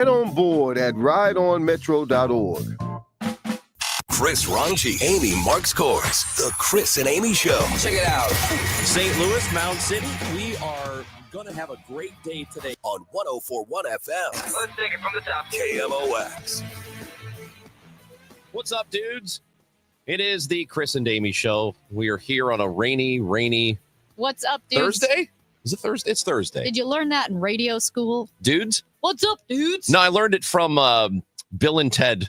Get on board at rideonmetro.org. Chris Ronchi, Amy Marks Kors, The Chris and Amy Show. Check it out. St. Louis, Mound City, we are going to have a great day today. On 104.1 FM. Let's take it from the top. KMOX. What's up, dudes? It is the Chris and Amy Show. We are here on a rainy What's up, dudes? Thursday? Is it Thursday? It's Thursday. Did you learn that in radio school? Dudes? What's up, dudes? No, I learned it from Bill and Ted.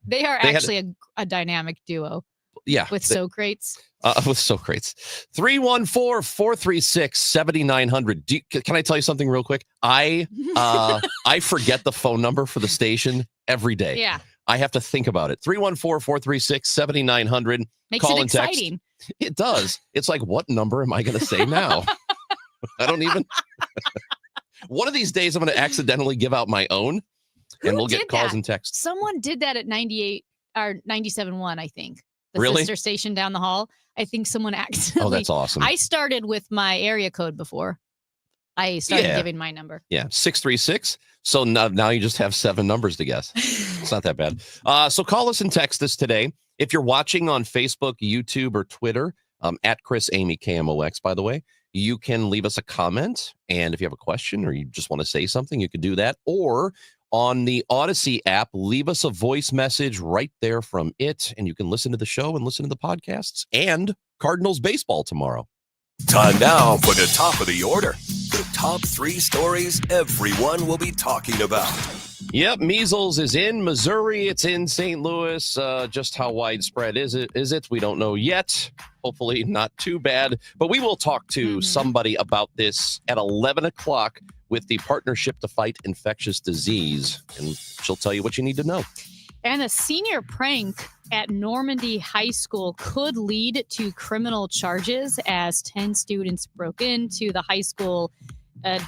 They are actually a dynamic duo. Yeah. With Socrates. With Socrates. 314-436-7900. Can I tell you something real quick? I forget the phone number for the station every day. Yeah. I have to think about it. 314-436-7900. Makes Call it and text. exciting. It does. It's like, what number am I going to say now? I don't even. One of these days, I'm going to accidentally give out my own, and we'll get calls and texts. Someone did that at 98 or 97.1, I think. The Really? sister station down the hall. I think someone accidentally. Oh, that's awesome. I started with my area code before. I started giving my number. Yeah, 636. So now you just have 7 numbers to guess. It's not that bad. So call us and text us today. If you're watching on Facebook, YouTube, or Twitter, at Chris Amy KMOX, by the way, you can leave us a comment. And if you have a question or you just want to say something, you can do that. Or on the Odyssey app, leave us a voice message right there from it. And you can listen to the show and listen to the podcasts and Cardinals baseball tomorrow. Time now for the top of the order. The top 3 stories everyone will be talking about. Yep, measles is in Missouri. It's in St. Louis. Just how widespread is it? We don't know yet. Hopefully not too bad. But we will talk to somebody about this at 11 o'clock with the Partnership to Fight Infectious Disease. And she'll tell you what you need to know. And a senior prank at Normandy High School could lead to criminal charges as 10 students broke into the high school,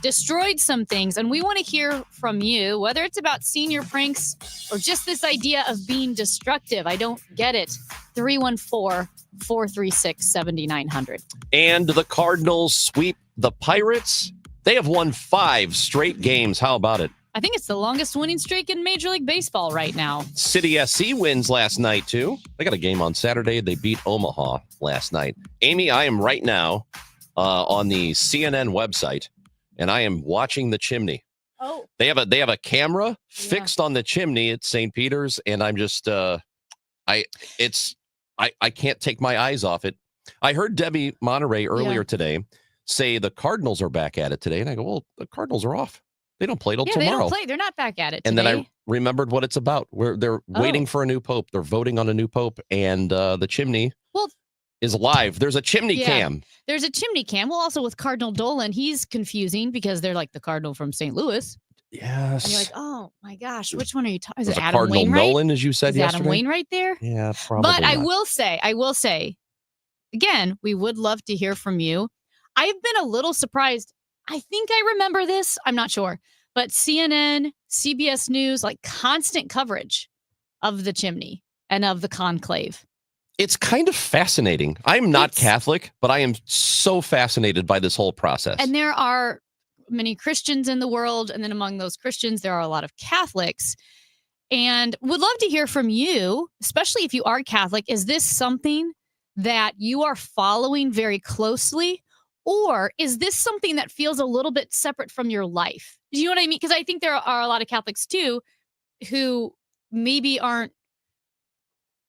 destroyed some things. And we want to hear from you, whether it's about senior pranks or just this idea of being destructive. I don't get it. 314-436-7900. And the Cardinals sweep the Pirates. They have won 5 straight games. How about it? I think it's the longest winning streak in Major League Baseball right now. City SC wins last night, too. They got a game on Saturday. They beat Omaha last night. Amy, I am right now on the CNN website, and I am watching the chimney. Oh. They have a camera fixed on the chimney at St. Peter's, and I'm just I can't take my eyes off it. I heard Debbie Monterey earlier today say the Cardinals are back at it today, and I go, well, the Cardinals are off. They don't play till tomorrow. They don't play. They're not back at it today. And then I remembered what it's about. Where they're waiting for a new pope. They're voting on a new pope, and the chimney is live. There's a chimney cam. There's a chimney cam. Well, also with Cardinal Dolan, he's confusing because they're like the Cardinal from St. Louis. Yes. And you're like, oh my gosh, which one are you talking? Is it There's a Adam Cardinal Wainwright? Nolan, as you said yesterday? Adam Wainwright there? Yeah, probably. But not. I will say, again, we would love to hear from you. I've been a little surprised. I think I remember this. I'm not sure. But CNN, CBS News, like constant coverage of the chimney and of the conclave. It's kind of fascinating. I'm not Catholic, but I am so fascinated by this whole process. And there are many Christians in the world. And then among those Christians, there are a lot of Catholics. And would love to hear from you, especially if you are Catholic. Is this something that you are following very closely? Or is this something that feels a little bit separate from your life? Do you know what I mean? Because I think there are a lot of Catholics, too, who maybe aren't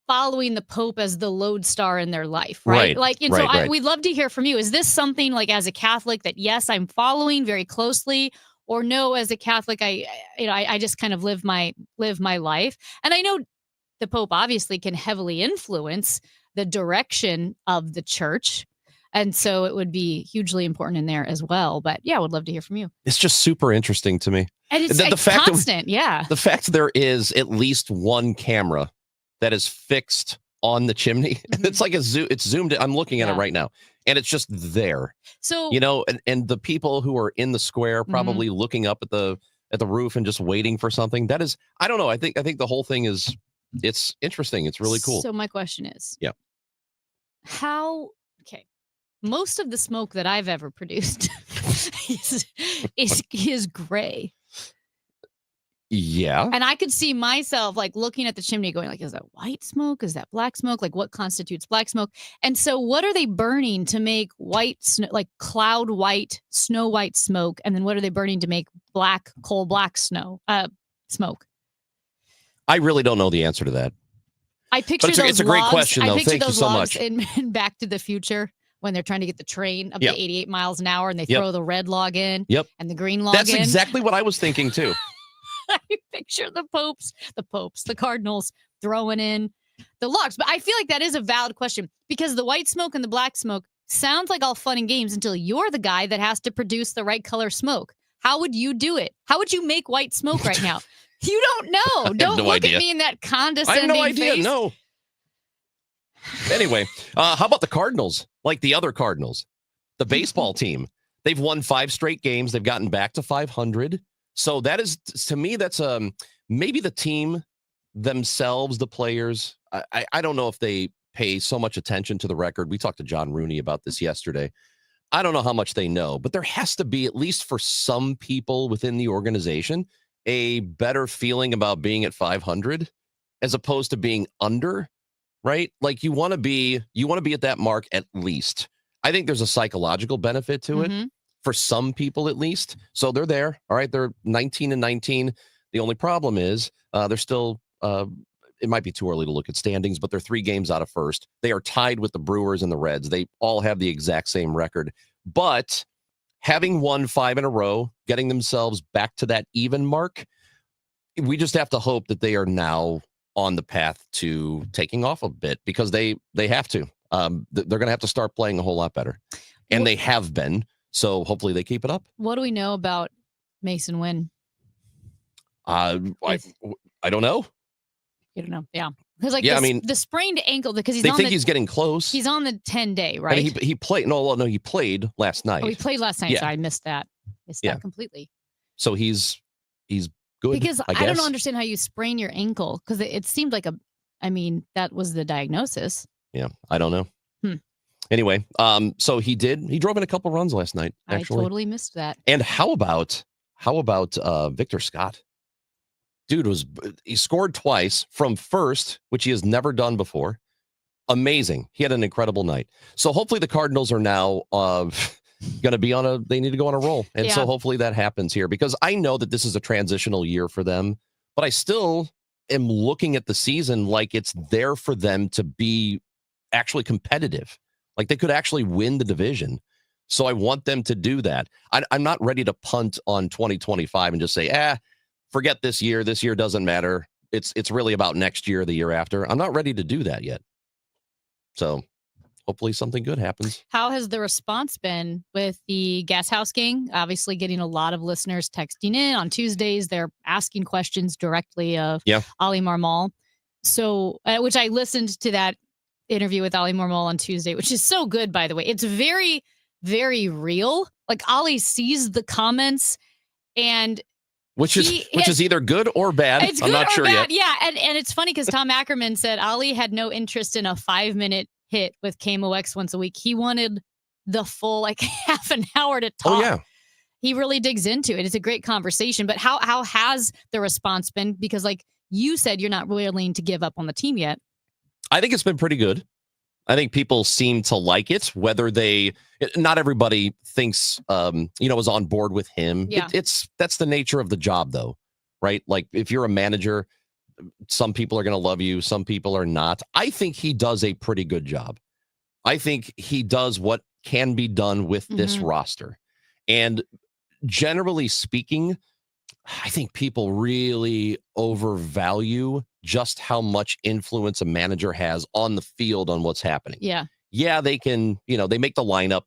following the Pope as the lodestar in their life, right? We'd love to hear from you. Is this something like as a Catholic that, yes, I'm following very closely, or no, as a Catholic, I just kind of live my life? And I know the Pope obviously can heavily influence the direction of the church. And so it would be hugely important in there as well. But yeah, I would love to hear from you. It's just super interesting to me. And it's constant, The fact there is at least one camera that is fixed on the chimney. Mm-hmm. It's like it's zoomed in. I'm looking at it right now. And it's just there. So, and the people who are in the square probably looking up at the roof and just waiting for something. That is, I don't know. I think the whole thing it's interesting. It's really cool. So my question is, okay. Most of the smoke that I've ever produced is gray. Yeah. And I could see myself like looking at the chimney going like, is that white smoke? Is that black smoke? Like what constitutes black smoke? And so what are they burning to make white snow, like cloud white, snow white smoke? And then what are they burning to make black, coal black smoke? I really don't know the answer to that. I picture But those it's a great logs- question, though. I picture Thank you those so logs much. in Back to the Future when they're trying to get the train up Yep. to 88 miles an hour and they Yep. throw the red log in Yep. and the green log That's in. exactly what I was thinking too. I picture the Cardinals throwing in the logs. But I feel like that is a valid question because the white smoke and the black smoke sounds like all fun and games until you're the guy that has to produce the right color smoke. How would you do it? How would you make white smoke right now? You don't know. Don't no look idea. at me in that I condescending have no idea. face. No. Anyway, how about the Cardinals? Like the other Cardinals, the baseball team. They've won 5 straight games. They've gotten back to 500. So that is, to me, that's maybe the team themselves, the players. I don't know if they pay so much attention to the record. We talked to John Rooney about this yesterday. I don't know how much they know, but there has to be, at least for some people within the organization, a better feeling about being at 500 as opposed to being under, right? Like you want to be at that mark at least. I think there's a psychological benefit to it for some people at least. So they're there. All right. They're 19-19. The only problem is they're still, it might be too early to look at standings, but they're 3 games out of first. They are tied with the Brewers and the Reds. They all have the exact same record, but having won 5 in a row, getting themselves back to that even mark, we just have to hope that they are now on the path to taking off a bit because they have to. They're going to have to start playing a whole lot better, and they have been. So hopefully they keep it up. What do we know about Mason Wynn? I don't know. You don't know. Yeah. Because like the sprained ankle, because they think he's getting close. He's on the 10-day, right? And he played. No, he played last night. Oh, he played last night. Yeah. Sorry, I missed that. That completely. So he's good. Because I don't understand how you sprain your ankle because it seemed like that was the diagnosis. Yeah, I don't know. Anyway, so he drove in a couple runs last night. Actually, I totally missed that. And how about Victor Scott? Dude he scored twice from first, which he has never done before. Amazing. He had an incredible night. So hopefully the Cardinals are now going to be they need to go on a roll. And so hopefully that happens here because I know that this is a transitional year for them, but I still am looking at the season like it's there for them to be actually competitive. Like they could actually win the division. So I want them to do that. I'm not ready to punt on 2025 and just say, forget this year. This year doesn't matter. It's really about next year, the year after. I'm not ready to do that yet. So hopefully something good happens. How has the response been with the Gas House Gang? Obviously getting a lot of listeners texting in on Tuesdays. They're asking questions directly of Ali Marmol. So, which I listened to that interview with Ali Marmol on Tuesday, which is so good, by the way. It's very, very real. Like Ali sees the comments and which is either good or bad. It's I'm good not or sure bad. yet. Yeah, and it's funny because Tom Ackerman said Ali had no interest in a 5-minute hit with KMOX once a week. He wanted the full half an hour to talk. Oh yeah. He really digs into it. It's a great conversation. But how has the response been? Because like you said, you're not willing to give up on the team yet. I think it's been pretty good. I think people seem to like it, whether not everybody thinks, is on board with him. Yeah. That's the nature of the job though, right? Like if you're a manager, some people are going to love you. Some people are not. I think he does a pretty good job. I think he does what can be done with this roster. And generally speaking, I think people really overvalue just how much influence a manager has on the field on what's happening. Yeah. Yeah, they can, they make the lineup.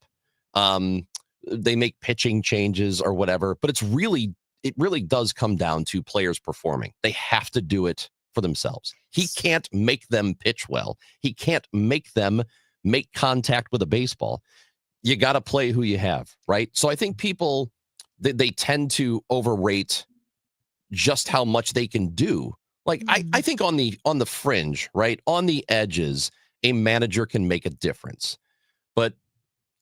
They make pitching changes or whatever, but it really does come down to players performing. They have to do it for themselves. He can't make them pitch well. He can't make them make contact with a baseball. You got to play who you have, right? So I think people, they tend to overrate just how much they can do. Like I think on the fringe, right? On the edges, a manager can make a difference. But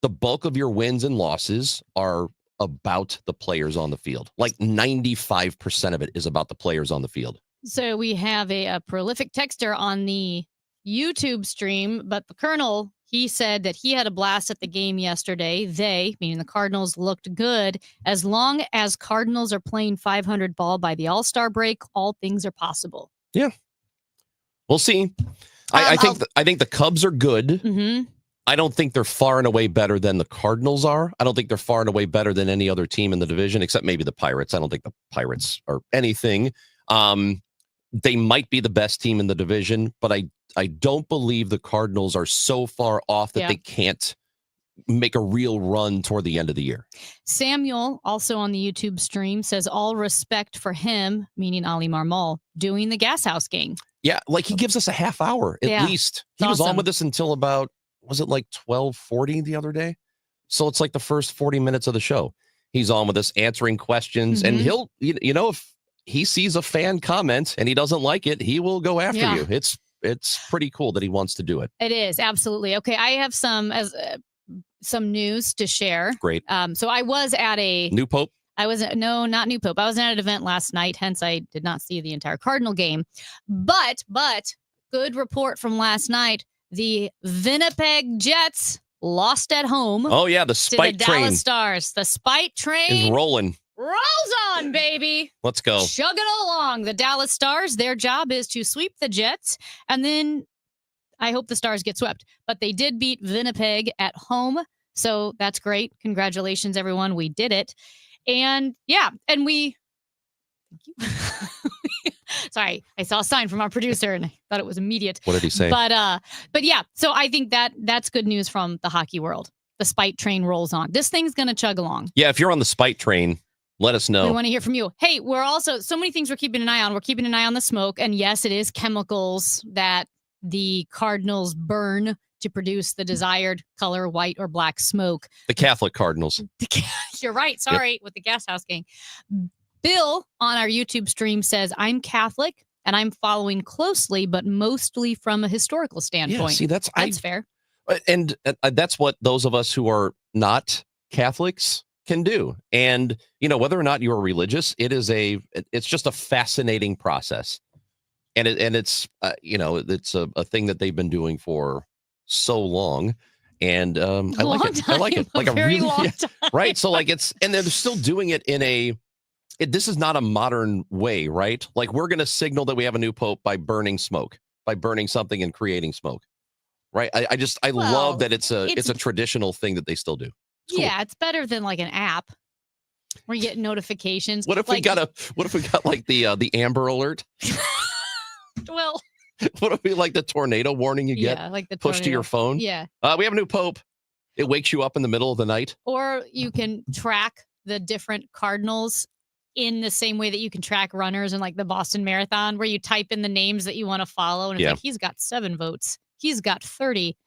the bulk of your wins and losses are about the players on the field. Like 95% of it is about the players on the field. So we have a prolific texter on the YouTube stream, but the Colonel, he said that he had a blast at the game yesterday. They, meaning the Cardinals, looked good. As long as Cardinals are playing 500 ball by the All-Star break, all things are possible. Yeah. We'll see. I think the Cubs are good. Mm-hmm. I don't think they're far and away better than the Cardinals are. I don't think they're far and away better than any other team in the division, except maybe the Pirates. I don't think the Pirates are anything. They might be the best team in the division, but I don't believe the Cardinals are so far off that they can't make a real run toward the end of the year. Samuel, also on the YouTube stream, says all respect for him, meaning Ali Marmol, doing the Gas House game. Yeah, like he gives us a half hour at least. He was on with us until about, was it like 12:40 the other day? So it's like the first 40 minutes of the show. He's on with us answering questions, and he'll, if he sees a fan comment and he doesn't like it, he will go after you. It's pretty cool that he wants to do it. It is, absolutely. Okay, I have some news to share. Great. So I was at a New Pope. No, not New Pope. I was at an event last night, hence I did not see the entire Cardinal game. But good report from last night. The Winnipeg Jets lost at home. Oh yeah, the Spite to the train Dallas Stars. The Spite train is rolling. Rolls on, baby. Let's go. Chugging along. The Dallas Stars, their job is to sweep the Jets, and then I hope the Stars get swept. But they did beat Winnipeg at home, so that's great. Congratulations, everyone. We did it. And thank you. Sorry, I saw a sign from our producer and I thought it was immediate. What did he say? But yeah, so I think that's good news from the hockey world. The Spite train rolls on. This thing's going to chug along. Yeah, if you're on the Spite train, let us know. We want to hear from you. Hey, we're also, so many things we're keeping an eye on. We're keeping an eye on the smoke. And yes, it is chemicals that the Cardinals burn to produce the desired color, white or black smoke. The Catholic Cardinals. You're right. Sorry, with the Gas House gang. Bill on our YouTube stream says, I'm Catholic and I'm following closely, but mostly from a historical standpoint. Yeah, see, that's fair. And that's what those of us who are not Catholics can do. And, whether or not you're religious, it's just a fascinating process. And it's a thing that they've been doing for so long. And I like it. I like it. Like a very really long time. Right. So like and they're still doing it in this is not a modern way, right? Like we're going to signal that we have a new pope by burning smoke, by burning something and creating smoke. Right. I love that it's a traditional thing that they still do. It's cool. Yeah, it's better than like an app where you get notifications. What if we got like the Amber Alert? Well, what if we like the tornado warning you get like the pushed to your phone? Yeah. We have a new pope. It wakes you up in the middle of the night. Or you can track the different Cardinals in the same way that you can track runners in like the Boston Marathon, where you type in the names that you want to follow. And it's like, he's got 7 votes. He's got 30.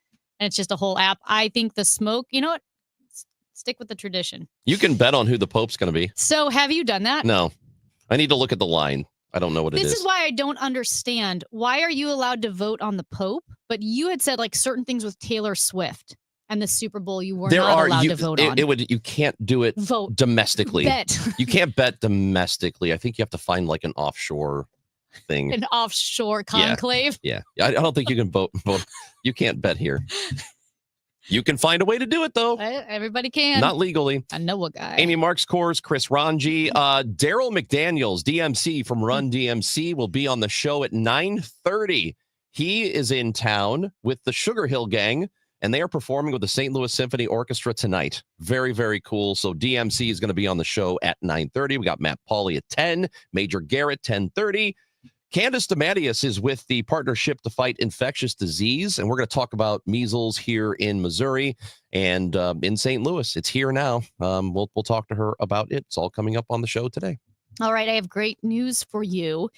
And it's just a whole app. I think the smoke, you know what? Stick with the tradition. You can bet on who the pope's going to be. So have you done that? No. I need to look at the line. I don't know what it is. This is why I don't understand. Why are you allowed to vote on the Pope? But you had said like certain things with Taylor Swift and the Super Bowl you were not allowed to vote on. You can't do it domestically. Bet. You can't bet domestically. I think you have to find like an offshore thing. An offshore conclave. Yeah. I don't think you can vote. You can't bet here. You can find a way to do it, though. Everybody can. Not legally. I know a guy. Amy Marks Kors, Chris Ranji, Daryl McDaniels, DMC from Run DMC, will be on the show at 9:30. He is in town with the Sugar Hill Gang, and they are performing with the St. Louis Symphony Orchestra tonight. Very, very cool. So DMC is going to be on the show at 9:30. We got Matt Pauley at 10, Major Garrett 10:30. Candace DeMatteis is with the Partnership to Fight Infectious Disease, and we're going to talk about measles here in Missouri and in St. Louis. It's here now. We'll talk to her about it. It's all coming up on the show today. All right, I have great news for you.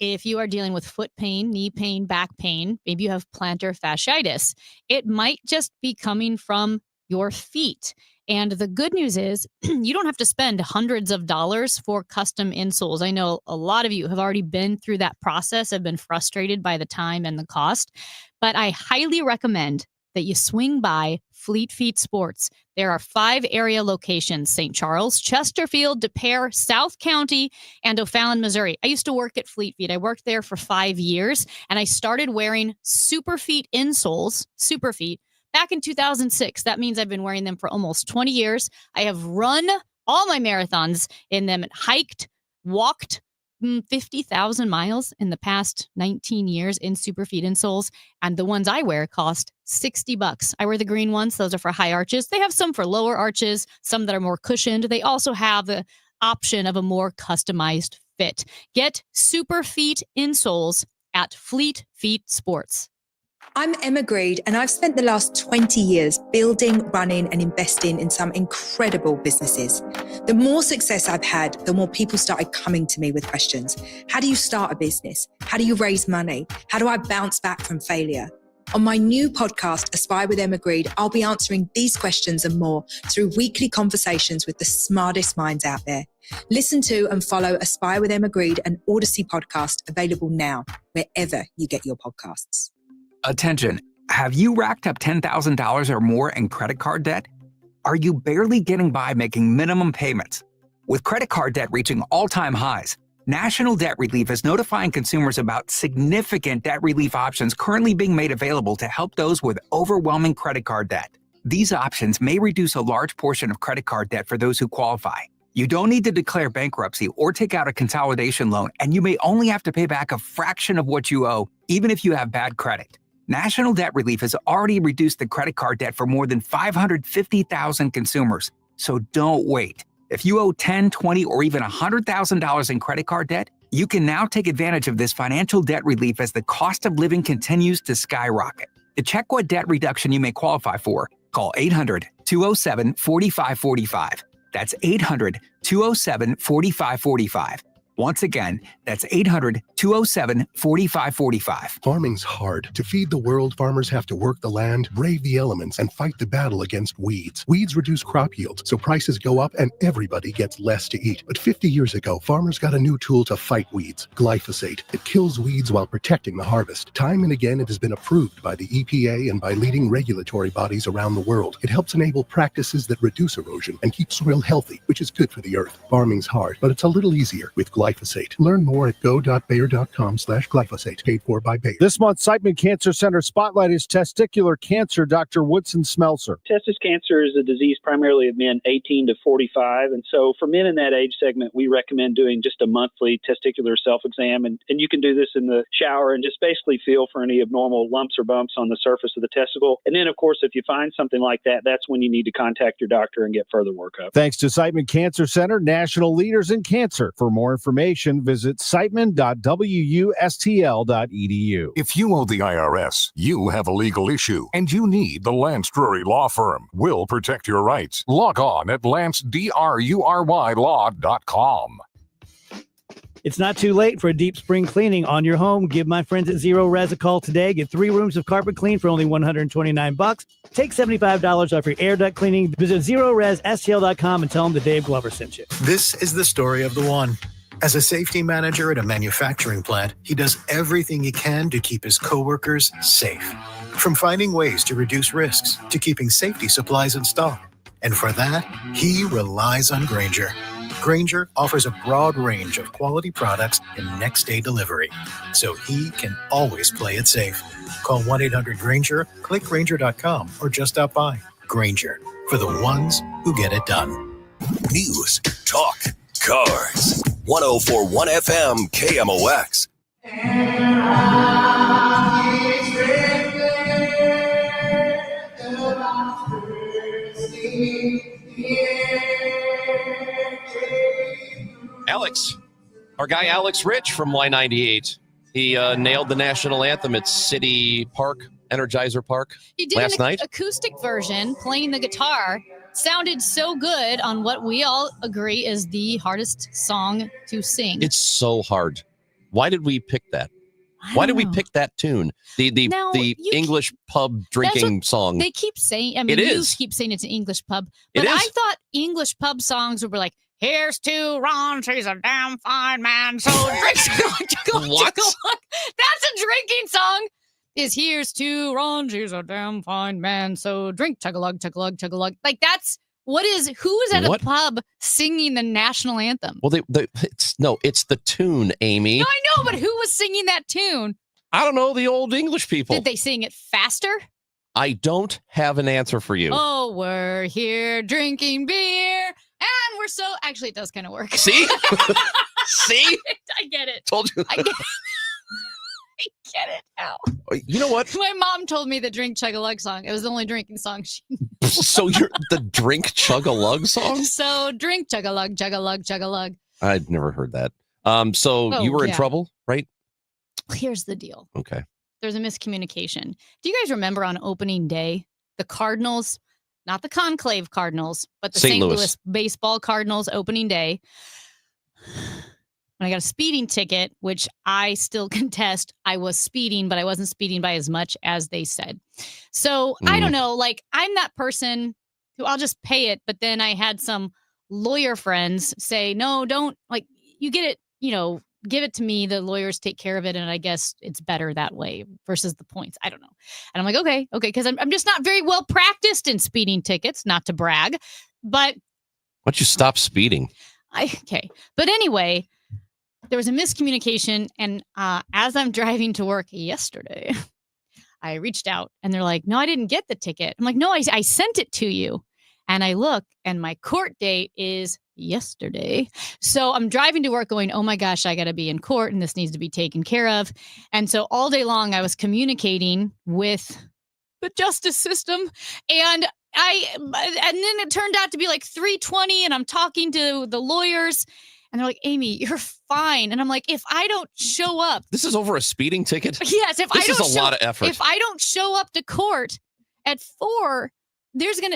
If you are dealing with foot pain, knee pain, back pain, maybe you have plantar fasciitis, it might just be coming from your feet. And the good news is you don't have to spend hundreds of dollars for custom insoles. I know a lot of you have already been through that process, have been frustrated by the time and the cost, but I highly recommend that you swing by Fleet Feet Sports. There are 5 area locations: St. Charles, Chesterfield, Des Peres, South County, and O'Fallon, Missouri. I used to work at Fleet Feet. I worked there for 5 years, and I started wearing Superfeet insoles, Superfeet, back in 2006. That means I've been wearing them for almost 20 years. I have run all my marathons in them, hiked, walked 50,000 miles in the past 19 years in Superfeet insoles, and the ones I wear cost $60. I wear the green ones. Those are for high arches. They have some for lower arches, some that are more cushioned. They also have the option of a more customized fit. Get Superfeet insoles at Fleet Feet Sports. I'm Emma Greed, and I've spent the last 20 years building, running, and investing in some incredible businesses. The more success I've had, the more people started coming to me with questions. How do you start a business? How do you raise money? How do I bounce back from failure? On my new podcast, Aspire with Emma Greed, I'll be answering these questions and more through weekly conversations with the smartest minds out there. Listen to and follow Aspire with Emma Greed, an Odyssey podcast, available now, wherever you get your podcasts. Attention, have you racked up $10,000 or more in credit card debt? Are you barely getting by making minimum payments? With credit card debt reaching all-time highs, National Debt Relief is notifying consumers about significant debt relief options currently being made available to help those with overwhelming credit card debt. These options may reduce a large portion of credit card debt for those who qualify. You don't need to declare bankruptcy or take out a consolidation loan, and you may only have to pay back a fraction of what you owe, even if you have bad credit. National Debt Relief has already reduced the credit card debt for more than 550,000 consumers. So don't wait. If you owe $10,000, $20,000, or even $100,000 in credit card debt, you can now take advantage of this financial debt relief as the cost of living continues to skyrocket. To check what debt reduction you may qualify for, call 800-207-4545. That's 800-207-4545. Once again, that's 800-207-4545. Farming's hard. To feed the world, farmers have to work the land, brave the elements, and fight the battle against weeds. Weeds reduce crop yields, so prices go up and everybody gets less to eat. But 50 years ago, farmers got a new tool to fight weeds, glyphosate. It kills weeds while protecting the harvest. Time and again, it has been approved by the EPA and by leading regulatory bodies around the world. It helps enable practices that reduce erosion and keep soil healthy, which is good for the earth. Farming's hard, but it's a little easier with glyphosate. Learn more at go.bayer.com/glyphosate. Paid for by Bayer. This month, Siteman Cancer Center spotlight is testicular cancer. Dr. Woodson Smelser. Testis cancer is a disease primarily of men 18 to 45. And so for men in that age segment, we recommend doing just a monthly testicular self-exam. And you can do this in the shower and just basically feel for any abnormal lumps or bumps on the surface of the testicle. And then, of course, if you find something like that, that's when you need to contact your doctor and get further workup. Thanks to Siteman Cancer Center, national leaders in cancer. For more information, visit siteman.wustl.edu. If you owe the IRS, you have a legal issue, and you need the Lance Drury Law Firm. We'll protect your rights. Log on at lancedrurylaw.com. It's not too late for a deep spring cleaning on your home. Give my friends at Zero Res a call today. Get 3 rooms of carpet clean for only $129. Take $75 off your air duct cleaning. Visit ZeroResSTL.com and tell them that Dave Glover sent you. This is the story of the one. As a safety manager at a manufacturing plant, he does everything he can to keep his coworkers safe. From finding ways to reduce risks to keeping safety supplies in stock. And for that, he relies on Grainger. Grainger offers a broad range of quality products and next-day delivery, so he can always play it safe. Call 1-800-GRAINGER, click Grainger.com, or just stop by. Grainger, for the ones who get it done. News, talk, cars. 104.1 FM KMOX. Alex, our guy Alex Rich from Y98. He nailed the national anthem at City Park, Energizer Park He did last an night. acoustic version, playing the guitar. Sounded so good on what we all agree is the hardest song to sing. It's so hard. Why did we pick that? Why did we pick that tune? The English pub drinking song. They keep saying, I mean, you keep saying it's an English pub. But I thought English pub songs were like, here's to Ron, she's a damn fine man, so drinks. What? That's a drinking song. is here's to Ron. She's a damn fine man. So drink, chug-a-lug, chug-a-lug, chug-a-lug. Like that's who is at a pub singing the national anthem? Well, it's the tune, Amy. No, I know, but who was singing that tune? I don't know, the old English people. Did they sing it faster? I don't have an answer for you. Oh, we're here drinking beer, and we're so... Actually, it does kind of work. See? See? I get it. Told you. I get it now. You know what? My mom told me the Drink Chug-a-Lug song. It was the only drinking song she knew. So you're the Drink Chug-a-Lug song? So drink, chug-a-lug, chug-a-lug, chug-a-lug. I'd never heard that. You were in trouble, right? Here's the deal. Okay. There's a miscommunication. Do you guys remember on opening day, the Cardinals, not the Conclave Cardinals, but the St. Louis baseball Cardinals opening day? When I got a speeding ticket, which I still contest, I was speeding, but I wasn't speeding by as much as they said. So I don't know, like I'm that person who I'll just pay it. But then I had some lawyer friends say, no, don't, like you get it, give it to me. The lawyers take care of it. And I guess it's better that way versus the points. I don't know. And I'm like, okay. Because I'm just not very well practiced in speeding tickets, not to brag, but. Why don't you stop speeding? Okay. But anyway, there was a miscommunication. And as I'm driving to work yesterday, I reached out and they're like, no, I didn't get the ticket. I'm like, no, I sent it to you. And I look and my court date is yesterday. So I'm driving to work going, oh my gosh, I got to be in court and this needs to be taken care of. And so all day long I was communicating with the justice system and then it turned out to be like 3:20 and I'm talking to the lawyers and they're like, Amy, you're fine. And I'm like, if I don't show up. This is over a speeding ticket? Yes. This is a lot of effort. If I don't show up to court at 4,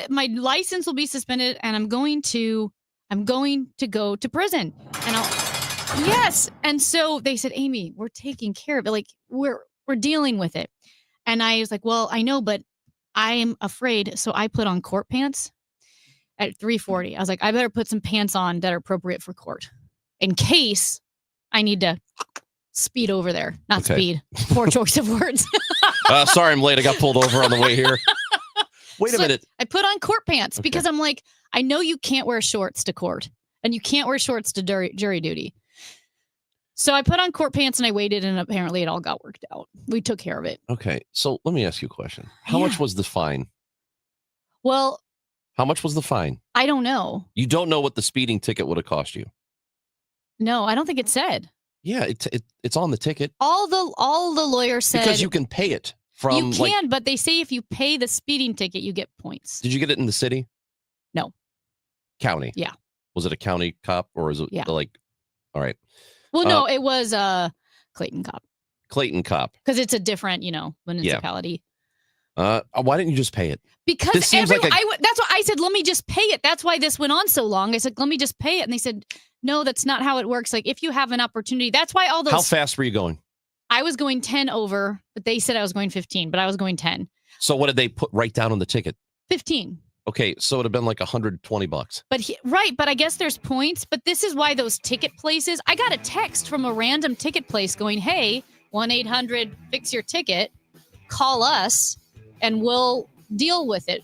my license will be suspended and I'm going to go to prison. And yes. And so they said, Amy, we're taking care of it. Like we're dealing with it. And I was like, well, I know, but I am afraid. So I put on court pants at 3:40. I was like, I better put some pants on that are appropriate for court in case I need to speed over there. Not speed. Poor choice of words. Sorry, I'm late. I got pulled over on the way here. Wait a minute. I put on court pants because I'm like, I know you can't wear shorts to court and you can't wear shorts to jury duty. So I put on court pants and I waited and apparently it all got worked out. We took care of it. Okay. So let me ask you a question. How much was the fine? Well, how much was the fine? I don't know. You don't know what the speeding ticket would have cost you? No, I don't think it said. Yeah, it's on the ticket. All the lawyers said. Because you can pay it. You can, but they say if you pay the speeding ticket, you get points. Did you get it in the city? No. County? Yeah. Was it a county cop or is it all right. Well, no, it was Clayton cop. Clayton cop. Because it's a different, municipality. Yeah. Why didn't you just pay it? Because that's what I said, let me just pay it. That's why this went on so long. I said, let me just pay it. And they said, no, that's not how it works. Like if you have an opportunity, that's why all those. How fast were you going? I was going 10 over, but they said I was going 15, but I was going 10. So what did they write down on the ticket? 15. Okay, so it would have been like $120. But I guess there's points. But this is why those ticket places. I got a text from a random ticket place going, "Hey, 1-800-FIX-YOUR-TICKET. Call us, and we'll deal with it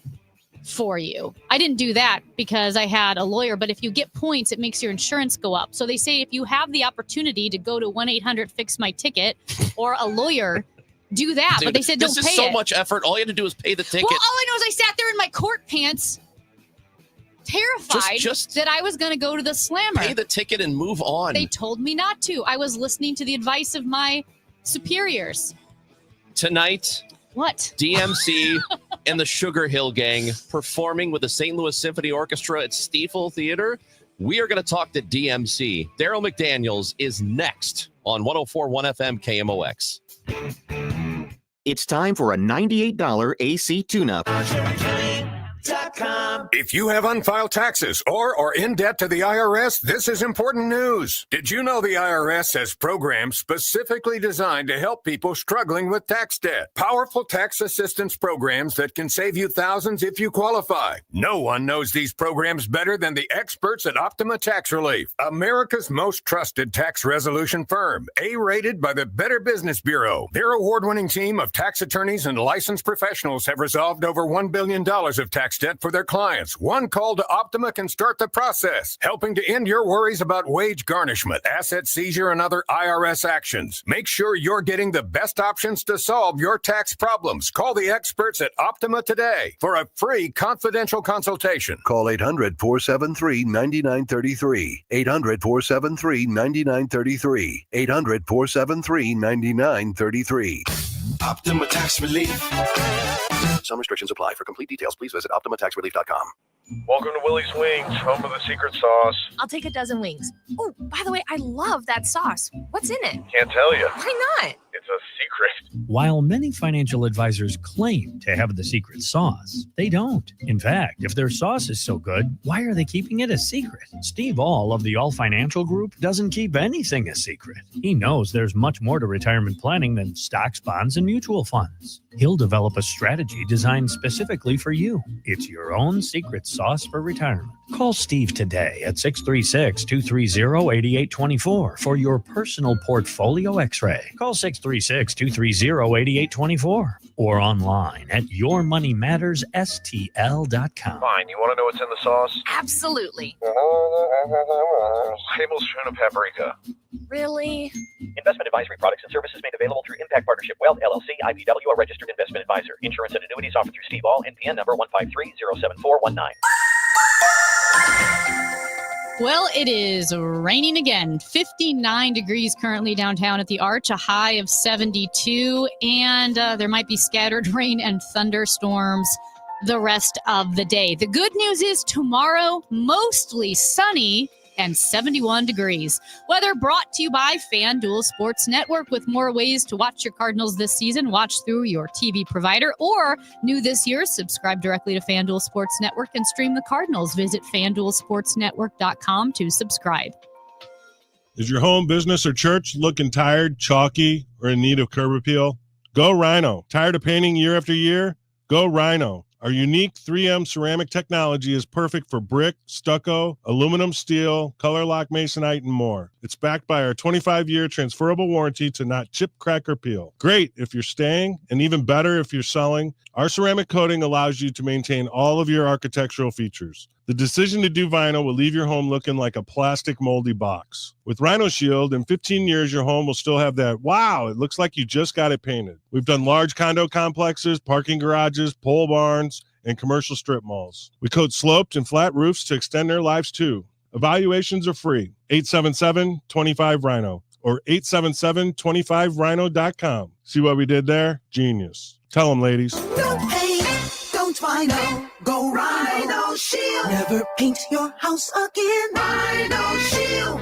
for you." I didn't do that because I had a lawyer. But if you get points, it makes your insurance go up. So they say if you have the opportunity to go to 1-800-FIX-MY-TICKET or a lawyer. Do that, Dude, but they said don't pay it. This is so much effort. All you had to do is pay the ticket. Well, all I know is I sat there in my court pants, terrified that I was going to go to the slammer. Pay the ticket and move on. They told me not to. I was listening to the advice of my superiors. Tonight, what? DMC and the Sugar Hill Gang performing with the St. Louis Symphony Orchestra at Stiefel Theater. We are going to talk to DMC. Daryl McDaniels is next on 104.1 FM KMOX. It's time for a $98 AC tune-up. TaxRelief.com. If you have unfiled taxes or are in debt to the IRS, this is important news. Did you know the IRS has programs specifically designed to help people struggling with tax debt? Powerful tax assistance programs that can save you thousands if you qualify. No one knows these programs better than the experts at Optima Tax Relief, America's most trusted tax resolution firm, A-rated by the Better Business Bureau. Their award-winning team of tax attorneys and licensed professionals have resolved over $1 billion of tax debt for their clients. One call to Optima can start the process, helping to end your worries about wage garnishment, asset seizure, and other IRS actions. Make sure you're getting the best options to solve your tax problems. Call the experts at Optima today for a free confidential consultation. Call 800-473-9933. 800-473-9933. 800-473-9933. Optima Tax Relief. Some restrictions apply. For complete details, please visit OptimaTaxRelief.com. Welcome to Willie's Wings, home of the secret sauce. I'll take a dozen wings. Oh, by the way, I love that sauce. What's in it? Can't tell you. Why not? It's a secret. While many financial advisors claim to have the secret sauce, they don't. In fact, if their sauce is so good, why are they keeping it a secret? Steve All of the All Financial Group doesn't keep anything a secret. He knows there's much more to retirement planning than stocks, bonds, and mutual funds. He'll develop a strategy designed specifically for you. It's your own secret sauce for retirement. Call Steve today at 636-230-8824 for your personal portfolio x-ray. Call 636-230-8824 or online at yourmoneymattersstl.com. Fine, you want to know what's in the sauce? Absolutely. Tablespoon of paprika. Really? Investment advisory products and services made available through Impact Partnership Wealth, LLC, IPW, a registered investment advisor. Insurance and annuities offered through Steve All, NPN number 153-07419. Well, it is raining again. 59 degrees currently downtown at the Arch, a high of 72, and there might be scattered rain and thunderstorms the rest of the day. The good news is tomorrow, mostly sunny and 71 degrees. Weather brought to you by FanDuel Sports Network. With more ways to watch your Cardinals this season, watch through your TV provider, or new this year, subscribe directly to FanDuel Sports Network and stream the Cardinals. Visit FanDuelSportsNetwork.com to subscribe. Is your home, business, or church looking tired, chalky, or in need of curb appeal? Go Rhino. Tired of painting year after year? Go Rhino. Our unique 3M ceramic technology is perfect for brick, stucco, aluminum, steel, color lock masonite, and more. It's backed by our 25-year transferable warranty to not chip, crack, or peel. Great if you're staying, and even better if you're selling. Our ceramic coating allows you to maintain all of your architectural features. The decision to do vinyl will leave your home looking like a plastic moldy box. With Rhino Shield, in 15 years, your home will still have that, wow, it looks like you just got it painted. We've done large condo complexes, parking garages, pole barns, and commercial strip malls. We coat sloped and flat roofs to extend their lives too. Evaluations are free. 877-25-RHINO or 877-25rhino.com. See what we did there? Genius. Tell them, ladies. Don't paint, don't Rhino, go Rhino Shield. Never paint your house again. Rhino Shield.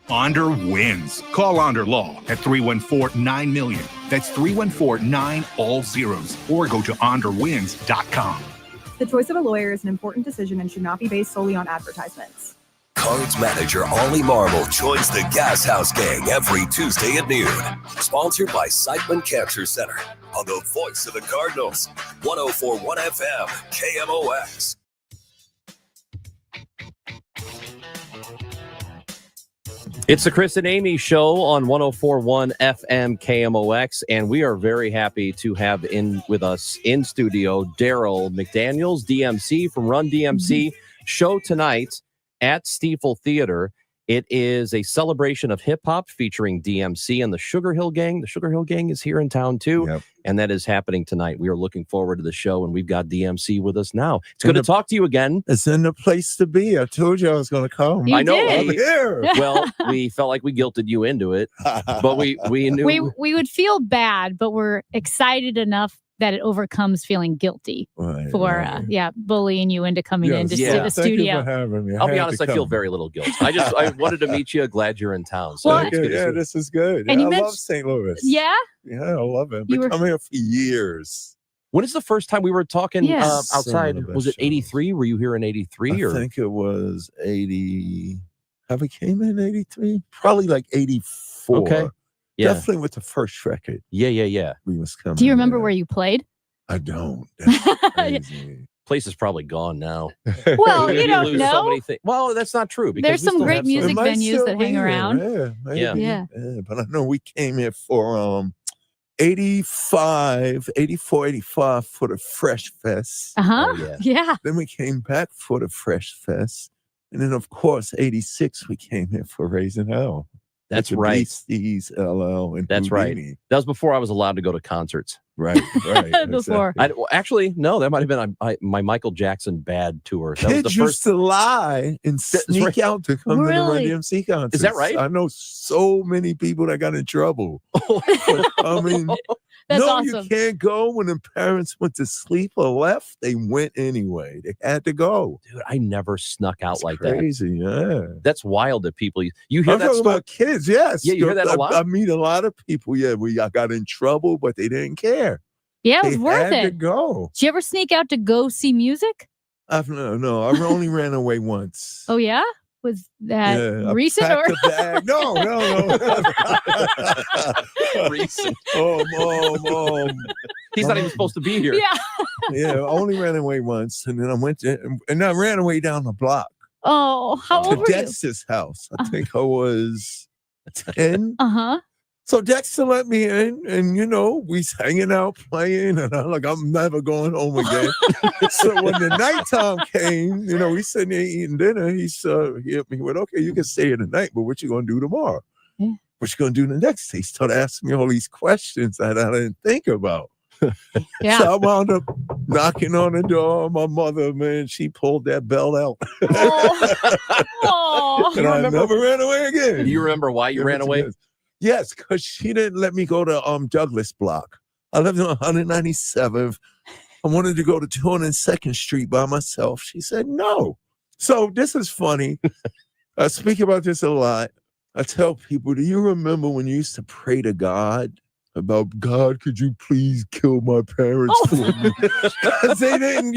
Onder wins. Call Onder Law at 314-9-million. That's 314-9 all zeros. Or go to onderwins.com. The choice of a lawyer is an important decision and should not be based solely on advertisements. Cards manager Ollie Marmol joins the Gas House Gang every Tuesday at noon. Sponsored by Siteman Cancer Center on the voice of the Cardinals. 104.1 FM, KMOX. It's the Chris and Amy Show on 104.1 FM KMOX, and we are very happy to have in with us in studio Daryl McDaniels, DMC from Run DMC. Show tonight at Stiefel Theater. It is a celebration of hip-hop featuring DMC and the Sugar Hill Gang. The Sugar Hill Gang is here in town, too, and that is happening tonight. We are looking forward to the show, and we've got DMC with us now. It's good to talk to you again. It's in the place to be. I told you I was going to come. You I know. did. I'm here. Well, we felt like we guilted you into it, but we knew. We would feel bad, but we're excited enough that it overcomes feeling guilty for bullying you into coming in to the studio. Thank you for having me. I'll be honest, I feel very little guilt. I wanted to meet you. Glad you're in town. So Well, this is good. And I you love St. Louis. Yeah? Yeah, I love it. Been coming here for years. When is the first time we were talking Yes. outside? Son of a Was it 83? Were you here in 83? I think it was 80. Have we came in 83? Probably like 84. Okay. Yeah. Definitely with the first record. Yeah. We was coming. Do you remember where you played? I don't. That's crazy. Place is probably gone now. Well, you don't lose so know. many things. Well, that's not true. Because There's we some still great have music It might venues still that be hang there, around. Yeah, maybe. Yeah. But I know we came here for 84, 85 for the Fresh Fest. Uh-huh. Yeah. Then we came back for the Fresh Fest. And then, of course, 86, we came here for Raising Hell. That's with the right. Beasties, LL, and That's right. Houdini. That was before I was allowed to go to concerts. Right. Before. exactly. Actually, no, that might have been my Michael Jackson Bad tour. That Kids was the used first. to lie and sneak right. out to come to the Really? Run DMC concerts. Is that right? I know so many people that got in trouble. I mean, That's no, awesome. you can't go. When the parents went to sleep or left, they went anyway. They had to go. Dude, I never snuck out It's like that. crazy, yeah. That's wild that people. You hear I'm that talking story? about kids, yes. Yeah, you hear that a lot? I meet a lot of people. Yeah, I got in trouble, but they didn't care. Yeah, it was They worth had to it. go. Did you ever sneak out to go see music? No, I only ran away once. Oh yeah? Was that Yeah, I recent or packed a bag. No. Recent. He's not even supposed to be here. Yeah. Yeah, I only ran away once, and then I went to, and I ran away down the block Oh, how to old were you? Dexter's house. I think I was 10. Uh-huh. So Dexter let me in, and we's hanging out, playing, and I'm like, I'm never going home again. So when the nighttime came, we sitting there eating dinner. He hit me with, okay, you can stay here tonight, but what you gonna do tomorrow? Yeah. What you gonna do the next day? He started asking me all these questions that I didn't think about. Yeah. So I wound up knocking on the door. My mother, man, she pulled that belt out. Oh. And I never ran away again. Do you remember why you ran away? Yes, because she didn't let me go to Douglas Block. I lived on 197th. I wanted to go to 202nd Street by myself. She said no. So this is funny. I speak about this a lot. I tell people, do you remember when you used to pray to God about, God, could you please kill my parents for me? 'Cause they didn't,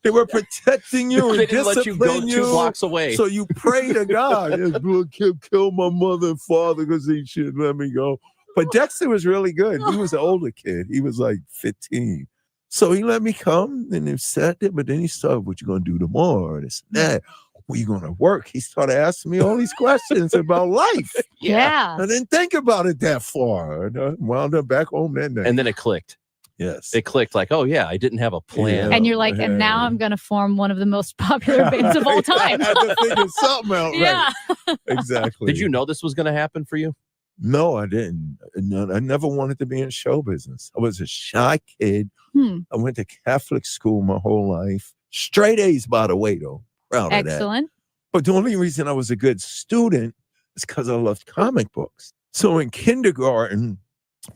they were protecting you and They didn't let you go disciplining 2 blocks away. So you pray to God, yes, Lord, kill my mother and father because they shouldn't let me go. But Dexter was really good. He was an older kid. He was like 15. So he let me come and he sat there, but then he started, what you going to do tomorrow? And this and that. Where you going to work? He started asking me all these questions about life. Yeah. I didn't think about it that far. And I wound up back home that night. And then it clicked. Yes. It clicked like, oh yeah, I didn't have a plan. And you're like, and now I'm gonna form one of the most popular bands of all time. I had to figure something out. Yeah. Right. Exactly. Did you know this was going to happen for you? No, I didn't. No, I never wanted to be in show business. I was a shy kid. Hmm. I went to Catholic school my whole life. Straight A's, by the way, though. Proud of that. Excellent. But the only reason I was a good student is because I loved comic books. So in kindergarten,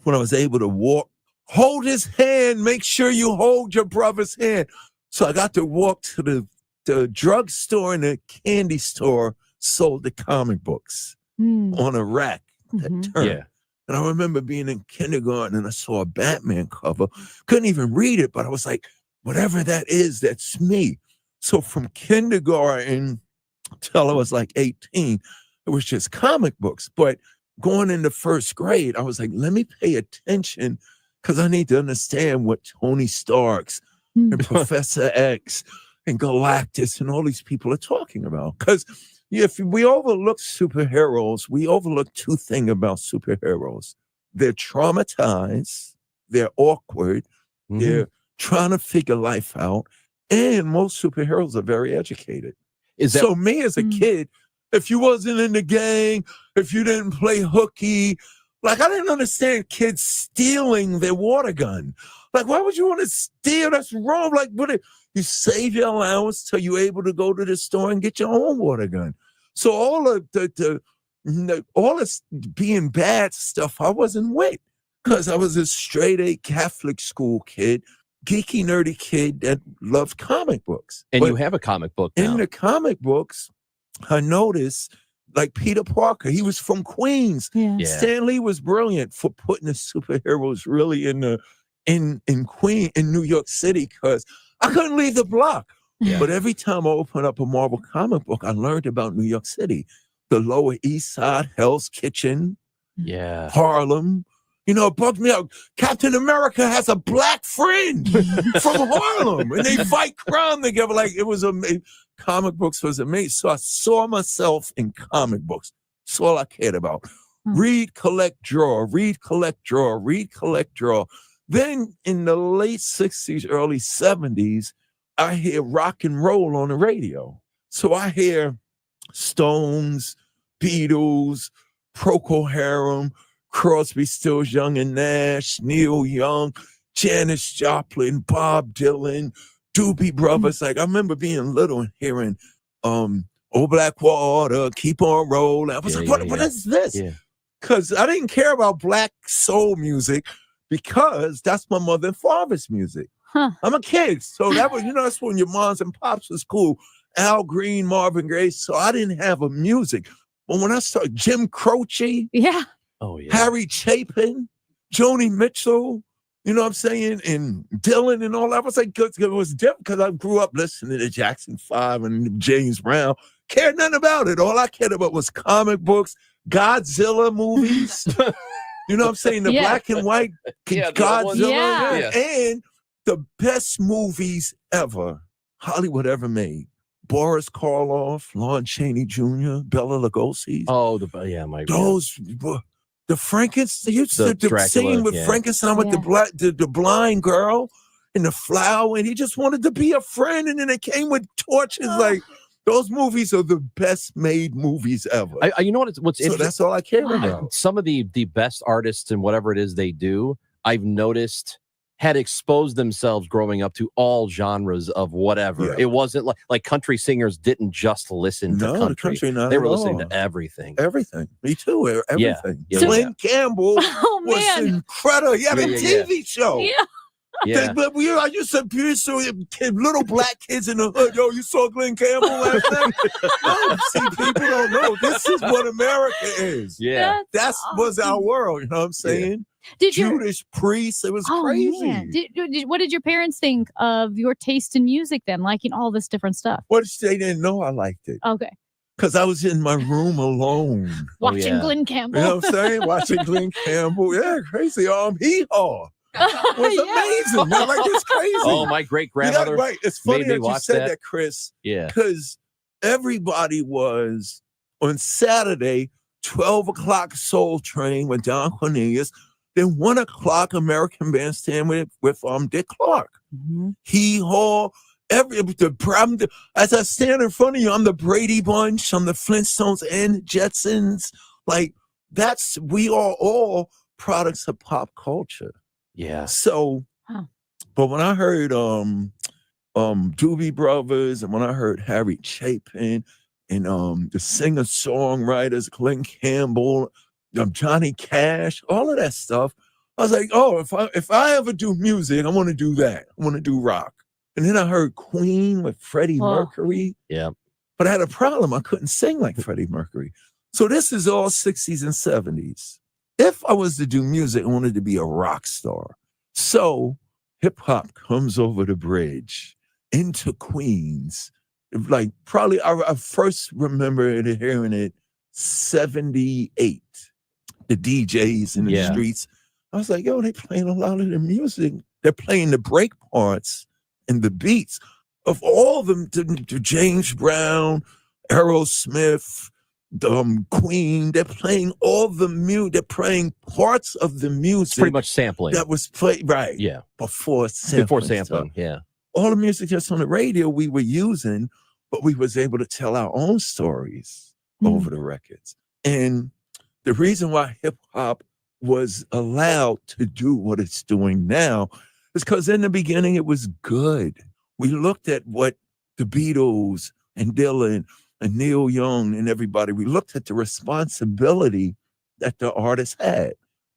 when I was able to hold his hand, make sure you hold your brother's hand. So I got to walk to the drugstore and the candy store, sold the comic books on a rack that turned. Yeah. And I remember being in kindergarten and I saw a Batman cover. Couldn't even read it, but I was like, whatever that is, that's me. So from kindergarten till I was like 18, it was just comic books. But going into first grade, I was like, let me pay attention because I need to understand what Tony Starks and Professor X and Galactus and all these people are talking about. Because if we overlook superheroes, we overlook 2 things about superheroes. They're traumatized, they're awkward, they're trying to figure life out, and most superheroes are very educated. So me as a kid, if you wasn't in the gang, if you didn't play hooky, like I didn't understand kids stealing their water gun. Like, why would you want to steal? That's wrong. Like, you save your allowance till you're able to go to the store and get your own water gun. So all of all this being bad stuff, I wasn't with because I was a straight A Catholic school kid, geeky, nerdy kid that loved comic books. And But you have a comic book now. in the comic books, I noticed like Peter Parker, he was from Queens. Yeah. Stan Lee was brilliant for putting the superheroes really in the in New York City because I couldn't leave the block. Yeah. But every time I opened up a Marvel comic book, I learned about New York City, the Lower East Side, Hell's Kitchen, Yeah. Harlem. You know, it bugged me out. Captain America has a black friend from Harlem, and they fight crime together. Like, it was amazing. Comic books was amazing. So I saw myself in comic books. That's all I cared about. Read, collect, draw. Read, collect, draw. Read, collect, draw. Then in the late 60s, early 70s, I hear rock and roll on the radio. So I hear Stones, Beatles, Procol Harum, Crosby, Stills, Young and Nash, Neil Young, Janis Joplin, Bob Dylan, Doobie Brothers. Like, I remember being little and hearing Oh Blackwater, Keep on Rolling. I was like, what is this? Yeah. Because I didn't care about black soul music because that's my mother and father's music. Huh. I'm a kid. So that was, that's when your moms and pops was cool. Al Green, Marvin Gaye. So I didn't have a music. But when I started, Jim Croce, Yeah. Oh, yeah. Harry Chapin, Joni Mitchell, you know what I'm saying? And Dylan and all that. I was like, it was different because I grew up listening to Jackson 5 and James Brown. Cared nothing about it. All I cared about was comic books, Godzilla movies. You know what I'm saying? The black and white Godzilla. Yeah. And the best movies ever, Hollywood ever made. Boris Karloff, Lon Chaney Jr., Bela Lugosi. Oh, The Frankenstein, the Dracula, scene with yeah. Frankenstein with the blind girl and the flower, and he just wanted to be a friend, and then it came with torches. Like, those movies are the best made movies ever. You know what's So interesting? that's all I care about. Some of the best artists and whatever it is they do, I've noticed had exposed themselves growing up to all genres of whatever. Yeah. It wasn't like country singers didn't just listen to No, the country, not they at were listening all. to everything. Everything. Me too. Everything. Yeah. Glenn Campbell Oh, was man. incredible. He had a Yeah. TV show. Yeah. Yeah. But I used to be so little black kids in the hood. Yo, you saw Glenn Campbell last night? No, see, people don't know. This is what America is. Yeah. That was our world. You know what I'm saying? Did you? Judas Priest. It was Oh, crazy. man. What did your parents think of your taste in music then, liking all this different stuff? What if they didn't know I liked it? Okay. Because I was in my room alone. Watching Glenn Campbell. You know what I'm saying? Watching Glenn Campbell. Yeah, crazy. Hee-haw. Was amazing. Man. Like, it's crazy. Oh, my great grandmother. Right. It's funny made me that you watch said that, Chris. Yeah. Because everybody was on Saturday, 12 o'clock Soul Train with Don Cornelius, then 1 o'clock American Bandstand with Dick Clark. Mm-hmm. Hee Haw. As I stand in front of you, I'm the Brady Bunch, I'm the Flintstones and Jetsons. Like, we are all products of pop culture. Yeah. So, but when I heard Doobie Brothers, and when I heard Harry Chapin, and the singer-songwriters, Glenn Campbell, Johnny Cash, all of that stuff, I was like, oh, if I ever do music, I want to do that. I want to do rock. And then I heard Queen with Freddie Mercury. Yeah. But I had a problem. I couldn't sing like Freddie Mercury. So this is all 60s and 70s. If I was to do music, I wanted to be a rock star. So hip hop comes over the bridge into Queens. Like, probably I first remember hearing it 78. The DJs in the streets. I was like, yo, they playing a lot of the music. They're playing the break parts and the beats of all of them, to James Brown, Aerosmith, Queen. They're playing all the music. They're playing parts of the music. Pretty much sampling. That was played, right. Yeah. Before sampling. Stuff. Yeah. All the music that's on the radio we were using, but we was able to tell our own stories over the records. And the reason why hip hop was allowed to do what it's doing now is because in the beginning it was good. We looked at what the Beatles and Dylan and Neil Young and everybody, we looked at the responsibility that the artists had.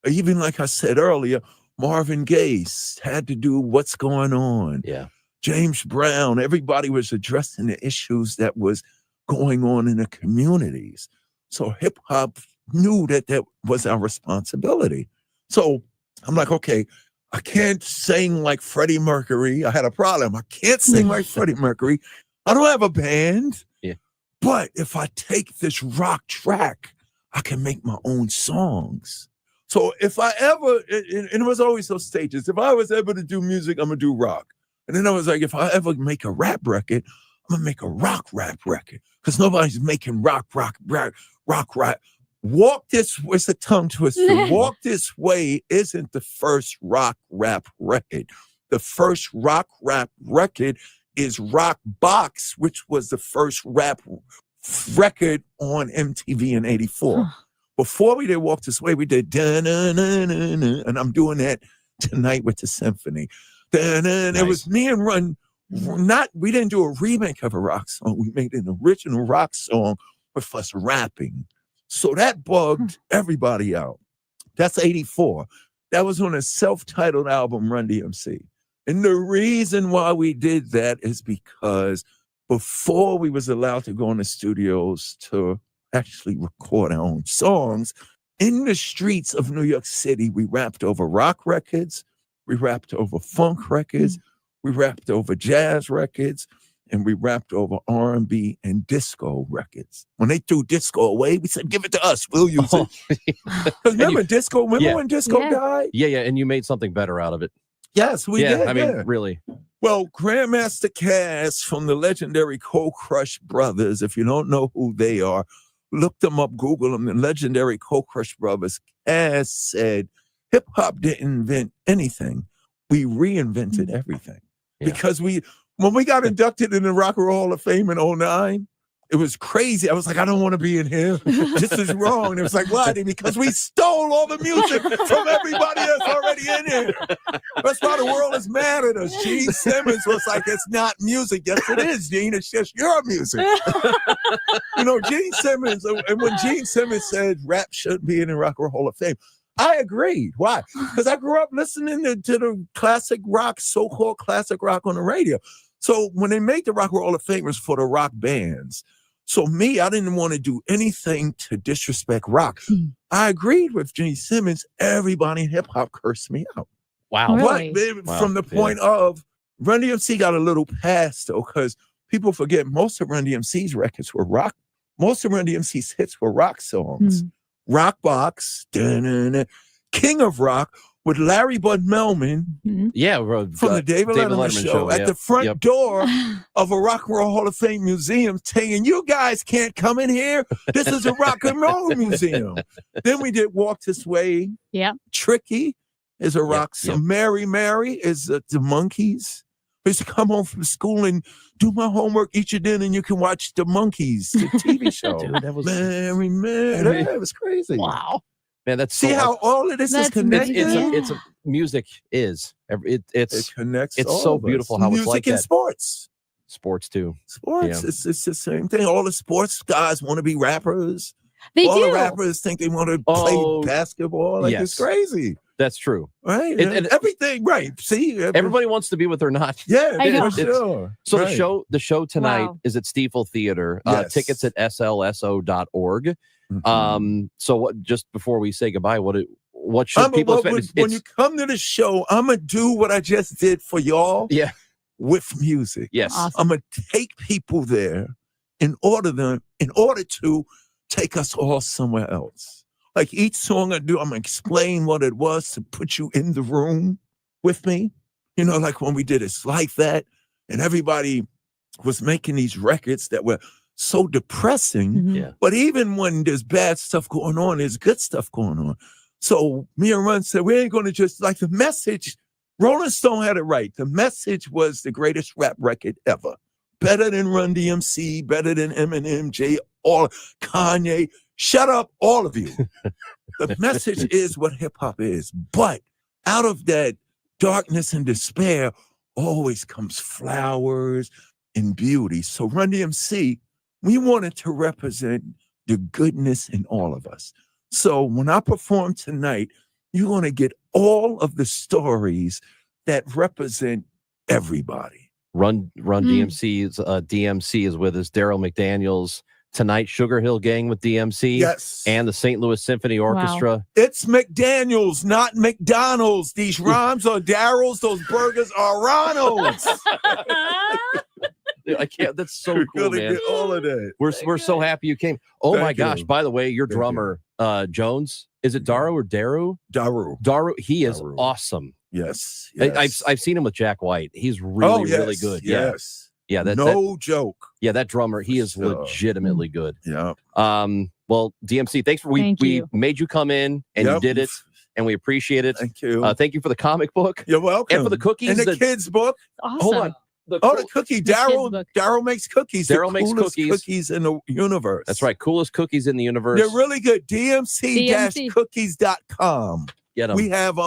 Even like I said earlier, Marvin Gaye had to do What's Going On. Yeah. James Brown, everybody was addressing the issues that was going on in the communities. So hip hop knew that was our responsibility. So I'm like, okay, I can't sing like Freddie Mercury. I had a problem. I can't sing like Freddie Mercury. I don't have a band. Yeah. But if I take this rock track, I can make my own songs. So if I ever, and it was always those stages, if I was ever to do music, I'm going to do rock. And then I was like, if I ever make a rap record, I'm going to make a rock rap record. Because nobody's making rock. Walk This, where's the tongue twister? Walk This Way isn't the first rock rap record. The first rock rap record is Rock Box, which was the first rap record on MTV in '84. Before we did Walk This Way, we did da-na-na-na-na, and I'm doing that tonight with the symphony. Da-na-na. It was me and Run. We didn't do a remake of a rock song. We made an original rock song with us rapping. So that bugged everybody out. That's '84. That was on a self-titled album, Run DMC. And the reason why we did that is because before we was allowed to go in the studios to actually record our own songs, in the streets of New York City, we rapped over rock records, we rapped over funk records, we rapped over jazz records, and we rapped over R&B and disco records. When they threw disco away, we said, give it to us, we'll use it. Remember disco? Remember when disco died? Yeah, and you made something better out of it. Yes, we did. I mean, really. Well, Grandmaster Caz from the legendary Cold Crush Brothers, if you don't know who they are, look them up, Google them, the legendary Cold Crush Brothers. Caz said, hip-hop didn't invent anything. We reinvented everything. Because when we got inducted in the Rock and Roll Hall of Fame in '09, it was crazy. I was like, I don't want to be in here. This is wrong. And it was like, why? Because we stole all the music from everybody that's already in here. That's why the world is mad at us. Gene Simmons was like, it's not music. Yes, it is, Gene. It's just your music. Gene Simmons, and when Gene Simmons said rap shouldn't be in the Rock and Roll Hall of Fame, I agreed. Why? Because I grew up listening to the classic rock, so-called classic rock on the radio. So when they made the Rock and Roll Hall of Fame, it was for the rock bands. So me, I didn't want to do anything to disrespect rock. I agreed with Gene Simmons. Everybody in hip-hop cursed me out. Wow. But from the point of, Run DMC got a little pass, though, because people forget most of Run DMC's records were rock. Most of Run DMC's hits were rock songs. Rock Box, King of Rock, with Larry Bud Melman from the David Letterman show at the front door of a Rock and Roll Hall of Fame museum saying, you guys can't come in here. This is a rock and roll museum. Then we did Walk This Way. Yeah. Tricky is a rock song. Mary Mary is the Monkees. I used to come home from school and do my homework, eat your dinner, and you can watch the Monkees, the TV show. Dude, that was Mary Mary. That was crazy. Wow. Man, that's See how all of this is connected? It's music is. It connects. It's all so of us. beautiful how music it's like and that. sports. Sports too. Sports. Yeah. It's the same thing. All the sports guys want to be rappers. They all do. the rappers think they want to play basketball. Like it's crazy. That's true. Right. And everything. Right. See, everybody wants to be what they're not. Yeah, I know. for sure. So Right. the show tonight Wow. is at Stiefel Theater. Yes. Tickets at slso.org. So what? Just before we say goodbye, what should people expect? When you come to the show, I'm gonna do what I just did for y'all. Yeah. With music. Yes. Awesome. I'm gonna take people there in order to take us all somewhere else. Like each song I do, I'm gonna explain what it was to put you in the room with me. Like when we did It's Like That, and everybody was making these records that were so depressing. Yeah. But even when there's bad stuff going on, there's good stuff going on. So me and Run said, we ain't gonna just, like, the message, Rolling Stone had it right. The message was the greatest rap record ever. Better than Run DMC, better than Eminem, Kanye. Shut up, all of you. The message is what hip hop is. But out of that darkness and despair always comes flowers and beauty. So Run DMC, we wanted to represent the goodness in all of us. So when I perform tonight, you're going to get all of the stories that represent everybody. Run DMC is with us. Daryl McDaniels, tonight, Sugar Hill Gang with DMC. Yes. And the St. Louis Symphony Orchestra. It's McDaniels, not McDonald's. These rhymes are Daryl's. Those burgers are Ronald's. I can't. That's so cool, man. Get all of that. We're so happy you came. Oh my Thank gosh! you. By the way, your drummer, Jones, is it Daru or Daru? Daru. He is awesome. Yes. I've seen him with Jack White. He's really good. Yes. Yeah. No joke. Yeah, that drummer, he is legitimately good. Yeah. Well, DMC, thanks for we made you come in and you did it, and we appreciate it. Thank you. Thank you for the comic book. You're welcome. And for the cookies. And the kids book. Awesome. Hold on. The cookie. Daryl makes cookies. Daryl makes coolest cookies in the universe. That's right. Coolest cookies in the universe. They're really good. DMC-cookies.com. Get 'em. We have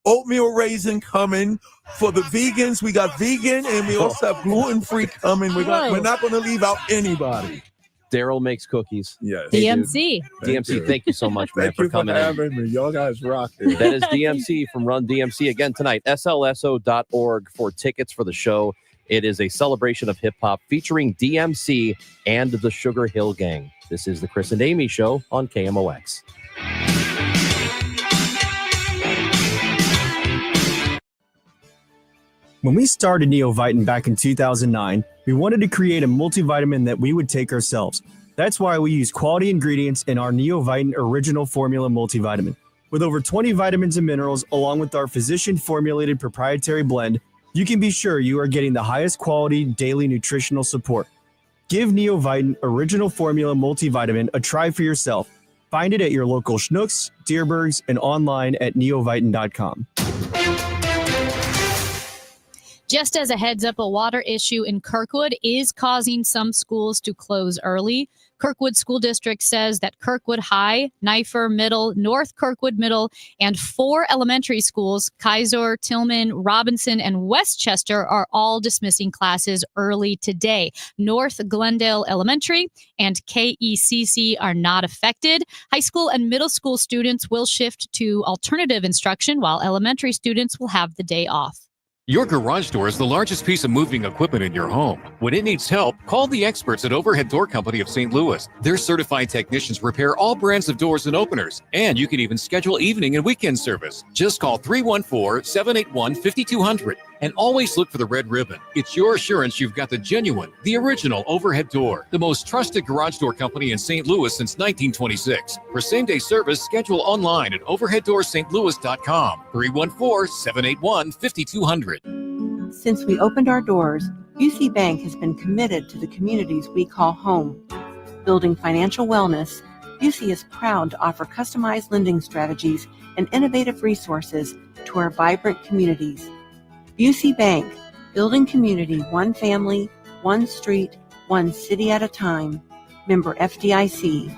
oatmeal raisin coming for the vegans. We got vegan, and we also have gluten-free coming. We're not going to leave out anybody. Daryl makes cookies. Yes. DMC. DMC, thank you so much, man, Thank for you for coming in. having me. Y'all guys rock it. That is DMC from Run DMC again tonight. slso.org for tickets for the show. It is a celebration of hip hop featuring DMC and the Sugar Hill Gang. This is the Chris and Amy Show on KMOX. When we started Neovitin back in 2009, we wanted to create a multivitamin that we would take ourselves. That's why we use quality ingredients in our Neovitin Original Formula multivitamin. With over 20 vitamins and minerals, along with our physician-formulated proprietary blend, you can be sure you are getting the highest quality daily nutritional support. Give Neovitin Original Formula multivitamin a try for yourself. Find it at your local Schnucks, Dierbergs, and online at neovitin.com. Just as a heads up, a water issue in Kirkwood is causing some schools to close early. Kirkwood School District says that Kirkwood High, Knifer Middle, North Kirkwood Middle, and 4 elementary schools, Kaiser, Tillman, Robinson, and Westchester, are all dismissing classes early today. North Glendale Elementary and KECC are not affected. High school and middle school students will shift to alternative instruction, while elementary students will have the day off. Your garage door is the largest piece of moving equipment in your home. When it needs help, call the experts at Overhead Door Company of St. Louis. Their certified technicians repair all brands of doors and openers, and you can even schedule evening and weekend service. Just call 314-781-5200 and always look for the red ribbon. It's your assurance you've got the genuine, the original Overhead Door, the most trusted garage door company in St. Louis since 1926. For same-day service, schedule online at overheaddoorsstlouis.com. 314-781-5200. Since we opened our doors, UC Bank has been committed to the communities we call home. Building financial wellness, UC is proud to offer customized lending strategies and innovative resources to our vibrant communities. UC Bank, building community one family, one street, one city at a time. Member FDIC.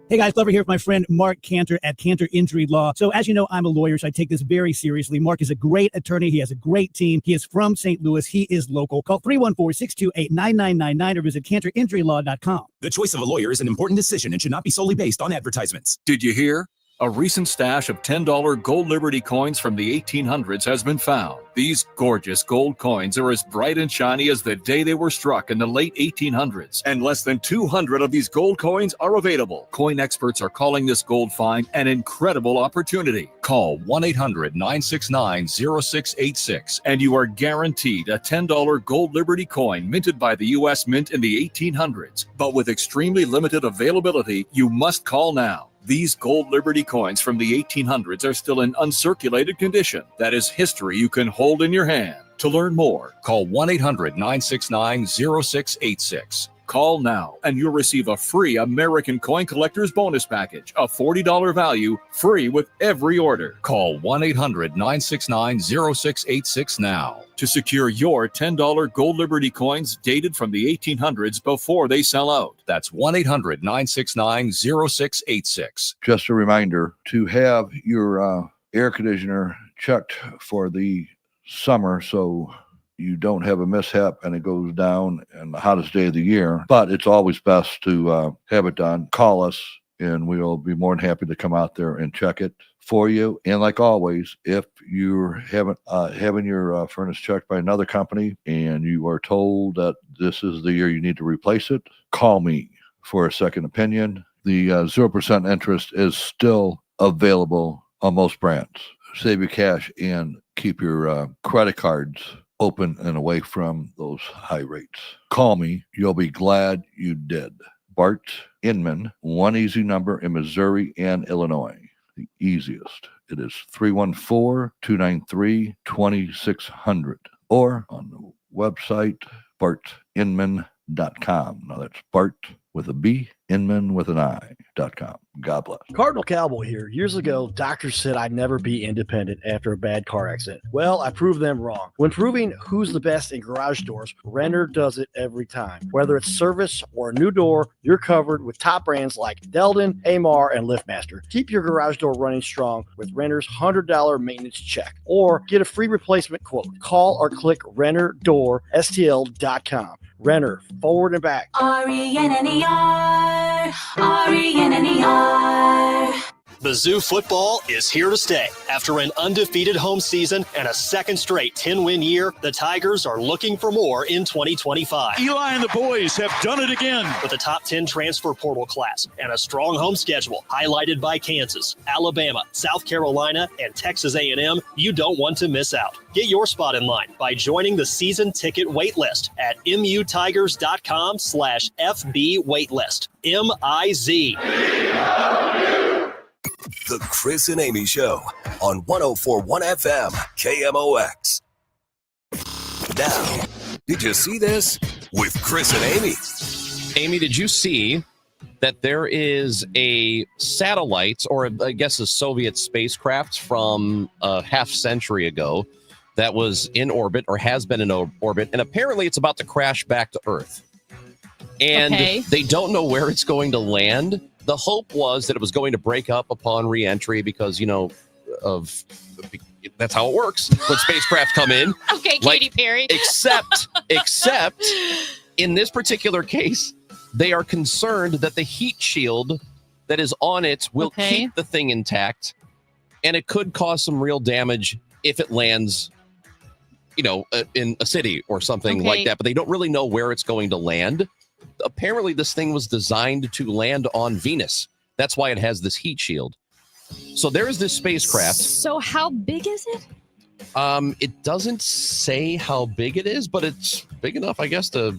Hey guys, Clever here with my friend Mark Cantor at Cantor Injury Law. So as you know, I'm a lawyer, so I take this very seriously. Mark is a great attorney. He has a great team. He is from St. Louis. He is local. Call 314-628-9999 or visit cantorinjurylaw.com. The choice of a lawyer is an important decision and should not be solely based on advertisements. Did you hear? A recent stash of $10 gold Liberty coins from the 1800s has been found. These gorgeous gold coins are as bright and shiny as the day they were struck in the late 1800s, and less than 200 of these gold coins are available. Coin experts are calling this gold find an incredible opportunity. Call 1-800-969-0686 and you are guaranteed a $10 gold Liberty coin minted by the U.S. Mint in the 1800s. But with extremely limited availability, you must call now. These gold Liberty coins from the 1800s are still in uncirculated condition. That is history you can hold in your hand. To learn more, call 1-800-969-0686. Call now and you'll receive a free American Coin Collector's Bonus Package, a $40 value, free with every order. Call 1-800-969-0686 now to secure your $10 gold Liberty coins dated from the 1800s before they sell out. That's 1-800-969-0686. Just a reminder to have your air conditioner checked for the summer so you don't have a mishap and it goes down in the hottest day of the year. But it's always best to have it done. Call us and we'll be more than happy to come out there and check it for you. And like always, if you're having your furnace checked by another company and you are told that this is the year you need to replace it, call me for a second opinion. The 0% interest is still available on most brands. Save your cash and keep your credit cards open and away from those high rates. Call me. You'll be glad you did. Bart Inman, one easy number in Missouri and Illinois. The easiest. It is 314-293-2600 or on the website bartinman.com. Now that's Bart with a B, Inman with an I.com. God bless. Cardinal Cowboy here. Years ago, doctors said I'd never be independent after a bad car accident. Well, I proved them wrong. When proving who's the best in garage doors, Renner does it every time. Whether it's service or a new door, you're covered with top brands like Delden, Amar, and LiftMaster. Keep your garage door running strong with Renner's $100 maintenance check or get a free replacement quote. Call or click RennerDoorSTL.com. Renner, forward and back. RENNER, RENNER. Mizzou football is here to stay. After an undefeated home season and a second straight 10-win year, the Tigers are looking for more in 2025. Eli and the boys have done it again. With a top 10 transfer portal class and a strong home schedule highlighted by Kansas, Alabama, South Carolina, and Texas A&M, you don't want to miss out. Get your spot in line by joining the season ticket waitlist at mutigers.com/FB waitlist. MIZ. The Chris and Amy Show on 104.1 FM KMOX. Now, did you see this? With Chris and Amy. Amy, did you see that there is a satellite, or I guess a Soviet spacecraft from a half century ago that was in orbit or has been in orbit, and apparently it's about to crash back to Earth. And they don't know where it's going to land. The hope was that it was going to break up upon re-entry because, that's how it works when spacecraft come in. Okay, Katy Perry. Except in this particular case, they are concerned that the heat shield that is on it will keep the thing intact, and it could cause some real damage if it lands, in a city or something like that. But they don't really know where it's going to land. Apparently, this thing was designed to land on Venus. That's why it has this heat shield. So there is this spacecraft. So how big is it? It doesn't say how big it is, but it's big enough, I guess, to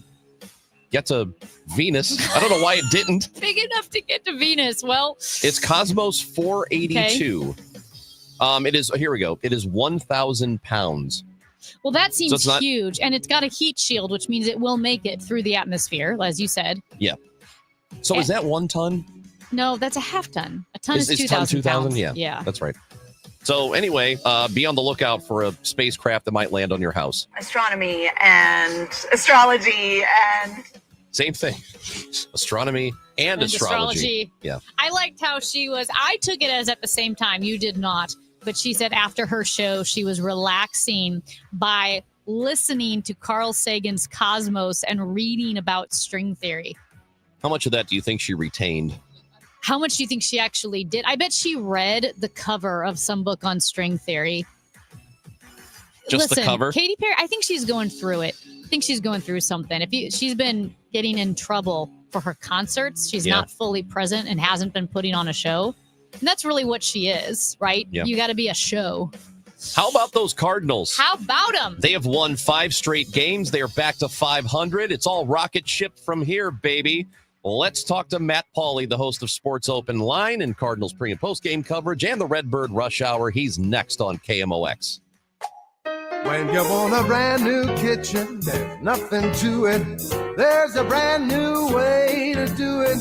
get to Venus. I don't know why it didn't. Big enough to get to Venus. Well, it's Cosmos 482. It is, here we go. It is 1,000 pounds. Well, that seems huge, and it's got a heat shield, which means it will make it through the atmosphere, as you said. Yeah. So is that 1 ton? No, that's a half ton. A ton is 2,000 pounds. Yeah, that's right. So anyway, be on the lookout for a spacecraft that might land on your house. Astronomy and astrology and... Same thing. Astronomy and astrology. Yeah. I liked how I took it as at the same time. You did not. But she said after her show, she was relaxing by listening to Carl Sagan's Cosmos and reading about string theory. How much of that do you think she retained? How much do you think she actually did? I bet she read the cover of some book on string theory. Just the cover? Katy Perry, I think she's going through it. I think she's going through something. She's been getting in trouble for her concerts. She's not fully present and hasn't been putting on a show. And that's really what she is, right? Yeah. You got to be a show. How about those Cardinals? How about them? They have won 5 straight games. They are back to 500. It's all rocket ship from here, baby. Let's talk to Matt Pauley, the host of Sports Open Line and Cardinals pre- and post-game coverage and the Redbird Rush Hour. He's next on KMOX. When you want a brand new kitchen, there's nothing to it. There's a brand new way to do it.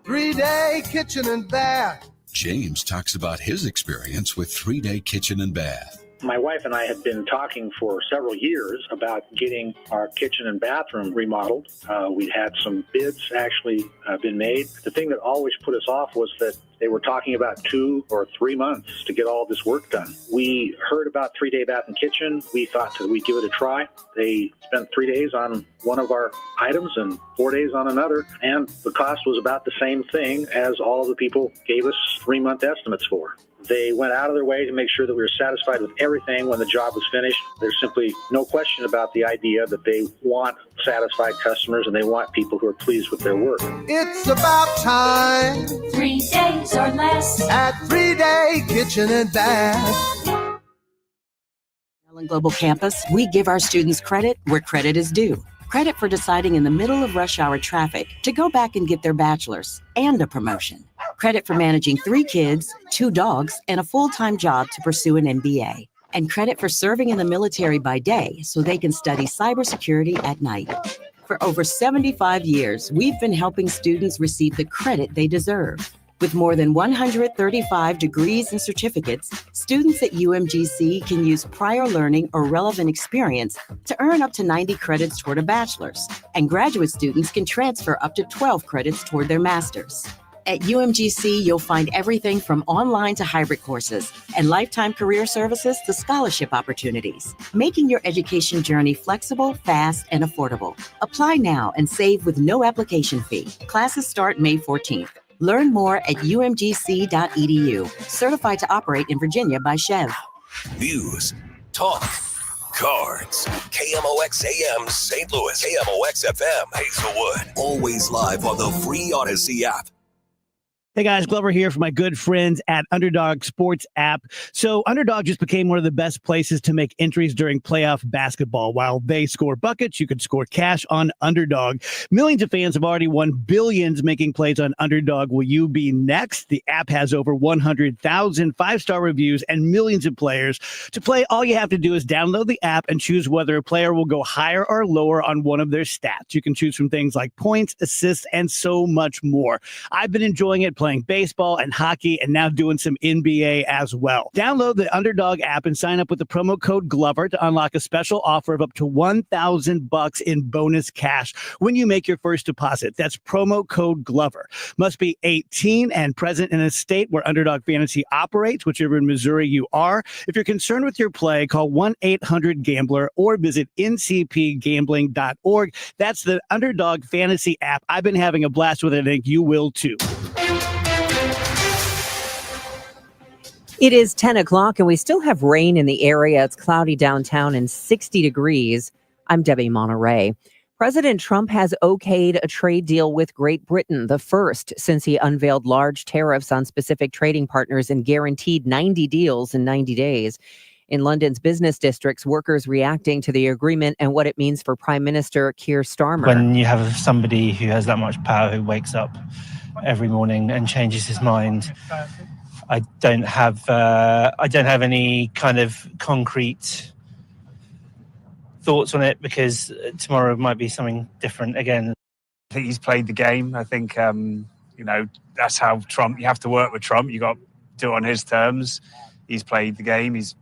3-day kitchen and bath. James talks about his experience with 3-day kitchen and bath. My wife and I had been talking for several years about getting our kitchen and bathroom remodeled. We'd had some bids actually been made. The thing that always put us off was that they were talking about 2 or 3 months to get all this work done. We heard about 3-Day Bath and Kitchen. We thought that we'd give it a try. They spent 3 days on one of our items and 4 days on another, and the cost was about the same thing as all the people gave us 3-month estimates for. They went out of their way to make sure that we were satisfied with everything when the job was finished. There's simply no question about the idea that they want satisfied customers and they want people who are pleased with their work. It's about time. 3 days or less at 3-Day Kitchen and Bath. Maryland Global Campus, we give our students credit where credit is due. Credit for deciding in the middle of rush hour traffic to go back and get their bachelor's and a promotion. Credit for managing 3 kids, 2 dogs, and a full-time job to pursue an MBA. And credit for serving in the military by day so they can study cybersecurity at night. For over 75 years, we've been helping students receive the credit they deserve. With more than 135 degrees and certificates, students at UMGC can use prior learning or relevant experience to earn up to 90 credits toward a bachelor's, and graduate students can transfer up to 12 credits toward their master's. At UMGC, you'll find everything from online to hybrid courses and lifetime career services to scholarship opportunities, making your education journey flexible, fast, and affordable. Apply now and save with no application fee. Classes start May 14th. Learn more at umgc.edu. Certified to operate in Virginia by Chev. News, talk, cards. KMOX AM St. Louis. KMOX FM Hazelwood. Always live on the free Odyssey app. Hey guys, Glover here for my good friends at Underdog Sports app. So Underdog just became one of the best places to make entries during playoff basketball. While they score buckets, you can score cash on Underdog. Millions of fans have already won billions making plays on Underdog. Will you be next? The app has over 100,000 5-star reviews and millions of players. To play, all you have to do is download the app and choose whether a player will go higher or lower on one of their stats. You can choose from things like points, assists, and so much more. I've been enjoying it playing baseball and hockey and now doing some NBA as well. Download the Underdog app and sign up with the promo code Glover to unlock a special offer of up to $1,000 in bonus cash when you make your first deposit. That's promo code Glover. Must be 18 and present in a state where Underdog Fantasy operates, whichever in Missouri you are. If you're concerned with your play, call 1-800-GAMBLER or visit ncpgambling.org. That's the Underdog Fantasy app. I've been having a blast with it. I think you will too. It is 10 o'clock and we still have rain in the area. It's cloudy downtown and 60 degrees. I'm Debbie Monterey. President Trump has okayed a trade deal with Great Britain, the first since he unveiled large tariffs on specific trading partners and guaranteed 90 deals in 90 days. In London's business districts, workers reacting to the agreement and what it means for Prime Minister Keir Starmer. When you have somebody who has that much power, who wakes up every morning and changes his mind, I don't have any kind of concrete thoughts on it because tomorrow might be something different again. I think he's played the game. I think, that's how Trump, you have to work with Trump. You got to do it on his terms. He's played the game. He's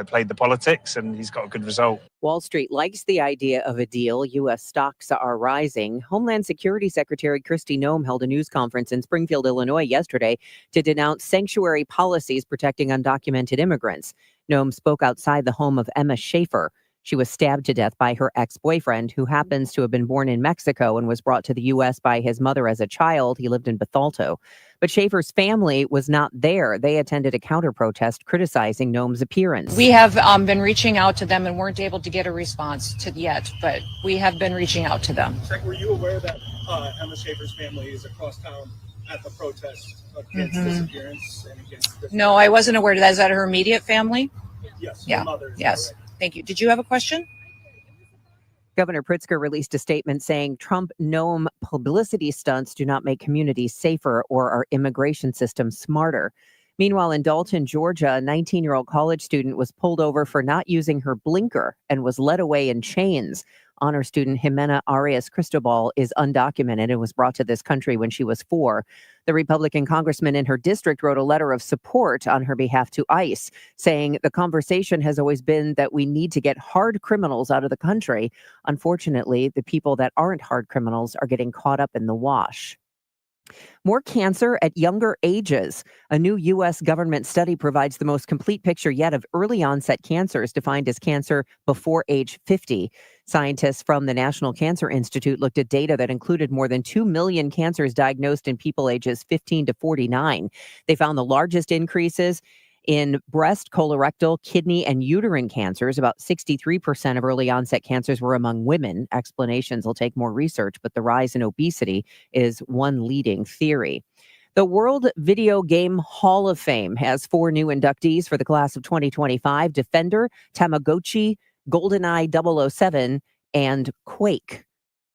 played the politics and he's got a good result. Wall Street likes the idea of a deal. U.S. stocks are rising. Homeland Security Secretary Kristi Noem held a news conference in Springfield, Illinois yesterday to denounce sanctuary policies protecting undocumented immigrants. Noem spoke outside the home of Emma Schaefer. She was stabbed to death by her ex-boyfriend, who happens to have been born in Mexico and was brought to the U.S. by his mother as a child. He lived in Bethalto. But Schaefer's family was not there. They attended a counter-protest criticizing Noem's appearance. We have been reaching out to them and weren't able to get a response yet, but we have been reaching out to them. Were you aware that Emma Schaefer's family is across town at the protest against disappearance and against this? No, I wasn't aware of that. Is that her immediate family? Yes. Yeah. Yes. Thank you. Did you have a question? Governor Pritzker released a statement saying Trump-Noem publicity stunts do not make communities safer or our immigration system smarter. Meanwhile, in Dalton, Georgia, a 19-year-old college student was pulled over for not using her blinker and was led away in chains. Honor student Jimena Arias Cristobal is undocumented and was brought to this country when she was 4. The Republican congressman in her district wrote a letter of support on her behalf to ICE, saying the conversation has always been that we need to get hard criminals out of the country. Unfortunately, the people that aren't hard criminals are getting caught up in the wash. More cancer at younger ages. A new U.S. government study provides the most complete picture yet of early onset cancers, defined as cancer before age 50. Scientists from the National Cancer Institute looked at data that included more than 2 million cancers diagnosed in people ages 15 to 49. They found the largest increases in breast, colorectal, kidney, and uterine cancers. About 63% of early onset cancers were among women. Explanations will take more research, but the rise in obesity is one leading theory. The World Video Game Hall of Fame has 4 new inductees for the class of 2025: Defender, Tamagotchi, GoldenEye 007, and Quake.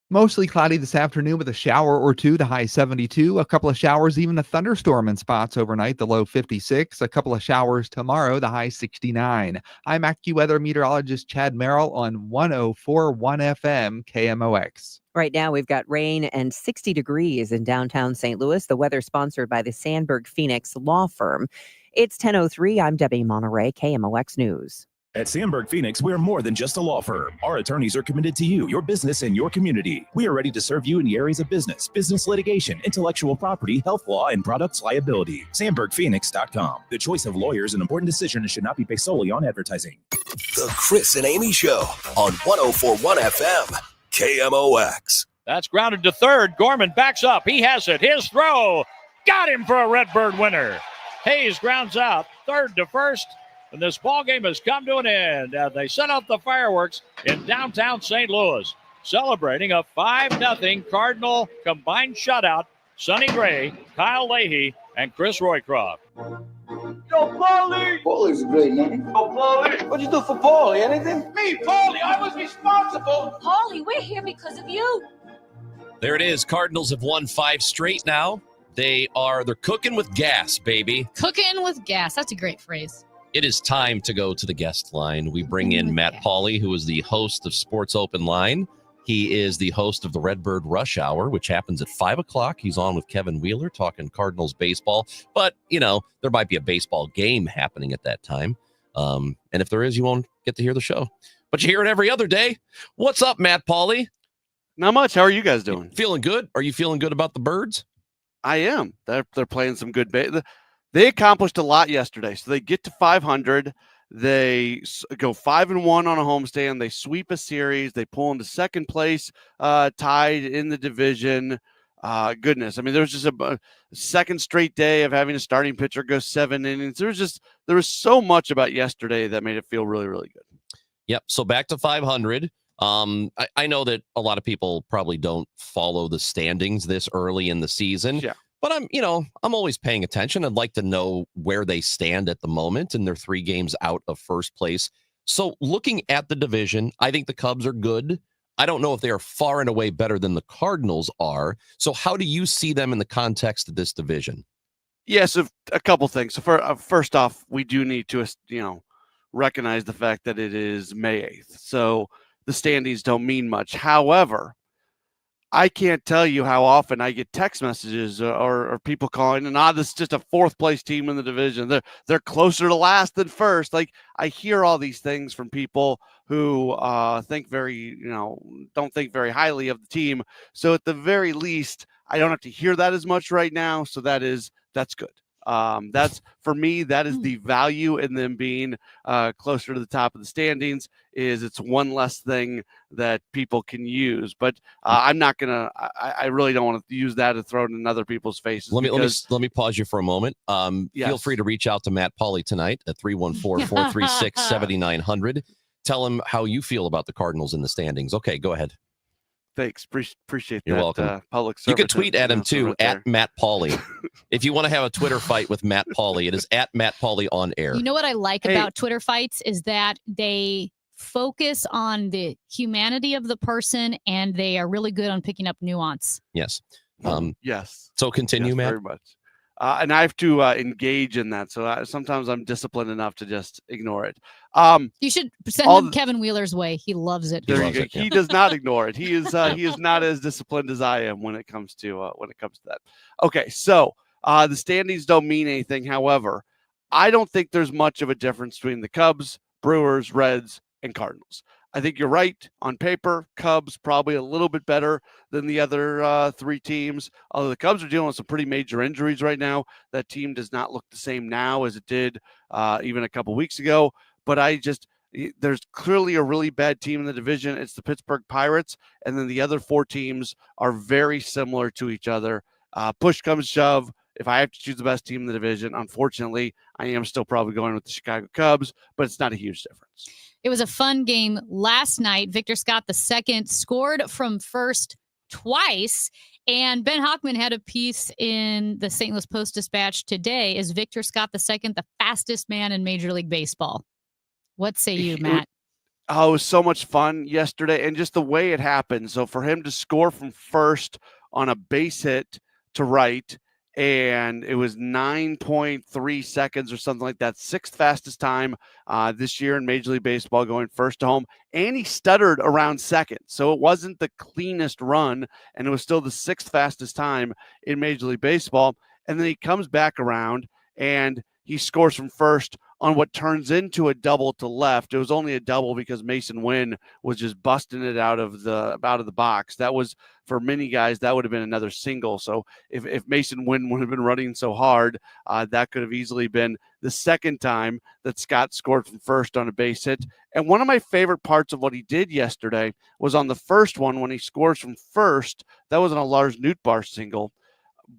Mostly cloudy this afternoon with a shower or two, the high 72. A couple of showers, even a thunderstorm in spots overnight, the low 56. A couple of showers tomorrow, the high 69. I'm AccuWeather meteorologist Chad Merrill on 104.1 FM KMOX. Right now, we've got rain and 60 degrees in downtown St. Louis. The weather sponsored by the Sandberg Phoenix Law Firm. It's 10:03. I'm Debbie Monterey, KMOX News. At Sandberg Phoenix, we're more than just a law firm. Our attorneys are committed to you, your business, and your community. We are ready to serve you in the areas of business litigation, intellectual property, health law, and products liability. SandbergPhoenix.com. The choice of lawyers an important decision and should not be based solely on advertising. The Chris and Amy Show on 104.1 FM KMOX. That's grounded to third. Gorman backs up. He has it. His throw. Got him for a Redbird winner. Hayes grounds out. Third to first. And this ball game has come to an end. They set off the fireworks in downtown St. Louis, celebrating a 5-0 Cardinal combined shutout. Sonny Gray, Kyle Leahy, and Chris Roycroft. Yo, Paulie! Paulie's a great name. Yo, Paulie! What'd you do for Paulie? Anything? Me, Paulie! I was responsible! Paulie, we're here because of you. There it is. Cardinals have won 5 straight now. They're cooking with gas, baby. Cooking with gas. That's a great phrase. It is time to go to the guest line. We bring in Matt Pauley, who is the host of Sports Open Line. He is the host of the Redbird Rush Hour, which happens at 5 o'clock. He's on with Kevin Wheeler talking Cardinals baseball. But, there might be a baseball game happening at that time. And if there is, you won't get to hear the show. But you hear it every other day. What's up, Matt Pauley? Not much. How are you guys doing? Feeling good? Are you feeling good about the Birds? I am. They're playing some good baseball. They accomplished a lot yesterday. So they get to 500. They go 5-1 on a homestand. They sweep a series. They pull into second place, tied in the division. Goodness. I mean, there was just a second straight day of having a starting pitcher go 7 innings. There was so much about yesterday that made it feel really, really good. Yep. So back to 500. I know that a lot of people probably don't follow the standings this early in the season. Yeah. But I'm always paying attention. I'd like to know where they stand at the moment, and they're 3 games out of first place. So looking at the division, I think the Cubs are good. I don't know if they are far and away better than the Cardinals are. So how do you see them in the context of this division? Yes, a couple things. So first off, we do need to, recognize the fact that it is May 8th. So the standings don't mean much. However, I can't tell you how often I get text messages or people calling and this is just a 4th place team in the division. They're closer to last than first. Like, I hear all these things from people who don't think very highly of the team. So at the very least, I don't have to hear that as much right now. So that's good. That's, for me, that is the value in them being closer to the top of the standings. Is it's one less thing that people can use, but I'm not gonna. I really don't want to use that to throw it in other people's faces. Let me pause you for a moment. Yes. Feel free to reach out to Matt Pauley tonight at 314-436-7900. Tell him how you feel about the Cardinals in the standings. Okay, go ahead. Thanks. Appreciate that. You're welcome. Public you can tweet at him too, at Matt Pauley. If you want to have a Twitter fight with Matt Pauley, it is at Matt Pauley on air. You know what I like about Twitter fights is that they focus on the humanity of the person, and they are really good on picking up nuance. Yes. Yes. So continue, yes, Matt. Very much. and I have to engage in that. So sometimes I'm disciplined enough to just ignore it. You should send him Kevin Wheeler's way. He loves it. There you go. He does not ignore it. He is not as disciplined as I am when it comes to that. Okay, so the standings don't mean anything. However, I don't think there's much of a difference between the Cubs, Brewers, Reds, and Cardinals. I think you're right. On paper, Cubs probably a little bit better than the other three teams. Although the Cubs are dealing with some pretty major injuries right now. That team does not look the same now as it did even a couple weeks ago. But there's clearly a really bad team in the division. It's the Pittsburgh Pirates. And then the other four teams are very similar to each other. Push comes shove. If I have to choose the best team in the division, unfortunately, I am still probably going with the Chicago Cubs, but it's not a huge difference. It was a fun game last night. Victor Scott II scored from first twice, and Ben Hockman had a piece in the St. Louis Post-Dispatch today. Is Victor Scott II the fastest man in Major League Baseball? What say you, Matt? It was so much fun yesterday, and just the way it happened. So for him to score from first on a base hit to right, and it was 9.3 seconds or something like that. Sixth fastest time this year in Major League Baseball, going first to home. And he stuttered around second. So it wasn't the cleanest run, and it was still the sixth fastest time in Major League Baseball. And then he comes back around, and he scores from first on what turns into a double to left. It was only a double because Mason Wynn was just busting it out of the box. That was, for many guys, that would have been another single. So if Mason Wynn would have been running so hard, that could have easily been the second time that Scott scored from first on a base hit. And one of my favorite parts of what he did yesterday was on the first one when he scores from first. That was on a Lars Nootbaar single.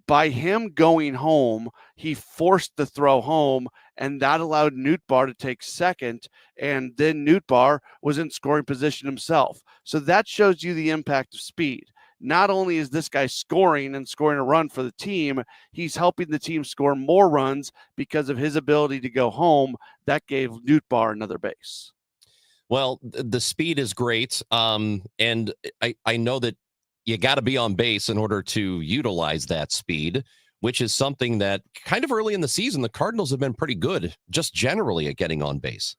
By him going home, he forced the throw home, and that allowed Nootbaar to take second, and then Nootbaar was in scoring position himself. So that shows you the impact of speed. Not only is this guy scoring and scoring a run for the team, he's helping the team score more runs because of his ability to go home. That gave Nootbaar another base. Well, the speed is great, and I know that you got to be on base in order to utilize that speed, which is something that kind of early in the season, the Cardinals have been pretty good just generally at getting on base.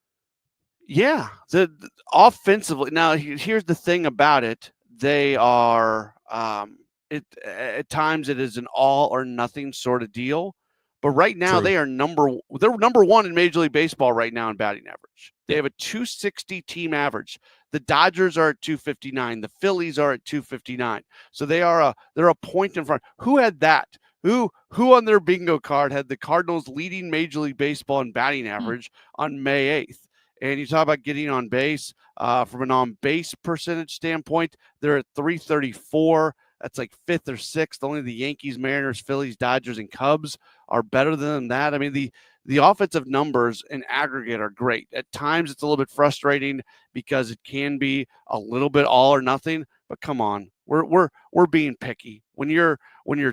Yeah, the offensively. Now, here's the thing about it. They are, at times it is an all or nothing sort of deal. But right now they're number one in Major League Baseball right now in batting average. They have a 260 team average. The Dodgers are at 259. The Phillies are at 259. So they're a point in front. Who had that? Who on their bingo card had the Cardinals leading Major League Baseball in batting average on May 8th? And you talk about getting on base from an on-base percentage standpoint, they're at 334. That's like fifth or sixth. Only the Yankees, Mariners, Phillies, Dodgers, and Cubs are better than that. I mean, the offensive numbers in aggregate are great. At times, it's a little bit frustrating because it can be a little bit all or nothing. But come on, we're being picky. When you're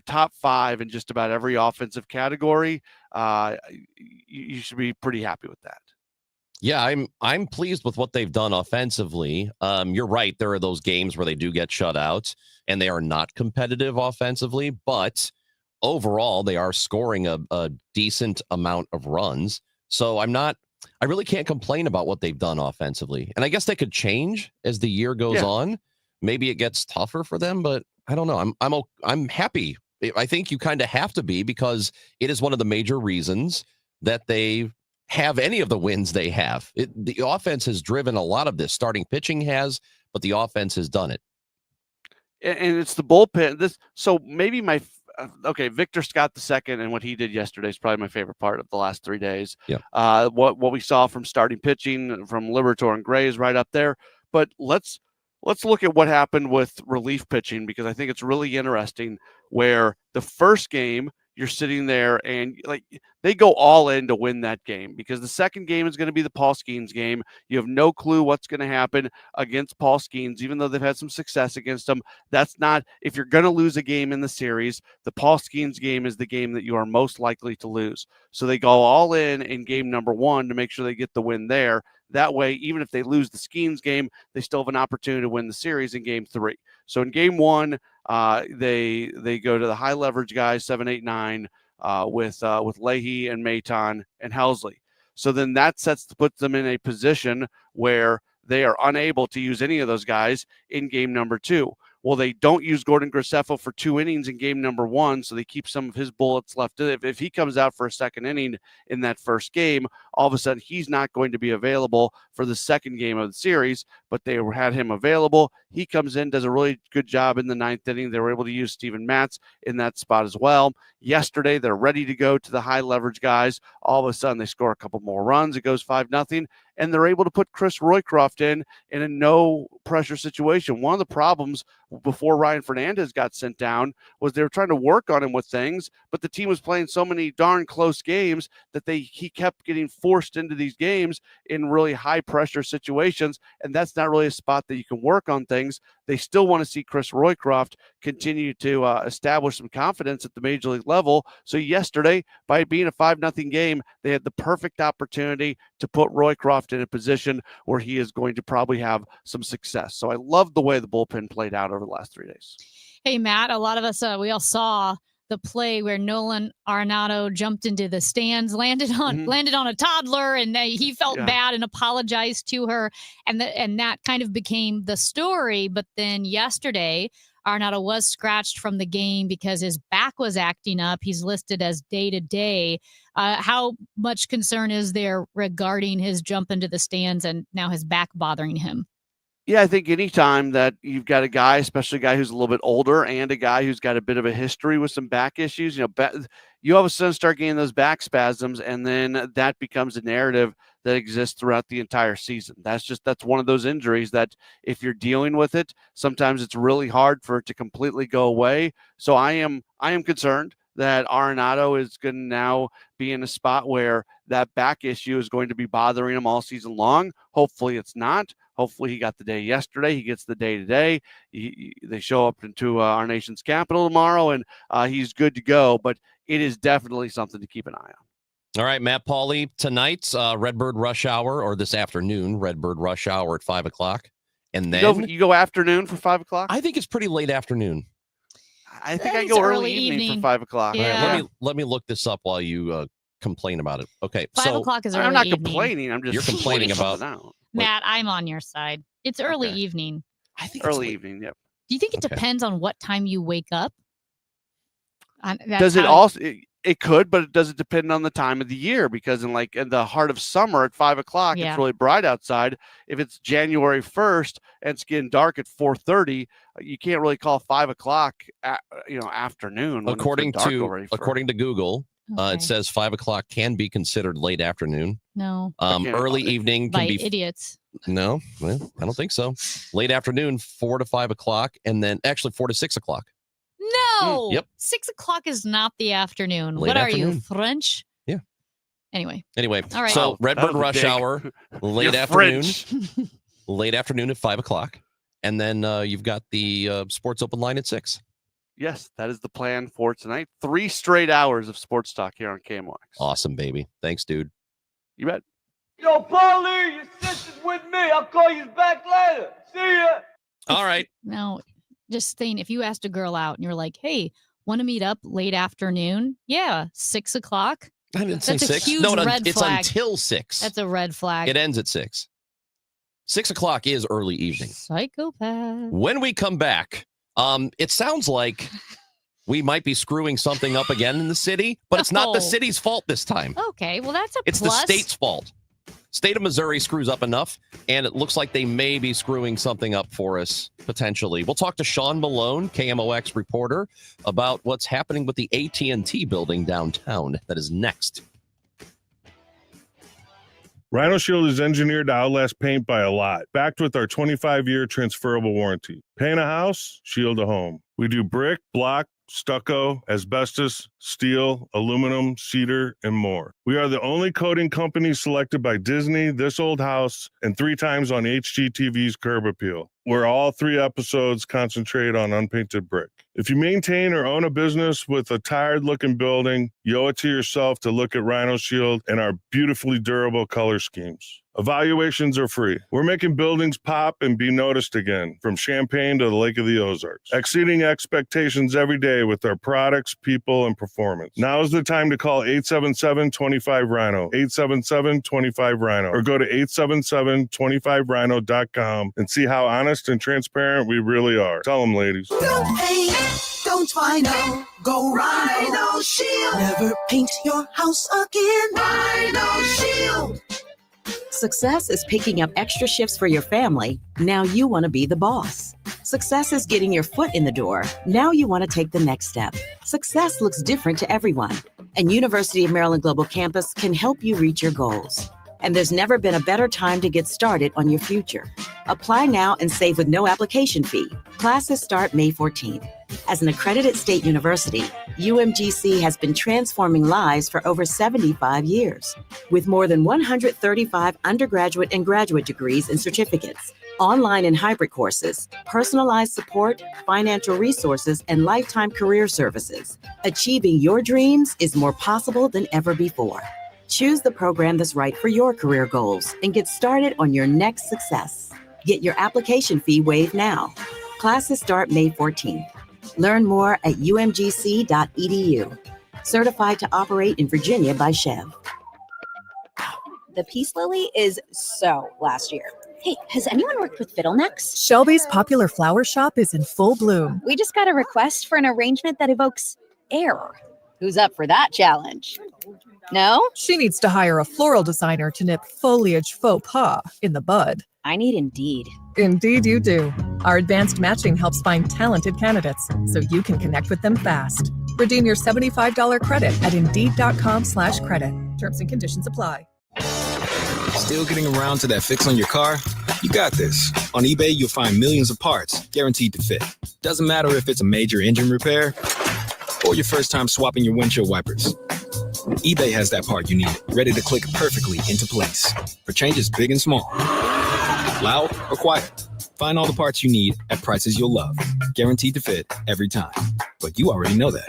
top five in just about every offensive category, you should be pretty happy with that. Yeah, I'm pleased with what they've done offensively. You're right. There are those games where they do get shut out and they are not competitive offensively, but overall they are scoring a decent amount of runs. So I really can't complain about what they've done offensively. And I guess they could change as the year goes on. Maybe it gets tougher for them, but I don't know. I'm happy. I think you kind of have to be, because it is one of the major reasons that they have any of the wins they have. The offense has driven a lot of this. Starting pitching has, but the offense has done it. And it's the bullpen. So maybe Victor Scott II and what he did yesterday is probably my favorite part of the last 3 days. Yeah. What we saw from starting pitching from Liberatore and Gray is right up there. But let's look at what happened with relief pitching, because I think it's really interesting. Where the first game, you're sitting there and they go all in to win that game, because the second game is going to be the Paul Skeens game. You have no clue what's going to happen against Paul Skeens, even though they've had some success against them. That's not, if you're going to lose a game in the series, the Paul Skeens game is the game that you are most likely to lose. So they go all in game number one to make sure they get the win there. That way, even if they lose the Skeens game, they still have an opportunity to win the series in game 3. So in game 1, they go to the high leverage guys, 7, 8, 9. with Leahy and Maton and Helsley. So then that puts them in a position where they are unable to use any of those guys in game number 2. Well, they don't use Gordon Graceffo for 2 innings in game number 1, so they keep some of his bullets left. If he comes out for a second inning in that first game, all of a sudden he's not going to be available for the second game of the series, but they had him available. He comes in, does a really good job in the 9th inning. They were able to use Steven Matz in that spot as well. Yesterday, they're ready to go to the high leverage guys. All of a sudden, they score a couple more runs. It goes 5-0, and they're able to put Chris Roycroft in a no-pressure situation. One of the problems before Ryan Fernandez got sent down was they were trying to work on him with things, but the team was playing so many darn close games that he kept getting forced into these games in really high-pressure situations, and that's not really a spot that you can work on things. They still want to see Chris Roycroft continue to establish some confidence at the major league level. So yesterday, by it being a 5-0 game, they had the perfect opportunity to put Roycroft in a position where he is going to probably have some success. So I love the way the bullpen played out over the last 3 days. Hey, Matt, a lot of us, we all saw the play where Nolan Arenado jumped into the stands, landed on a toddler, and he felt bad and apologized to her. And that kind of became the story. But then yesterday, Arenado was scratched from the game because his back was acting up. He's listed as day-to-day. How much concern is there regarding his jump into the stands and now his back bothering him? Yeah, I think anytime that you've got a guy, especially a guy who's a little bit older and a guy who's got a bit of a history with some back issues, you all of a sudden start getting those back spasms, and then that becomes a narrative that exists throughout the entire season. That's one of those injuries that if you're dealing with it, sometimes it's really hard for it to completely go away. So I am concerned that Arenado is going to now be in a spot where that back issue is going to be bothering him all season long. Hopefully it's not. Hopefully he got the day yesterday. He gets the day today. They show up into our nation's capital tomorrow, and he's good to go. But it is definitely something to keep an eye on. All right, Matt Pauley, tonight's Redbird Rush Hour, or this afternoon, Redbird Rush Hour at 5 o'clock. And then you go afternoon for 5 o'clock? I think it's pretty late afternoon. I think I go early evening for 5 o'clock. Yeah. Right, let me look this up while you complain about it. Okay, 5 o'clock is early I'm not evening. complaining. I'm just You're complaining about now. Matt, I'm on your side. It's early evening. I think early evening. Yep. Do you think it depends on what time you wake up? Does it also? It could, but it doesn't depend on the time of the year, because in the heart of summer at 5 o'clock, it's really bright outside. If it's January 1st and it's getting dark at 4:30, you can't really call 5 o'clock afternoon. According to Google, it says 5 o'clock can be considered late afternoon. No. Early evening can By be idiots. No, well, I don't think so. Late afternoon, 4 to 5 o'clock, and then actually 4 to 6 o'clock. No. Yep. 6 o'clock is not the afternoon. Late what afternoon. are you, French? Yeah. Anyway. All right. So Redbird was a Rush dig. Hour, late You're afternoon, French. late afternoon at 5 o'clock, and then you've got the Sports Open Line at 6. Yes, that is the plan for tonight. 3 straight hours of sports talk here on KMOX. Awesome, baby. Thanks, dude. You bet. Yo, Paulie, your sister's with me. I'll call you back later. See ya. All right. No, just saying, if you asked a girl out and you're like, hey, want to meet up late afternoon? Yeah, 6 o'clock. I didn't say That's a 6. huge No, red it's flag. until 6. That's a red flag. It ends at 6. 6 o'clock is early evening. Psychopath. When we come back, it sounds like we might be screwing something up again in the city, but it's not the city's fault this time. Okay, well, that's a It's plus. the state's fault. State of Missouri screws up enough, and it looks like they may be screwing something up for us, potentially. We'll talk to Sean Malone, KMOX reporter, about what's happening with the AT&T building downtown. That is next. Rhino Shield is engineered to outlast paint by a lot, backed with our 25-year transferable warranty. Paint a house, shield a home. We do brick, block, stucco, asbestos, steel, aluminum, cedar, and more. We are the only coating company selected by Disney, This Old House, and 3 times on HGTV's Curb Appeal, where all 3 episodes concentrate on unpainted brick. If you maintain or own a business with a tired-looking building, you owe it to yourself to look at Rhino Shield and our beautifully durable color schemes. Evaluations are free. We're making buildings pop and be noticed again, from Champaign to the Lake of the Ozarks, exceeding expectations every day with our products, people, and performance. Now is the time to call 877-25-RHINO, 877-25-RHINO, or go to 877-25rhino.com and see how honest and transparent we really are. Tell them, ladies. Don't paint, don't Rhino, go Rhino Shield. Never paint your house again. Rhino Shield. Success is picking up extra shifts for your family. Now you want to be the boss. Success is getting your foot in the door. Now you want to take the next step. Success looks different to everyone, and University of Maryland Global Campus can help you reach your goals. And there's never been a better time to get started on your future. Apply now and save with no application fee. Classes start May 14th. As an accredited state university, UMGC has been transforming lives for over 75 years. With more than 135 undergraduate and graduate degrees and certificates, online and hybrid courses, personalized support, financial resources, and lifetime career services, achieving your dreams is more possible than ever before. Choose the program that's right for your career goals and get started on your next success. Get your application fee waived now. Classes start May 14th. Learn more at umgc.edu. Certified to operate in Virginia by Chev. The peace lily is so last year. Hey, has anyone worked with fiddlenecks? Shelby's popular flower shop is in full bloom. We just got a request for an arrangement that evokes air. Who's up for that challenge? No? She needs to hire a floral designer to nip foliage faux pas in the bud. I need Indeed. Indeed you do. Our advanced matching helps find talented candidates so you can connect with them fast. Redeem your $75 credit at Indeed.com/credit. Terms and conditions apply. Still getting around to that fix on your car? You got this. On eBay, you'll find millions of parts guaranteed to fit. Doesn't matter if it's a major engine repair or your first time swapping your windshield wipers. eBay has that part you need, ready to click perfectly into place for changes big and small. Loud or quiet, find all the parts you need at prices you'll love. Guaranteed to fit every time. But you already know that.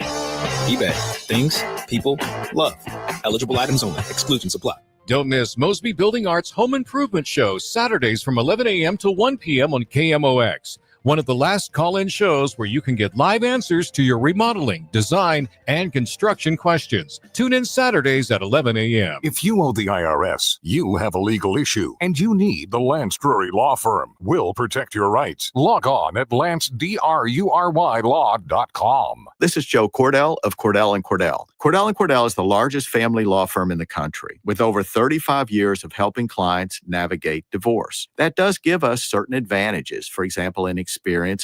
eBay. Things, people, love. Eligible items only. Exclusions apply. Don't miss Mosby Building Arts Home Improvement Show, Saturdays from 11 a.m. to 1 p.m. on KMOX. One of the last call-in shows where you can get live answers to your remodeling, design, and construction questions. Tune in Saturdays at 11 a.m. If you owe the IRS, you have a legal issue, and you need the Lance Drury Law Firm. We'll protect your rights. Log on at lancedrurylaw.com. This is Joe Cordell of Cordell & Cordell. Cordell & Cordell is the largest family law firm in the country, with over 35 years of helping clients navigate divorce. That does give us certain advantages, for example, in experience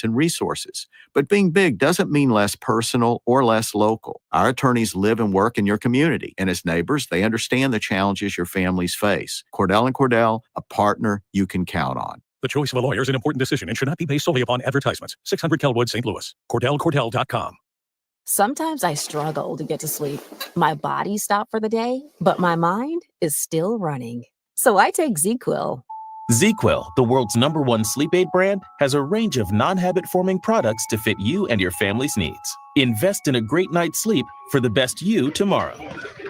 and resources. But being big doesn't mean less personal or less local. Our attorneys live and work in your community, and as neighbors, they understand the challenges your families face. Cordell & Cordell, a partner you can count on. The choice of a lawyer is an important decision and should not be based solely upon advertisements. 600 Kelwood, St. Louis. CordellCordell.com. Sometimes I struggle to get to sleep. My body stopped for the day, but my mind is still running. So I take ZzzQuil. ZzzQuil, the world's #1 sleep aid brand, has a range of non-habit-forming products to fit you and your family's needs. Invest in a great night's sleep for the best you tomorrow.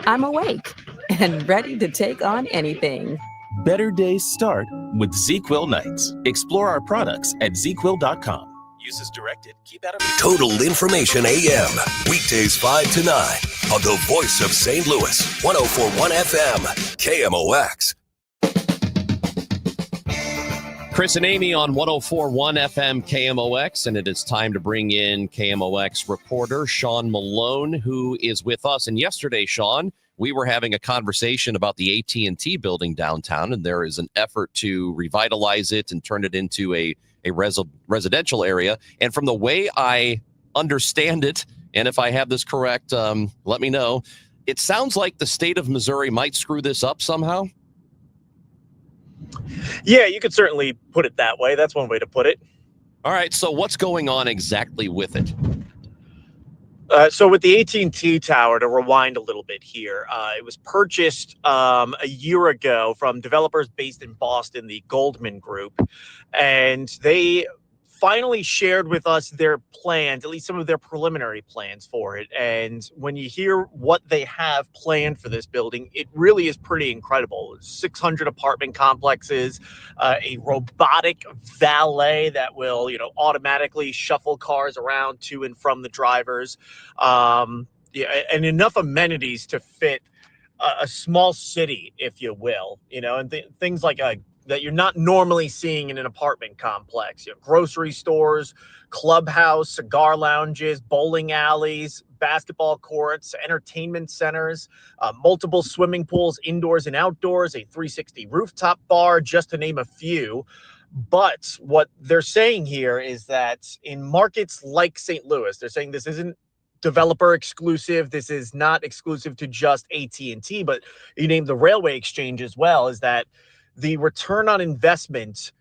I'm awake and ready to take on anything. Better days start with ZzzQuil nights. Explore our products at ZzzQuil.com. Use as directed. Keep out of Total Information AM. Weekdays 5 to 9 on the voice of St. Louis. 104.1 FM. KMOX. Chris and Amy on 104.1 FM KMOX, and it is time to bring in KMOX reporter Sean Malone, who is with us. And yesterday, Sean, we were having a conversation about the AT&T building downtown, and there is an effort to revitalize it and turn it into a residential area. And from the way I understand it, and if I have this correct, let me know, it sounds like the state of Missouri might screw this up somehow. Yeah, you could certainly put it that way. That's one way to put it. All right, so what's going on exactly with it? So with the AT&T tower, to rewind a little bit here, it was purchased a year ago from developers based in Boston, the Goldman Group, and they finally shared with us their plans, at least some of their preliminary plans for it. And when you hear what they have planned for this building, it really is pretty incredible. 600 apartment complexes, a robotic valet that will, automatically shuffle cars around to and from the drivers, and enough amenities to fit a small city, if you will, and things like that you're not normally seeing in an apartment complex. Grocery stores, clubhouse, cigar lounges, bowling alleys, basketball courts, entertainment centers, multiple swimming pools, indoors and outdoors, a 360 rooftop bar, just to name a few. But what they're saying here is that in markets like St. Louis, they're saying this isn't developer exclusive. This is not exclusive to just AT&T, but you named the railway exchange as well, is that the return on investment,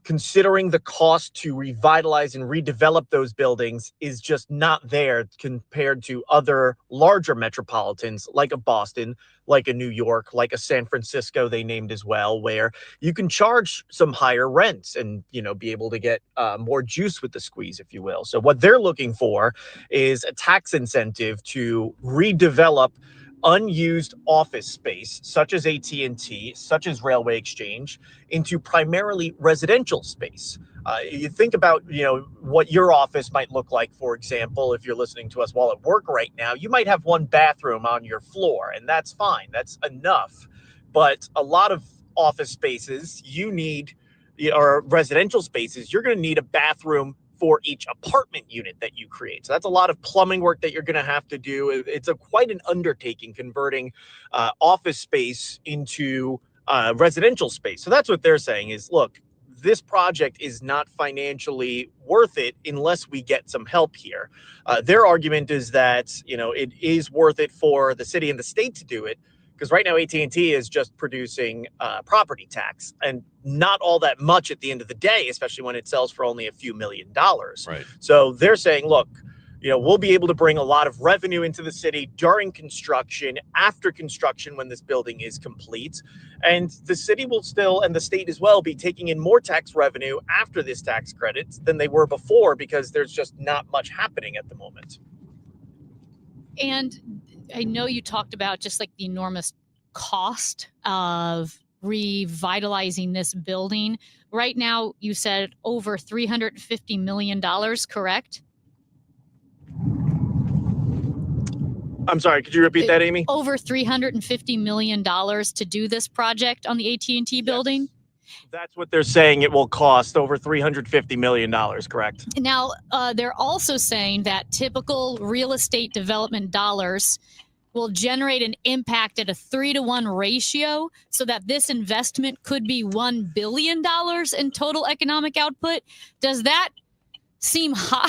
considering the cost to revitalize and redevelop those buildings, is just not there compared to other larger metropolitans like a Boston, like a New York, like a San Francisco they named as well, where you can charge some higher rents and, be able to get more juice with the squeeze, if you will. So what they're looking for is a tax incentive to redevelop unused office space, such as AT&T, such as Railway Exchange, into primarily residential space. You think about, what your office might look like, for example, if you're listening to us while at work right now, you might have one bathroom on your floor, and that's fine. That's enough. But a lot of office spaces, or residential spaces, you're going to need a bathroom for each apartment unit that you create. So that's a lot of plumbing work that you're going to have to do. It's quite an undertaking converting office space into residential space. So that's what they're saying is, look, this project is not financially worth it unless we get some help here. Their argument is that, it is worth it for the city and the state to do it, because right now AT&T is just producing property tax, and not all that much at the end of the day, especially when it sells for only a few $1 million. Right. So they're saying, look, we'll be able to bring a lot of revenue into the city during construction, after construction, when this building is complete. And the city will still, and the state as well, be taking in more tax revenue after this tax credit than they were before, because there's just not much happening at the moment. And I know you talked about just like the enormous cost of revitalizing this building. Right now, you said over $350 million, correct? I'm sorry, could you repeat that, Amy? Over $350 million to do this project on the AT&T building? That's what they're saying it will cost, over $350 million, correct? Now, they're also saying that typical real estate development dollars will generate an impact at a 3-to-1 ratio, so that this investment could be $1 billion in total economic output. Does that seem high?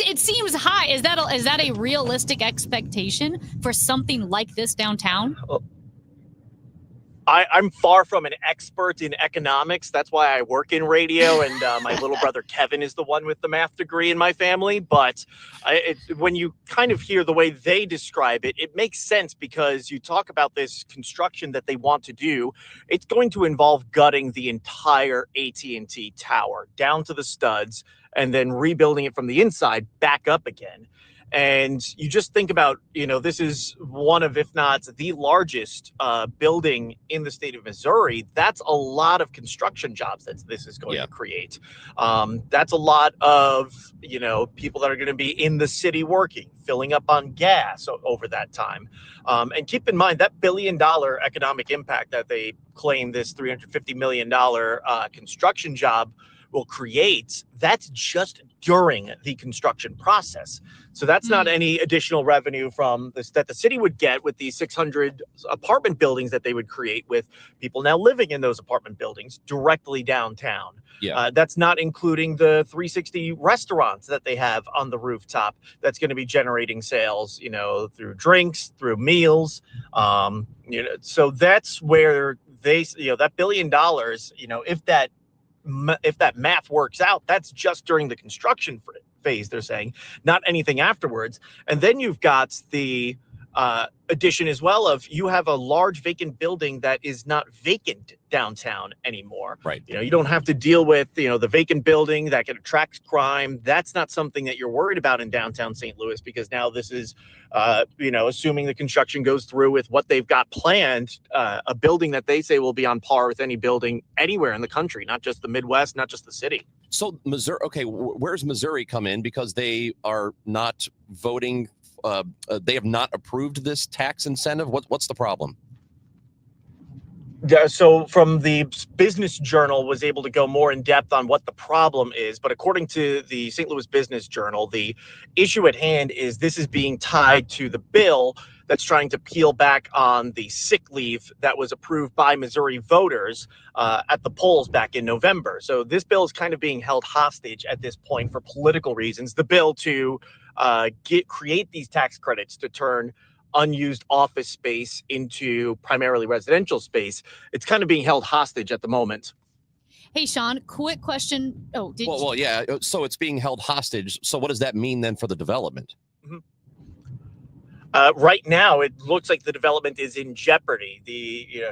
It seems high. Is that a realistic expectation for something like this downtown? I'm far from an expert in economics. That's why I work in radio, and my little brother Kevin is the one with the math degree in my family. But when you kind of hear the way they describe it, it makes sense, because you talk about this construction that they want to do. It's going to involve gutting the entire AT&T tower down to the studs and then rebuilding it from the inside back up again. And you just think about, this is one of, if not the largest building in the state of Missouri. That's a lot of construction jobs that this is going to create. That's a lot of, people that are going to be in the city working, filling up on gas over that time. And keep in mind that $1 billion economic impact that they claim this $350 million construction job will create, that's just during the construction process. So that's not any additional revenue from this that the city would get with these 600 apartment buildings that they would create, with people now living in those apartment buildings directly downtown. That's not including the 360 restaurants that they have on the rooftop that's going to be generating sales, through drinks, through meals. So that's where they, that $1 billion, if that math works out, that's just during the construction phase, they're saying, not anything afterwards. And then you've got the addition as well of you have a large vacant building that is not vacant downtown anymore. Right. You don't have to deal with, the vacant building that can attract crime. That's not something that you're worried about in downtown St. Louis, because now this is, assuming the construction goes through with what they've got planned, a building that they say will be on par with any building anywhere in the country, not just the Midwest, not just the city. So Missouri, okay, where's Missouri come in? Because they are not voting. They have not approved this tax incentive. What's the problem? So from the Business Journal was able to go more in depth on what the problem is. But according to the St. Louis Business Journal, the issue at hand is this is being tied to the bill that's trying to peel back on the sick leave that was approved by Missouri voters at the polls back in November. So this bill is kind of being held hostage at this point for political reasons. The bill to create these tax credits to turn unused office space into primarily residential space, it's kind of being held hostage at the moment. Hey, Sean, quick question. Oh, well, yeah. So it's being held hostage. So what does that mean then for the development? Right now, it looks like the development is in jeopardy.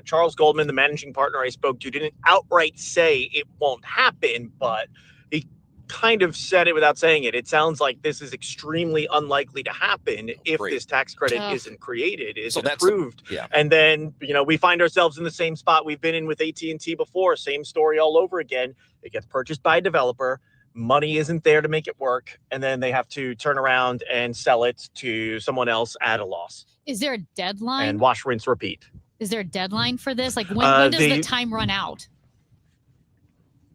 Charles Goldman, the managing partner I spoke to, didn't outright say it won't happen, but he kind of said it without saying it. It sounds like this is extremely unlikely to happen if this tax credit isn't created, isn't approved. And then, we find ourselves in the same spot we've been in with AT&T before. Same story all over again. It gets purchased by a developer. Money isn't there to make it work. And then they have to turn around and sell it to someone else at a loss. Is there a deadline? And wash, rinse, repeat. Is there a deadline for this? Like when does the time run out?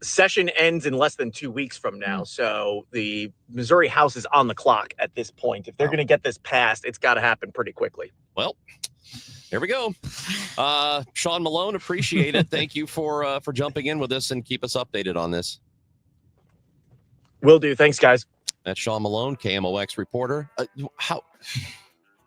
Session ends in less than 2 weeks from now. So the Missouri House is on the clock at this point. If they're going to get this passed, it's got to happen pretty quickly. Well, there we go. Sean Malone, appreciate it. Thank you for jumping in with us and keep us updated on this. Will do. Thanks, guys. That's Sean Malone, KMOX reporter.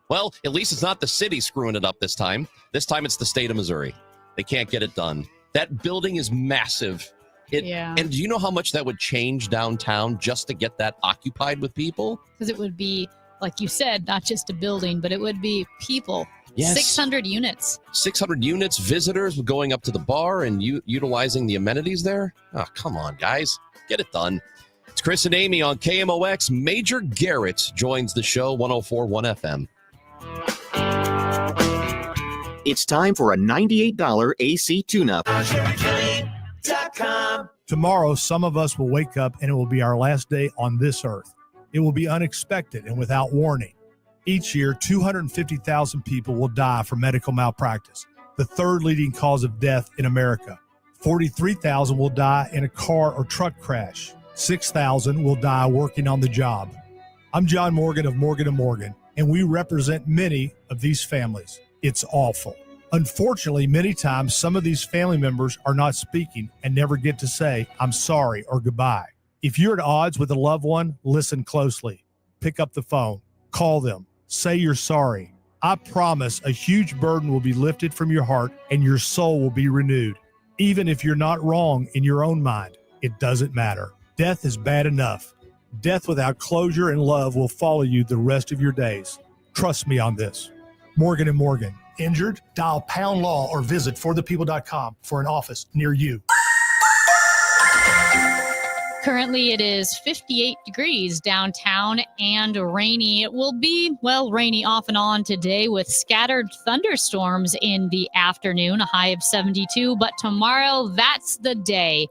Well, at least it's not the city screwing it up this time. This time it's the state of Missouri. They can't get it done. That building is massive. And do you know how much that would change downtown just to get that occupied with people? Because it would be, like you said, not just a building, but it would be people. Yes. 600 units. 600 units, visitors going up to the bar and utilizing the amenities there. Oh, come on, guys. Get it done. It's Chris and Amy on KMOX. Major Garrett joins the show, 104.1 FM. It's time for a $98 AC tune-up. Tomorrow, some of us will wake up and it will be our last day on this earth. It will be unexpected and without warning. Each year, 250,000 people will die from medical malpractice, the third leading cause of death in America. 43,000 will die in a car or truck crash. 6,000 will die working on the job. I'm John Morgan of Morgan & Morgan, and we represent many of these families. It's awful. Unfortunately, many times some of these family members are not speaking and never get to say, I'm sorry or goodbye. If you're at odds with a loved one, listen closely. Pick up the phone. Call them. Say you're sorry. I promise a huge burden will be lifted from your heart and your soul will be renewed. Even if you're not wrong in your own mind, it doesn't matter. Death is bad enough. Death without closure and love will follow you the rest of your days. Trust me on this. Morgan & Morgan. Injured? Dial pound law or visit forthepeople.com for an office near you. Currently, it is 58 degrees downtown and rainy. It will be, rainy off and on today with scattered thunderstorms in the afternoon, a high of 72. But tomorrow, that's the day.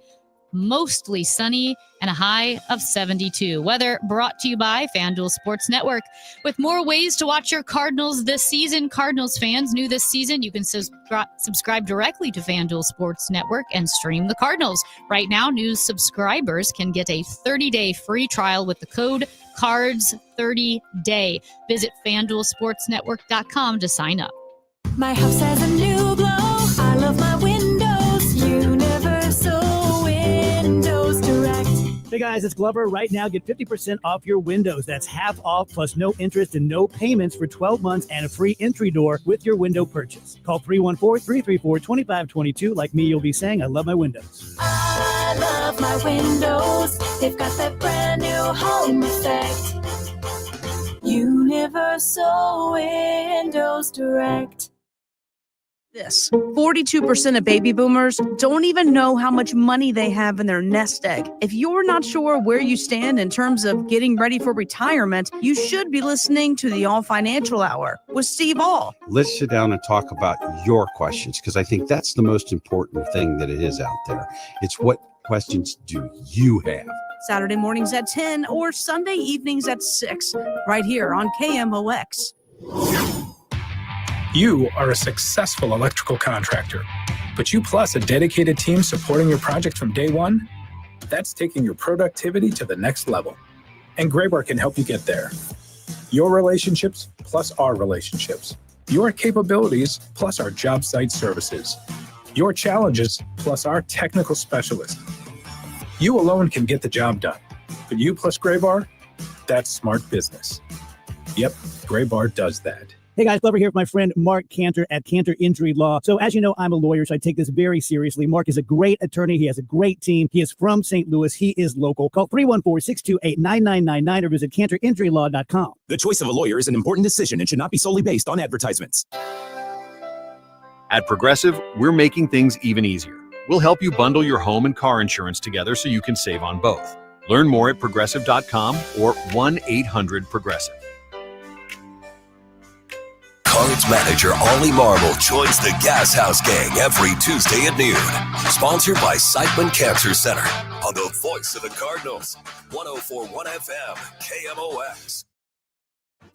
Mostly sunny and a high of 72. Weather brought to you by FanDuel Sports Network. With more ways to watch your Cardinals this season, Cardinals fans, new this season, you can subscribe directly to FanDuel Sports Network and stream the Cardinals. Right now, new subscribers can get a 30-day free trial with the code CARDS30DAY. Visit FanDuelSportsNetwork.com to sign up. My house has a new glow. I love my windows. Universal Windows Direct. Hey guys, it's Glover. Right now, get 50% off your windows. That's half off plus no interest and no payments for 12 months and a free entry door with your window purchase. Call 314-334-2522. Like me, you'll be saying, I love my windows. I love my windows. They've got that brand new home effect. Universal Windows Direct. This 42% of baby boomers don't even know how much money they have in their nest egg. If you're not sure where you stand in terms of getting ready for retirement, you should be listening to the All Financial Hour with Steve All. Let's sit down and talk about your questions, because I think that's the most important thing that it is out there. It's what questions do you have? Saturday mornings at 10 or Sunday evenings at 6, right here on KMOX. You are a successful electrical contractor, but you plus a dedicated team supporting your project from day one? That's taking your productivity to the next level. And Graybar can help you get there. Your relationships plus our relationships. Your capabilities plus our job site services. Your challenges plus our technical specialists. You alone can get the job done, but you plus Graybar, that's smart business. Yep, Graybar does that. Hey guys, Glover here with my friend Mark Cantor at Cantor Injury Law. So as you know, I'm a lawyer, so I take this very seriously. Mark is a great attorney. He has a great team. He is from St. Louis. He is local. Call 314-628-9999 or visit cantorinjurylaw.com. The choice of a lawyer is an important decision and should not be solely based on advertisements. At Progressive, we're making things even easier. We'll help you bundle your home and car insurance together so you can save on both. Learn more at progressive.com or 1-800-PROGRESSIVE. Cards manager Ollie Marble joins the Gas House Gang every Tuesday at noon. Sponsored by Siteman Cancer Center on the voice of the Cardinals. 104.1 FM, KMOX.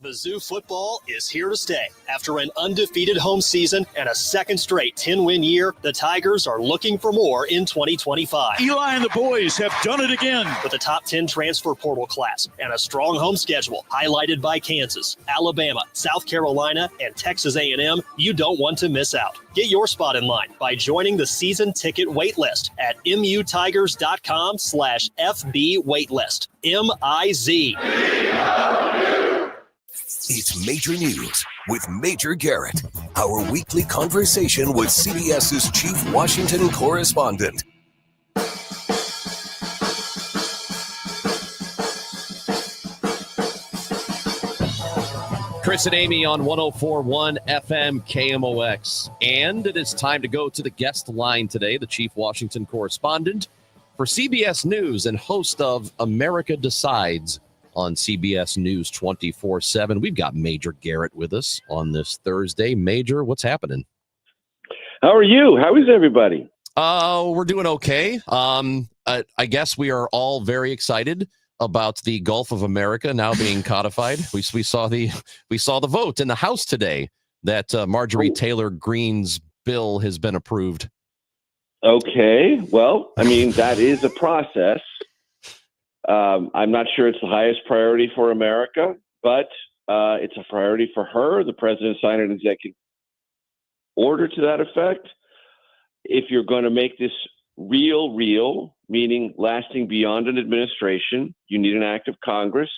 Mizzou football is here to stay. After an undefeated home season and a second straight 10-win year, the Tigers are looking for more in 2025. Eli and the boys have done it again. With a top 10 transfer portal class and a strong home schedule highlighted by Kansas, Alabama, South Carolina, and Texas A&M, you don't want to miss out. Get your spot in line by joining the season ticket waitlist at mutigers.com/FB waitlist. MIZ. It's Major News with Major Garrett, our weekly conversation with CBS's chief Washington correspondent. Chris and Amy on 104.1 FM KMOX. And it is time to go to the guest line today, the chief Washington correspondent for CBS News and host of America Decides on CBS News 24/7. We've got Major Garrett with us on this Thursday. Major, what's happening? How are you? How is everybody? We're doing okay. I guess we are all very excited about the Gulf of America now being codified. We saw the vote in the House today that Marjorie Taylor Greene's bill has been approved. Okay. Well, I mean, that is a process. I'm not sure it's the highest priority for America, but it's a priority for her. The president signed an executive order to that effect. If you're going to make this real, meaning lasting beyond an administration, you need an act of Congress.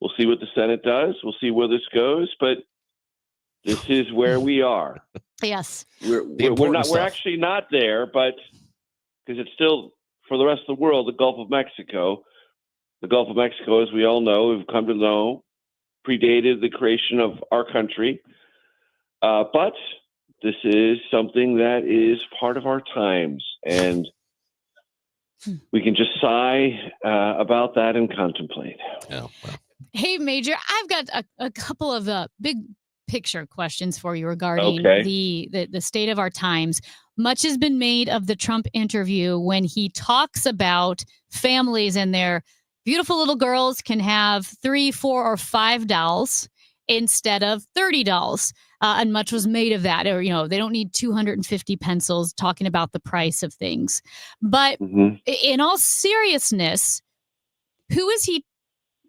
We'll see what the Senate does. We'll see where this goes, but this is where we are. Yes. We're actually not there, but because it's still, for the rest of the world, the Gulf of Mexico. The Gulf of Mexico, as we all know, we've come to know, predated the creation of our country. But this is something that is part of our times, and we can just sigh about that and contemplate. Yeah, well. Hey, Major, I've got a couple of big picture questions for you regarding the state of our times. Much has been made of the Trump interview when he talks about families and their beautiful little girls can have 3, 4, or 5 dolls instead of 30 dolls. And much was made of that. Or, they don't need 250 pencils, talking about the price of things. But in all seriousness, who is he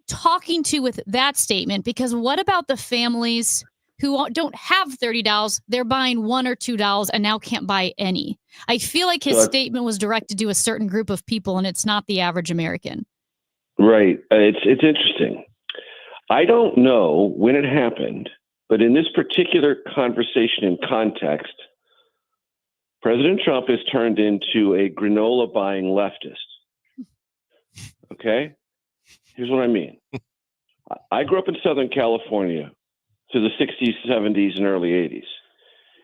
talking to with that statement? Because what about the families who don't have 30 dolls? They're buying 1 or 2 dolls and now can't buy any. I feel like his statement was directed to a certain group of people, and it's not the average American. Right. It's interesting. I don't know when it happened, but in this particular conversation and context, President Trump has turned into a granola buying leftist. Okay? Here's what I mean. I grew up in Southern California through the 60s, 70s, and early 80s,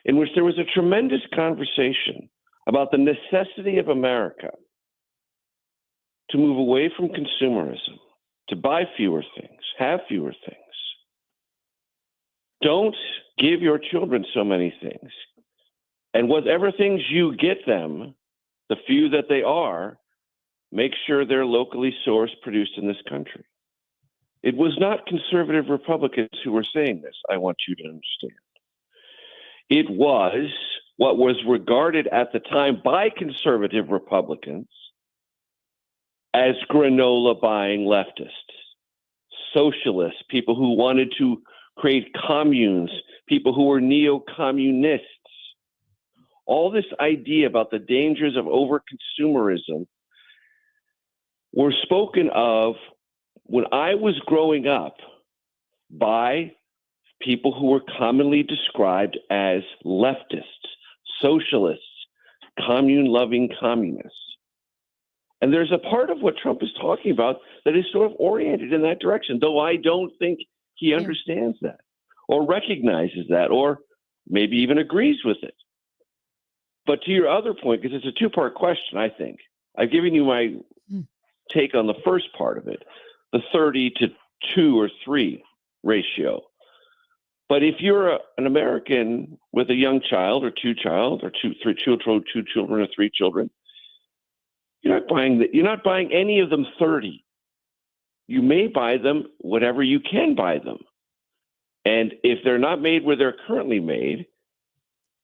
in which there was a tremendous conversation about the necessity of America to move away from consumerism, to buy fewer things, have fewer things. Don't give your children so many things. And whatever things you get them, the few that they are, make sure they're locally sourced, produced in this country. It was not conservative Republicans who were saying this, I want you to understand. It was what was regarded at the time by conservative Republicans as granola buying leftists, socialists, people who wanted to create communes, people who were neo-communists. All this idea about the dangers of over-consumerism were spoken of when I was growing up by people who were commonly described as leftists, socialists, commune-loving communists. And there's a part of what Trump is talking about that is sort of oriented in that direction, though I don't think he understands that or recognizes that or maybe even agrees with it. But to your other point, because it's a two-part question, I think, I've given you my take on the first part of it, the 30 to 2 or 3 ratio. But if you're an American with a young child or two children or 3 children, you're not buying any of them 30. You may buy them whatever you can buy them. And if they're not made where they're currently made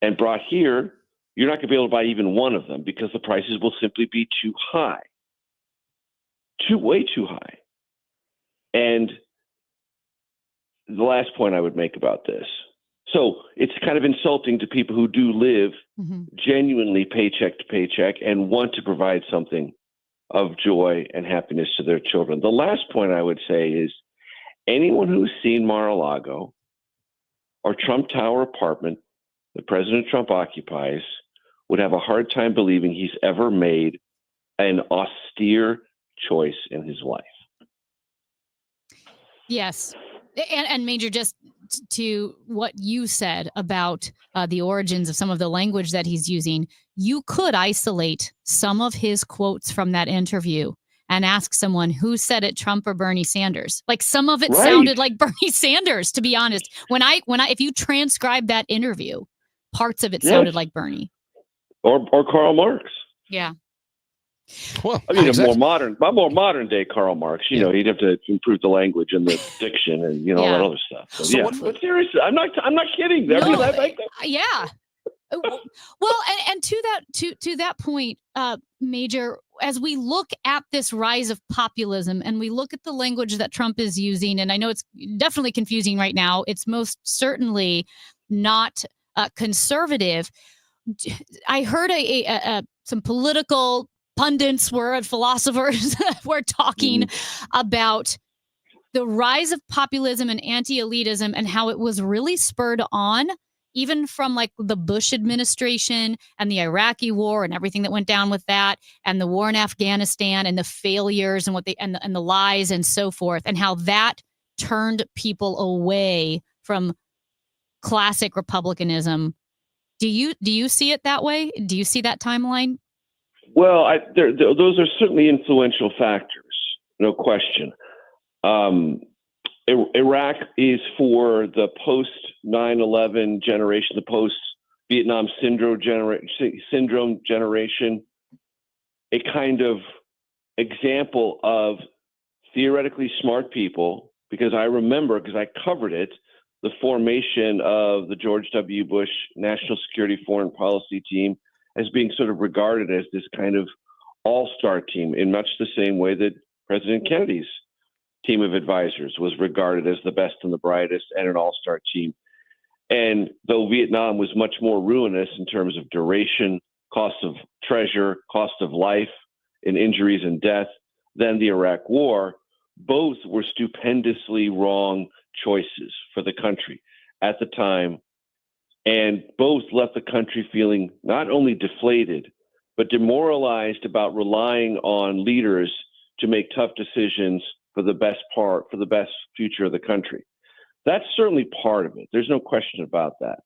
and brought here, you're not going to be able to buy even one of them because the prices will simply be too high. Way too high. And the last point I would make about this. So it's kind of insulting to people who do live genuinely paycheck to paycheck and want to provide something of joy and happiness to their children. The last point I would say is anyone who's seen Mar-a-Lago or Trump Tower apartment that President Trump occupies would have a hard time believing he's ever made an austere choice in his life. Yes. And Major, just to what you said about the origins of some of the language that he's using, you could isolate some of his quotes from that interview and ask someone who said it, Trump or Bernie Sanders. Like some of it sounded like Bernie Sanders, to be honest. If you transcribe that interview, parts of it sounded like Bernie. Or Karl Marx. Yeah. Well, I mean, a more modern day Karl Marx. You know, he'd have to improve the language and the diction and all that other stuff. So but seriously, I'm not kidding. No, yeah. Well, and to that point, Major, as we look at this rise of populism and we look at the language that Trump is using, and I know it's definitely confusing right now. It's most certainly not conservative. I heard some political pundits and philosophers were talking about the rise of populism and anti-elitism and how it was really spurred on even from like the Bush administration and the Iraqi war and everything that went down with that and the war in Afghanistan and the failures and and the lies and so forth, and how that turned people away from classic republicanism. Do you see it that way? Do you see that timeline? Well, those are certainly influential factors, no question. Iraq is for the post-9/11 generation, the post-Vietnam syndrome generation, a kind of example of theoretically smart people, because I remember, because I covered it, the formation of the George W. Bush National Security Foreign Policy team as being sort of regarded as this kind of all-star team in much the same way that President Kennedy's team of advisors was regarded as the best and the brightest and an all-star team. And though Vietnam was much more ruinous in terms of duration, cost of treasure, cost of life, and injuries and death than the Iraq War, both were stupendously wrong choices for the country at the time. And both left the country feeling not only deflated, but demoralized about relying on leaders to make tough decisions for the best future of the country. That's certainly part of it. There's no question about that.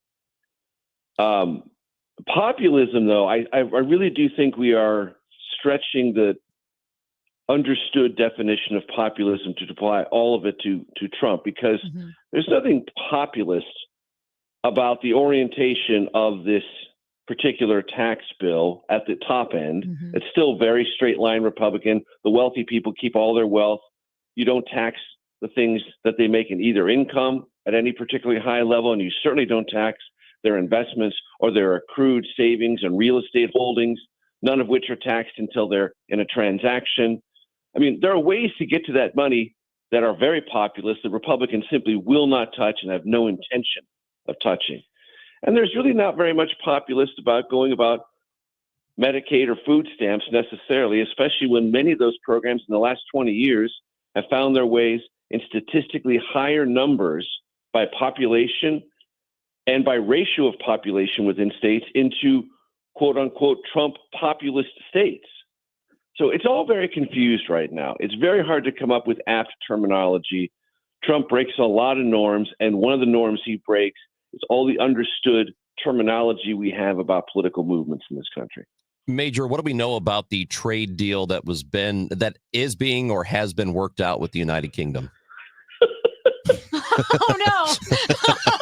Populism, though, I really do think we are stretching the understood definition of populism to apply all of it to Trump, because there's nothing populist about the orientation of this particular tax bill at the top end. It's still very straight line Republican. The wealthy people keep all their wealth. You don't tax the things that they make in either income at any particularly high level, and you certainly don't tax their investments or their accrued savings and real estate holdings, none of which are taxed until they're in a transaction. I mean, there are ways to get to that money that are very populist that Republicans simply will not touch and have no intention of touching. And there's really not very much populist about going about Medicaid or food stamps necessarily, especially when many of those programs in the last 20 years have found their ways in statistically higher numbers by population and by ratio of population within states into quote unquote Trump populist states. So it's all very confused right now. It's very hard to come up with apt terminology. Trump breaks a lot of norms, and one of the norms he breaks is all the understood terminology we have about political movements in this country. Major, what do we know about the trade deal that is being or has been worked out with the United Kingdom? Oh no!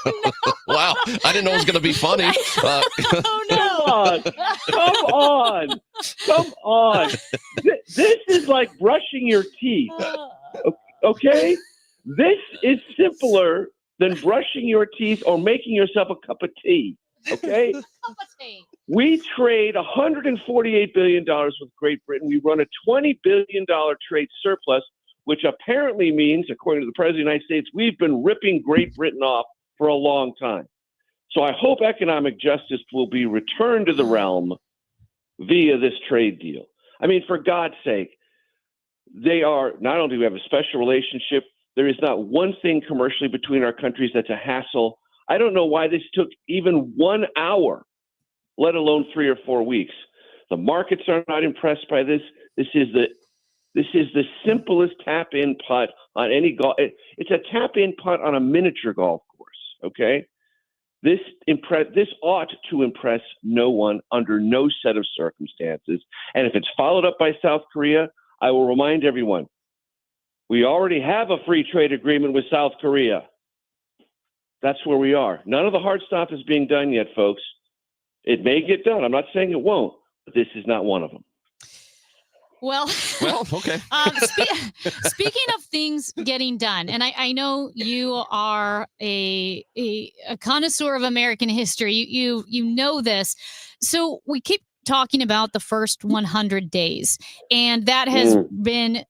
Oh, no. Wow, I didn't know it was going to be funny. Oh no! Come on! This is like brushing your teeth. Okay, this is simpler than brushing your teeth or making yourself a cup of tea. Okay. We trade $148 billion with Great Britain. We run a $20 billion trade surplus, which apparently means, according to the President of the United States, we've been ripping Great Britain off for a long time. So I hope economic justice will be returned to the realm via this trade deal. I mean, for God's sake, not only do we have a special relationship, there is not one thing commercially between our countries that's a hassle. I don't know why this took even 1 hour, let alone 3 or 4 weeks. The markets are not impressed by this. This is the simplest tap-in putt on any golf. It's a tap-in putt on a miniature golf course. Okay, this ought to impress no one under no set of circumstances. And if it's followed up by South Korea, I will remind everyone we already have a free trade agreement with South Korea. That's where we are. None of the hard stuff is being done yet, folks. It may get done. I'm not saying it won't, but this is not one of them. Well, okay. Speaking of things getting done, and I know you are a connoisseur of American history. You know this. So we keep talking about the first 100 days, and that has been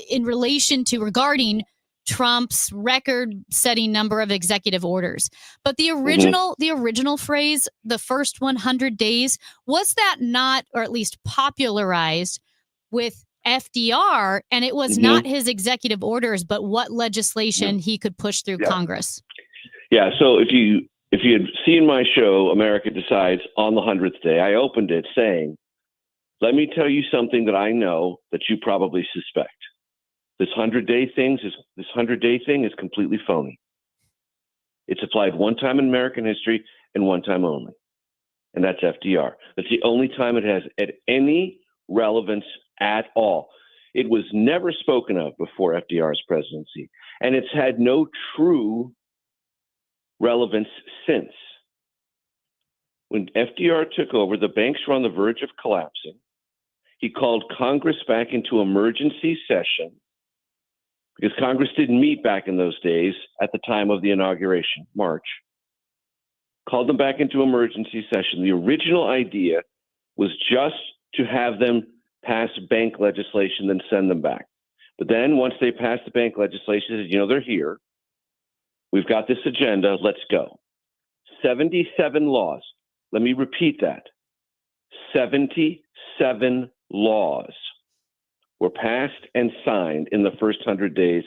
in relation to regarding Trump's record-setting number of executive orders. But the original phrase, the first 100 days, was that not, or at least popularized with FDR, and it was not his executive orders, but what legislation he could push through Congress. Yeah, so if you had seen my show, America Decides, on the 100th day, I opened it saying, let me tell you something that I know that you probably suspect. This 100-day thing is completely phony. It's applied one time in American history and one time only, and that's FDR. That's the only time it has had any relevance at all. It was never spoken of before FDR's presidency, and it's had no true relevance since. When FDR took over, the banks were on the verge of collapsing. He called Congress back into emergency session, because Congress didn't meet back in those days at the time of the inauguration, March. Called them back into emergency session. The original idea was just to have them pass bank legislation, then send them back. But then once they passed the bank legislation, they're here. We've got this agenda. Let's go. 77 laws. Let me repeat that. 77 laws were passed and signed in the first 100 days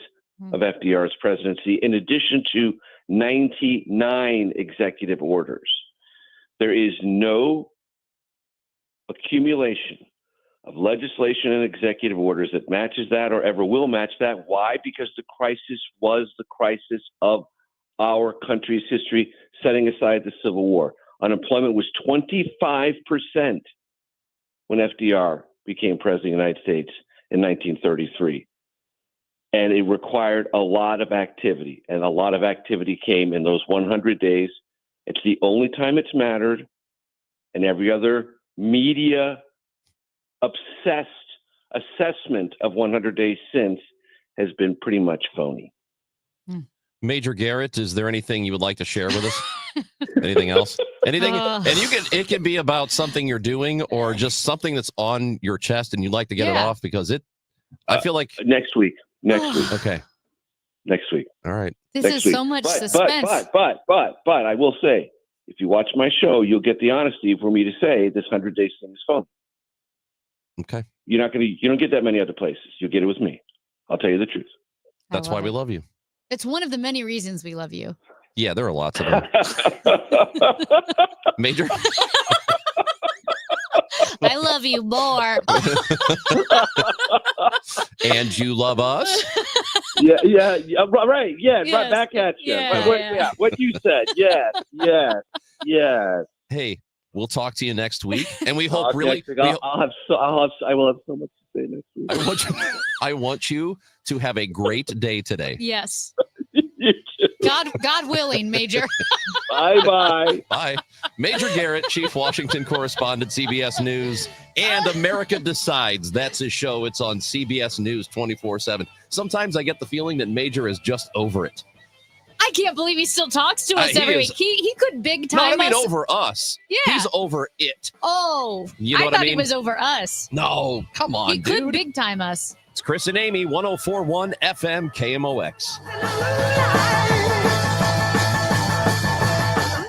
of FDR's presidency, in addition to 99 executive orders. There is no accumulation of legislation and executive orders that matches that or ever will match that. Why? Because the crisis was the crisis of our country's history, setting aside the Civil War. Unemployment was 25% when FDR became president of the United States in 1933. And it required a lot of activity, and a lot of activity came in those 100 days. It's the only time it's mattered, and every other media obsessed assessment of 100 days since has been pretty much phony. Major Garrett, is there anything you would like to share with us? Anything else? Anything? And it can be about something you're doing or just something that's on your chest and you'd like to get it off because I feel like next week. Okay. Next week. All right. This is so much suspense. But I will say, if you watch my show, you'll get the honesty for me to say this 100 days thing is phony. Okay. You don't get that many other places. You get it with me. I'll tell you the truth. That's why we love you. It's one of the many reasons we love you. Yeah, there are lots of them. Major. I love you more. And you love us? Yeah, right. Yeah, Yes. right back at you. Yeah. What you said. Yes. Hey, we'll talk to you next week, and we hope Okay, really. I will have so much to say next week. I want you to have a great day today. Yes. God willing, Major. Bye. Bye. Major Garrett, Chief Washington Correspondent, CBS News, and America Decides. That's his show. It's on CBS News 24/7. Sometimes I get the feeling that Major is just over it. I can't believe he still talks to us He every is- week. He could big No, I time mean us. over us. Yeah. He's over it. Oh, You know I what I thought he mean? was over us. No, come on, He dude. could big time us. It's Chris and Amy, 104.1 FM KMOX.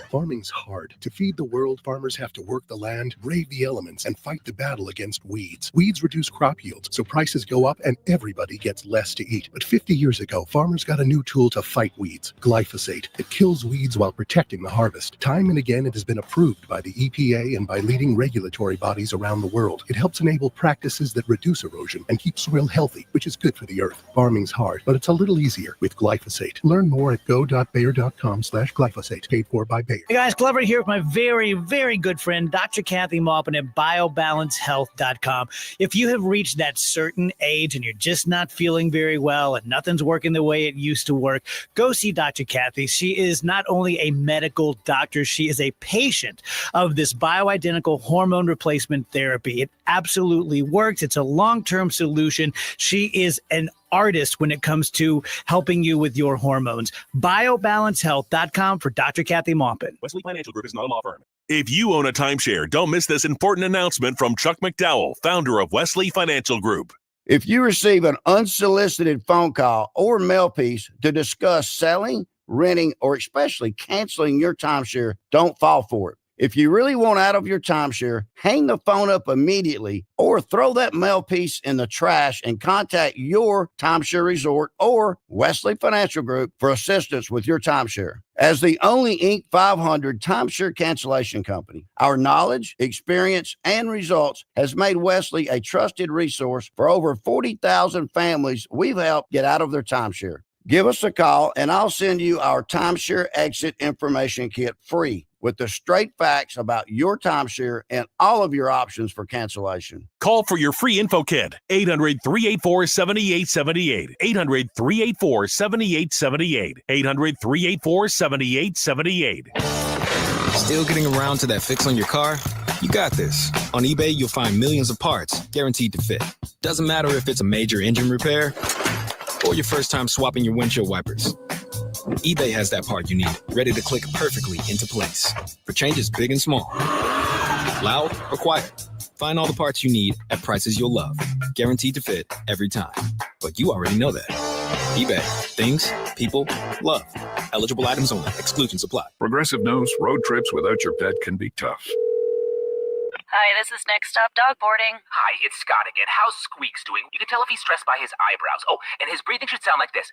Farming's hard. To feed the world, farmers have to work the land, brave the elements, and fight the battle against weeds. Weeds reduce crop yields, so prices go up and everybody gets less to eat. But 50 years ago, farmers got a new tool to fight weeds, glyphosate. It kills weeds while protecting the harvest. Time and again, it has been approved by the EPA and by leading regulatory bodies around the world. It helps enable practices that reduce erosion and keep soil healthy, which is good for the earth. Farming's hard, but it's a little easier with glyphosate. Learn more at go.bayer.com/glyphosate. Paid for by Bayer. Hey guys, Glover here with my very, very good friend, Dr. Kathy Maupin at BioBalanceHealth.com. If you have reached that certain age and you're just not feeling very well and nothing's working the way it used to work, go see Dr. Kathy. She is not only a medical doctor, she is a patient of this bioidentical hormone replacement therapy. It absolutely works. It's a long-term solution. She is an artist when it comes to helping you with your hormones. BioBalanceHealth.com for Dr. Kathy Maupin. Wesley Financial Group is not a law firm. If you own a timeshare, don't miss this important announcement from Chuck McDowell, founder of Wesley Financial Group. If you receive an unsolicited phone call or mail piece to discuss selling, renting, or especially canceling your timeshare, don't fall for it. If you really want out of your timeshare, hang the phone up immediately or throw that mail piece in the trash and contact your timeshare resort or Wesley Financial Group for assistance with your timeshare. As the only Inc. 500 timeshare cancellation company, our knowledge, experience, and results has made Wesley a trusted resource for over 40,000 families we've helped get out of their timeshare. Give us a call and I'll send you our timeshare exit information kit free with the straight facts about your timeshare and all of your options for cancellation. Call for your free info kit, 800-384-7878, 800-384-7878, 800-384-7878. Still getting around to that fix on your car? You got this. On eBay, you'll find millions of parts guaranteed to fit. Doesn't matter if it's a major engine repair or your first time swapping your windshield wipers. eBay has that part you need, ready to click perfectly into place for changes big and small. Loud or quiet, find all the parts you need at prices you'll love, guaranteed to fit every time. But you already know that. eBay, things, people, love. Eligible items only. Exclusions apply. Progressive knows road trips without your pet can be tough. Hi, this is Next Stop Dog Boarding. Hi, it's Scott again. How's Squeaks doing? You can tell if he's stressed by his eyebrows. Oh, and his breathing should sound like this.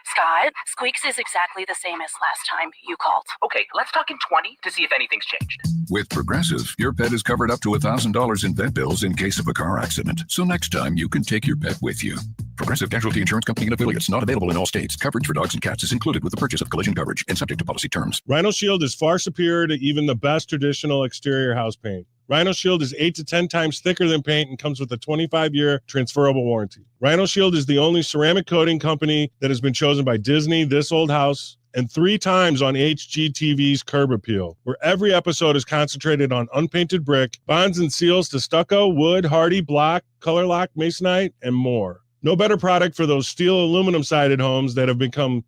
Scott, Squeaks is exactly the same as last time you called. Okay, let's talk in 20 to see if anything's changed. With Progressive, your pet is covered up to $1,000 in vet bills in case of a car accident. So next time, you can take your pet with you. Progressive Casualty Insurance Company and affiliates, not available in all states. Coverage for dogs and cats is included with the purchase of collision coverage and subject to policy terms. Rhino Shield is far superior to even the best traditional exterior house paint. Rhino Shield is 8 to 10 times thicker than paint and comes with a 25-year transferable warranty. Rhino Shield is the only ceramic coating company that has been chosen by Disney, This Old House, and 3 times on HGTV's Curb Appeal, where every episode is concentrated on unpainted brick, bonds and seals to stucco, wood, hardy, block, color lock, masonite, and more. No better product for those steel aluminum-sided homes that have become,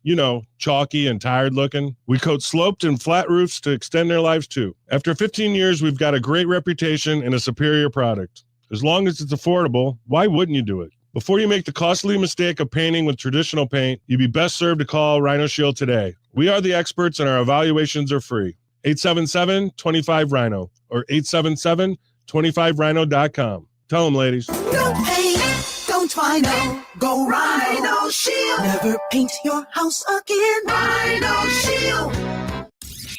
chalky and tired looking. We coat sloped and flat roofs to extend their lives too. After 15 years, we've got a great reputation and a superior product. As long as it's affordable, why wouldn't you do it? Before you make the costly mistake of painting with traditional paint, you'd be best served to call Rhino Shield today. We are the experts and our evaluations are free. 877-25-RHINO or 877-25rhino.com. Tell them, ladies. Don't paint, don't Rhino, go Rhino Shield. Never paint your house again. Rhino Shield.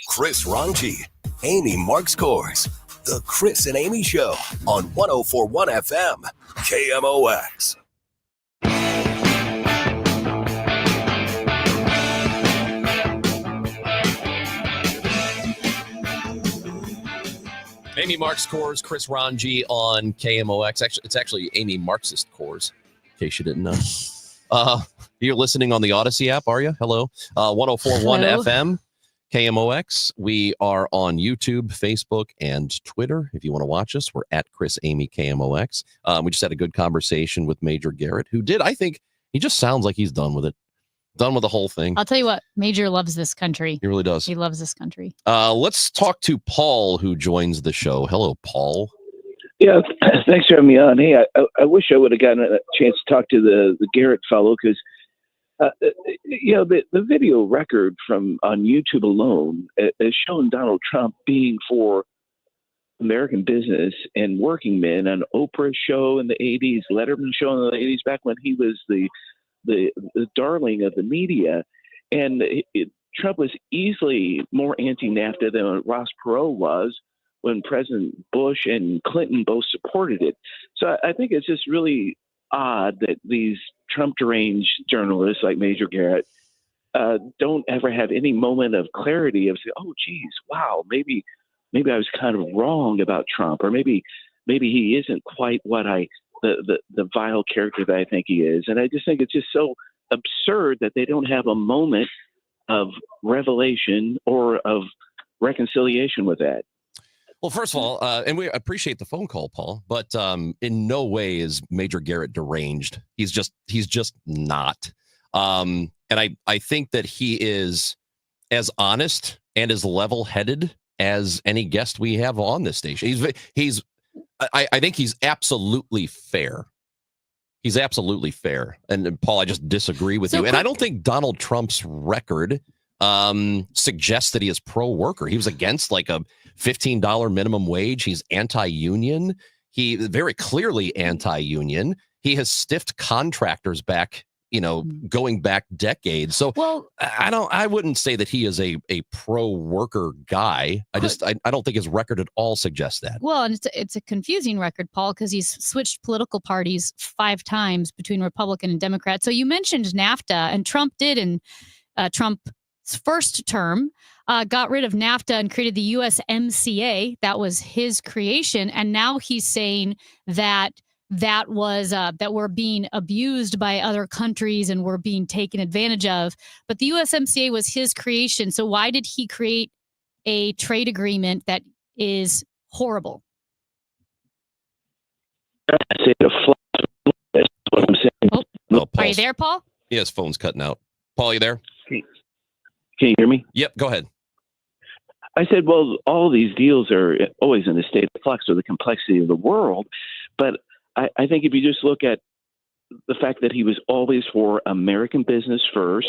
Chris Ranji, Amy Marks Kors. The Chris and Amy Show on 104.1 FM, KMOX. Amy Marks Kors, Chris Ranji on KMOX. Actually, it's actually Amy Marxist Kors, in case you didn't know. You're listening on the Odyssey app, are you? Hello. 104.1 Hello. FM, KMOX. We are on YouTube, Facebook, and Twitter. If you want to watch us, we're at Chris Amy KMOX. We just had a good conversation with Major Garrett, who I think he just sounds like he's done with it. Done with the whole thing. I'll tell you what, Major loves this country. He really does. He loves this country. Let's talk to Paul, who joins the show. Hello, Paul. Yeah, thanks for having me on. Hey, I wish I would have gotten a chance to talk to the Garrett fellow because, the video record from on YouTube alone has shown Donald Trump being for American business and working men on Oprah's show in the 80s, Letterman show in the 80s, back when he was the darling of the media. And Trump was easily more anti-NAFTA than Ross Perot was when President Bush and Clinton both supported it. So I think it's just really odd that these Trump deranged journalists like Major Garrett don't ever have any moment of clarity of saying, oh, geez, wow, maybe I was kind of wrong about Trump, or maybe he isn't quite what the vile character that I think he is. And I just think it's just so absurd that they don't have a moment of revelation or of reconciliation with that. Well, first of all, and we appreciate the phone call, Paul, but in no way is Major Garrett deranged. He's just not. And I think that he is as honest and as level-headed as any guest we have on this station. I think he's absolutely fair. He's absolutely fair. And Paul, I just disagree with you. And I don't think Donald Trump's record suggests that he is pro-worker. He was against like a $15 minimum wage. He's anti-union. He very clearly anti-union. He has stiffed contractors back, going back decades. So I wouldn't say that he is a pro-worker guy. I don't think his record at all suggests that. Well, and it's a confusing record, Paul, because he's switched political parties 5 times between Republican and Democrat. So you mentioned NAFTA, and Trump did in Trump's first term, got rid of NAFTA and created the USMCA. That was his creation. And now he's saying that we're being abused by other countries and we're being taken advantage of. But the USMCA was his creation. So why did he create a trade agreement that is horrible? That's what I'm saying. Are you there, Paul? Yeah, his phone's cutting out. Paul, you there? Can you hear me? Yep, go ahead. I said, well, all these deals are always in a state of flux with the complexity of the world. But I think if you just look at the fact that he was always for American business first,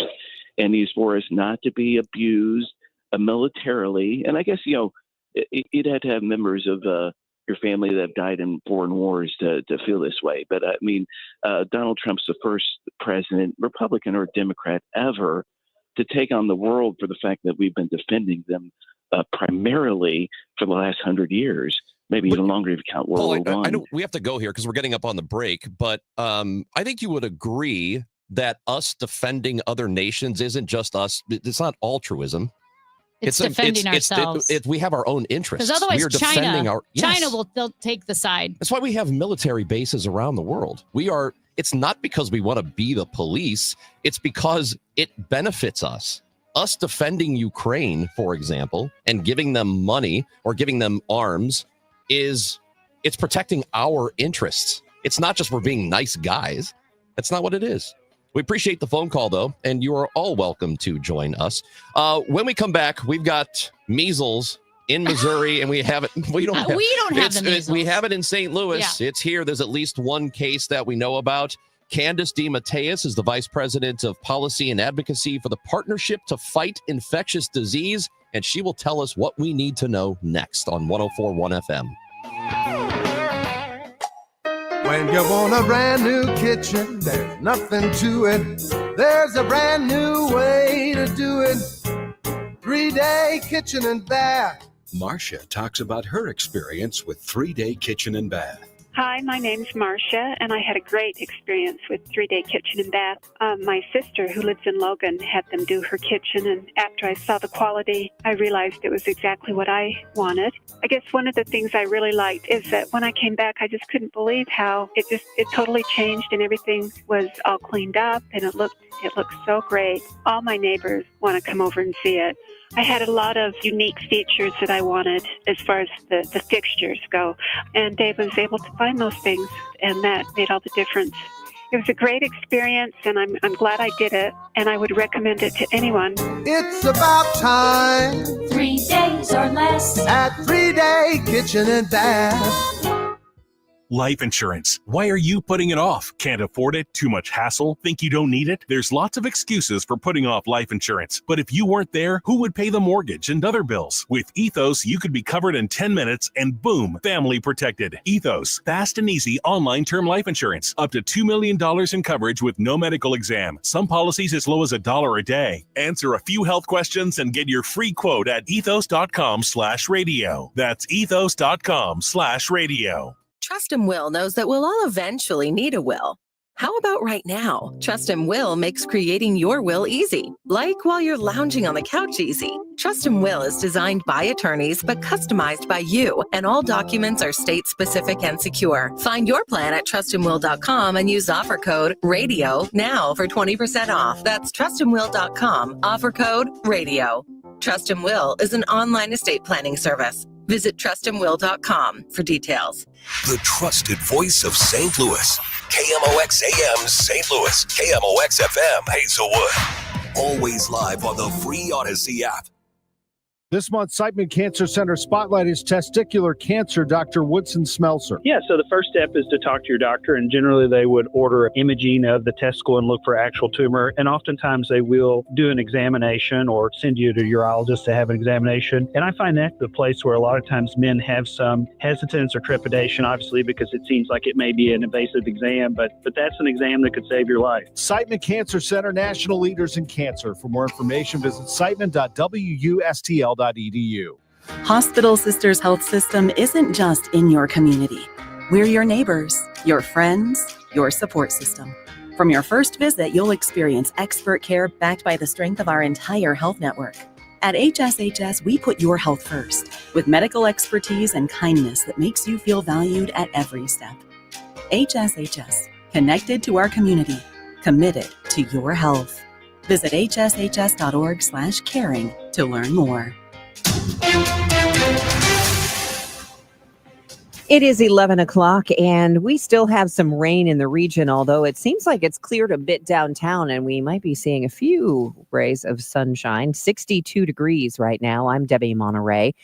and he's for us not to be abused militarily. And I guess, you'd have to have members of your family that have died in foreign wars to feel this way. But I mean, Donald Trump's the first president, Republican or Democrat, ever to take on the world for the fact that we've been defending them primarily for the last 100 years. Maybe even longer if you count World War I. I know we have to go here because we're getting up on the break, but I think you would agree that us defending other nations isn't just us. It's not altruism. It's defending ourselves. We have our own interests. Because otherwise, we are defending China they'll take the side. That's why we have military bases around the world. It's not because we want to be the police. It's because it benefits us. Us defending Ukraine, for example, and giving them money or giving them arms it's protecting our interests. It's not just we're being nice guys. That's not what it is. We appreciate the phone call, though, and you are all welcome to join us. When we come back, we've got measles in Missouri, and we have it. We don't have the measles. We have it in St. Louis. Yeah. It's here. There's at least one case that we know about. Candace DeMatteis is the Vice President of Policy and Advocacy for the Partnership to Fight Infectious Disease, and she will tell us what we need to know next on 104.1 FM. When you want a brand new kitchen, there's nothing to it. There's a brand new way to do it. 3-Day Kitchen and Bath. Marcia talks about her experience with 3-Day Kitchen and Bath. Hi, my name's Marcia, and I had a great experience with 3-Day Kitchen and Bath. My sister, who lives in Logan, had them do her kitchen, and after I saw the quality, I realized it was exactly what I wanted. I guess one of the things I really liked is that when I came back, I just couldn't believe how it totally changed, and everything was all cleaned up, and it looked so great. All my neighbors want to come over and see it. I had a lot of unique features that I wanted as far as the fixtures go, and Dave was able to find those things, and that made all the difference. It was a great experience, and I'm glad I did it, and I would recommend it to anyone. It's about time. 3 days or less at 3-Day Kitchen and Bath. Life insurance. Why are you putting it off? Can't afford it? Too much hassle? Think you don't need it? There's lots of excuses for putting off life insurance. But if you weren't there, who would pay the mortgage and other bills? With Ethos, you could be covered in 10 minutes and boom, family protected. Ethos, fast and easy online term life insurance. Up to $2 million in coverage with no medical exam. Some policies as low as $1 a day. Answer a few health questions and get your free quote at ethos.com/radio. That's ethos.com/radio. Trust & Will knows that we'll all eventually need a will. How about right now? Trust & Will makes creating your will easy, like while you're lounging on the couch easy. Trust & Will is designed by attorneys but customized by you, and all documents are state-specific and secure. Find your plan at trustandwill.com and use offer code RADIO now for 20% off. That's trustandwill.com, offer code RADIO. Trust & Will is an online estate planning service. Visit trustandwill.com for details. The trusted voice of St. Louis. KMOX AM St. Louis. KMOX FM Hazelwood. Always live on the free Odyssey app. This month, Siteman Cancer Center Spotlight is testicular cancer, Dr. Woodson Smelser. Yeah, so the first step is to talk to your doctor, and generally they would order imaging of the testicle and look for actual tumor, and oftentimes they will do an examination or send you to a urologist to have an examination. And I find that the place where a lot of times men have some hesitance or trepidation, obviously, because it seems like it may be an invasive exam, but that's an exam that could save your life. Siteman Cancer Center, national leaders in cancer. For more information, visit siteman.wustl.edu. Hospital Sisters Health System isn't just in your community. We're your neighbors, your friends, your support system. From your first visit, you'll experience expert care backed by the strength of our entire health network. At HSHS, we put your health first, with medical expertise and kindness that makes you feel valued at every step. HSHS, connected to our community, committed to your health. Visit hshs.org/caring to learn more. It is 11 o'clock, and we still have some rain in the region, although it seems like it's cleared a bit downtown, and we might be seeing a few rays of sunshine. 62 degrees right now. I'm Debbie Monterey.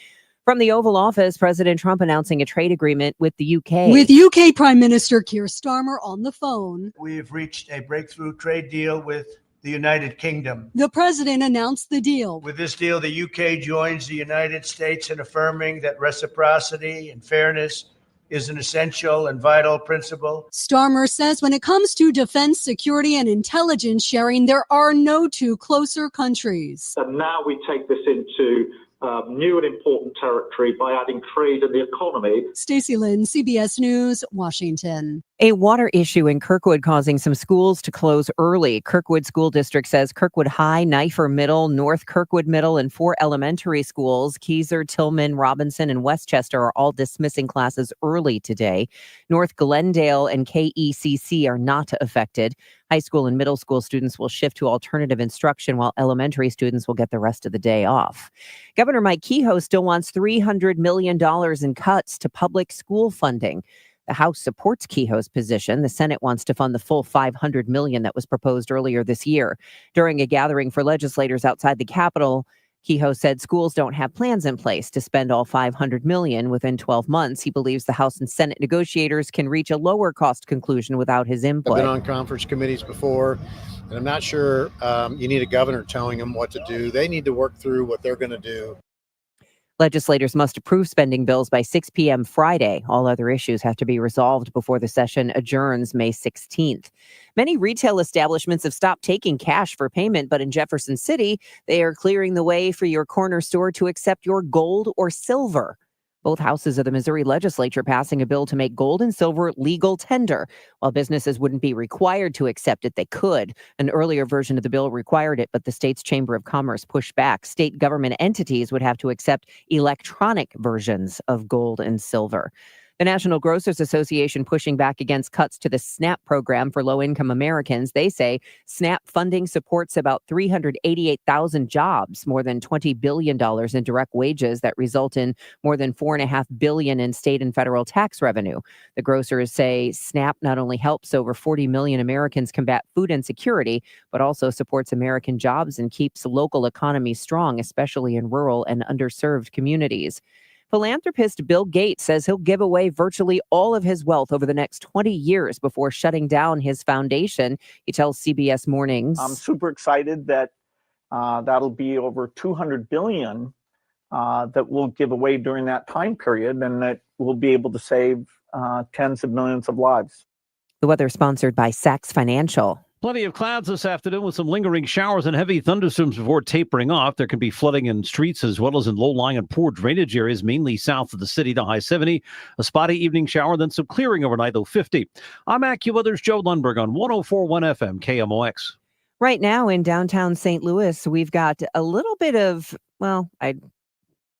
From the Oval Office, President Trump announcing a trade agreement with the UK. With UK Prime Minister Keir Starmer on the phone. We've reached a breakthrough trade deal with the United Kingdom. The president announced the deal. With this deal, the UK joins the United States in affirming that reciprocity and fairness is an essential and vital principle. Starmer says when it comes to defense, security, and intelligence sharing, there are no two closer countries. And now we take this into new and important territory by adding trade and the economy. Stacey Lynn, CBS News, Washington. A water issue in Kirkwood causing some schools to close early. Kirkwood School District says Kirkwood High, Knifer Middle, North Kirkwood Middle, and 4 elementary schools, Keyser, Tillman, Robinson, and Westchester, are all dismissing classes early today. North Glendale and KECC are not affected. High school and middle school students will shift to alternative instruction, while elementary students will get the rest of the day off. Governor Mike Kehoe still wants $300 million in cuts to public school funding. The House supports Kehoe's position. The Senate wants to fund the full $500 million that was proposed earlier this year. During a gathering for legislators outside the Capitol, Kehoe said schools don't have plans in place to spend all $500 million within 12 months. He believes the House and Senate negotiators can reach a lower cost conclusion without his input. I've been on conference committees before, and I'm not sure you need a governor telling them what to do. They need to work through what they're going to do. Legislators must approve spending bills by 6 p.m. Friday. All other issues have to be resolved before the session adjourns May 16th. Many retail establishments have stopped taking cash for payment, but in Jefferson City, they are clearing the way for your corner store to accept your gold or silver. Both houses of the Missouri legislature passing a bill to make gold and silver legal tender. While businesses wouldn't be required to accept it, they could. An earlier version of the bill required it, but the state's Chamber of Commerce pushed back. State government entities would have to accept electronic versions of gold and silver. The National Grocers Association pushing back against cuts to the SNAP program for low-income Americans. They say SNAP funding supports about 388,000 jobs, more than $20 billion in direct wages that result in more than $4.5 billion in state and federal tax revenue. The grocers say SNAP not only helps over 40 million Americans combat food insecurity, but also supports American jobs and keeps local economies strong, especially in rural and underserved communities. Philanthropist Bill Gates says he'll give away virtually all of his wealth over the next 20 years before shutting down his foundation. He tells CBS Mornings. I'm super excited that that'll be over $200 billion that we'll give away during that time period, and that we'll be able to save tens of millions of lives. The weather sponsored by Sachs Financial. Plenty of clouds this afternoon with some lingering showers and heavy thunderstorms before tapering off. There can be flooding in streets as well as in low-lying and poor drainage areas, mainly south of the city, to high 70. A spotty evening shower, then some clearing overnight, though 50. I'm AccuWeather's Joe Lundberg on 104.1 FM KMOX. Right now in downtown St. Louis, we've got a little bit of, well, I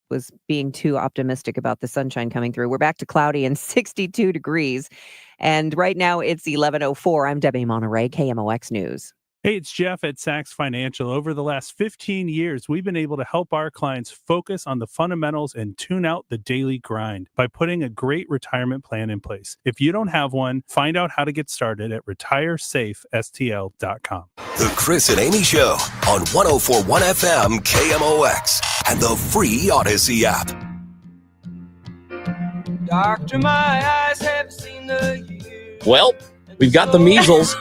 was being too optimistic about the sunshine coming through. We're back to cloudy and 62 degrees. And right now it's 11:04. I'm Debbie Monterey, KMOX News. Hey, it's Jeff at Sachs Financial. Over the last 15 years, we've been able to help our clients focus on the fundamentals and tune out the daily grind by putting a great retirement plan in place. If you don't have one, find out how to get started at retiresafestl.com. The Chris and Amy Show on 104.1 FM KMOX and the free Odyssey app. Doctor, my eyes have seen the Well, we've got the measles.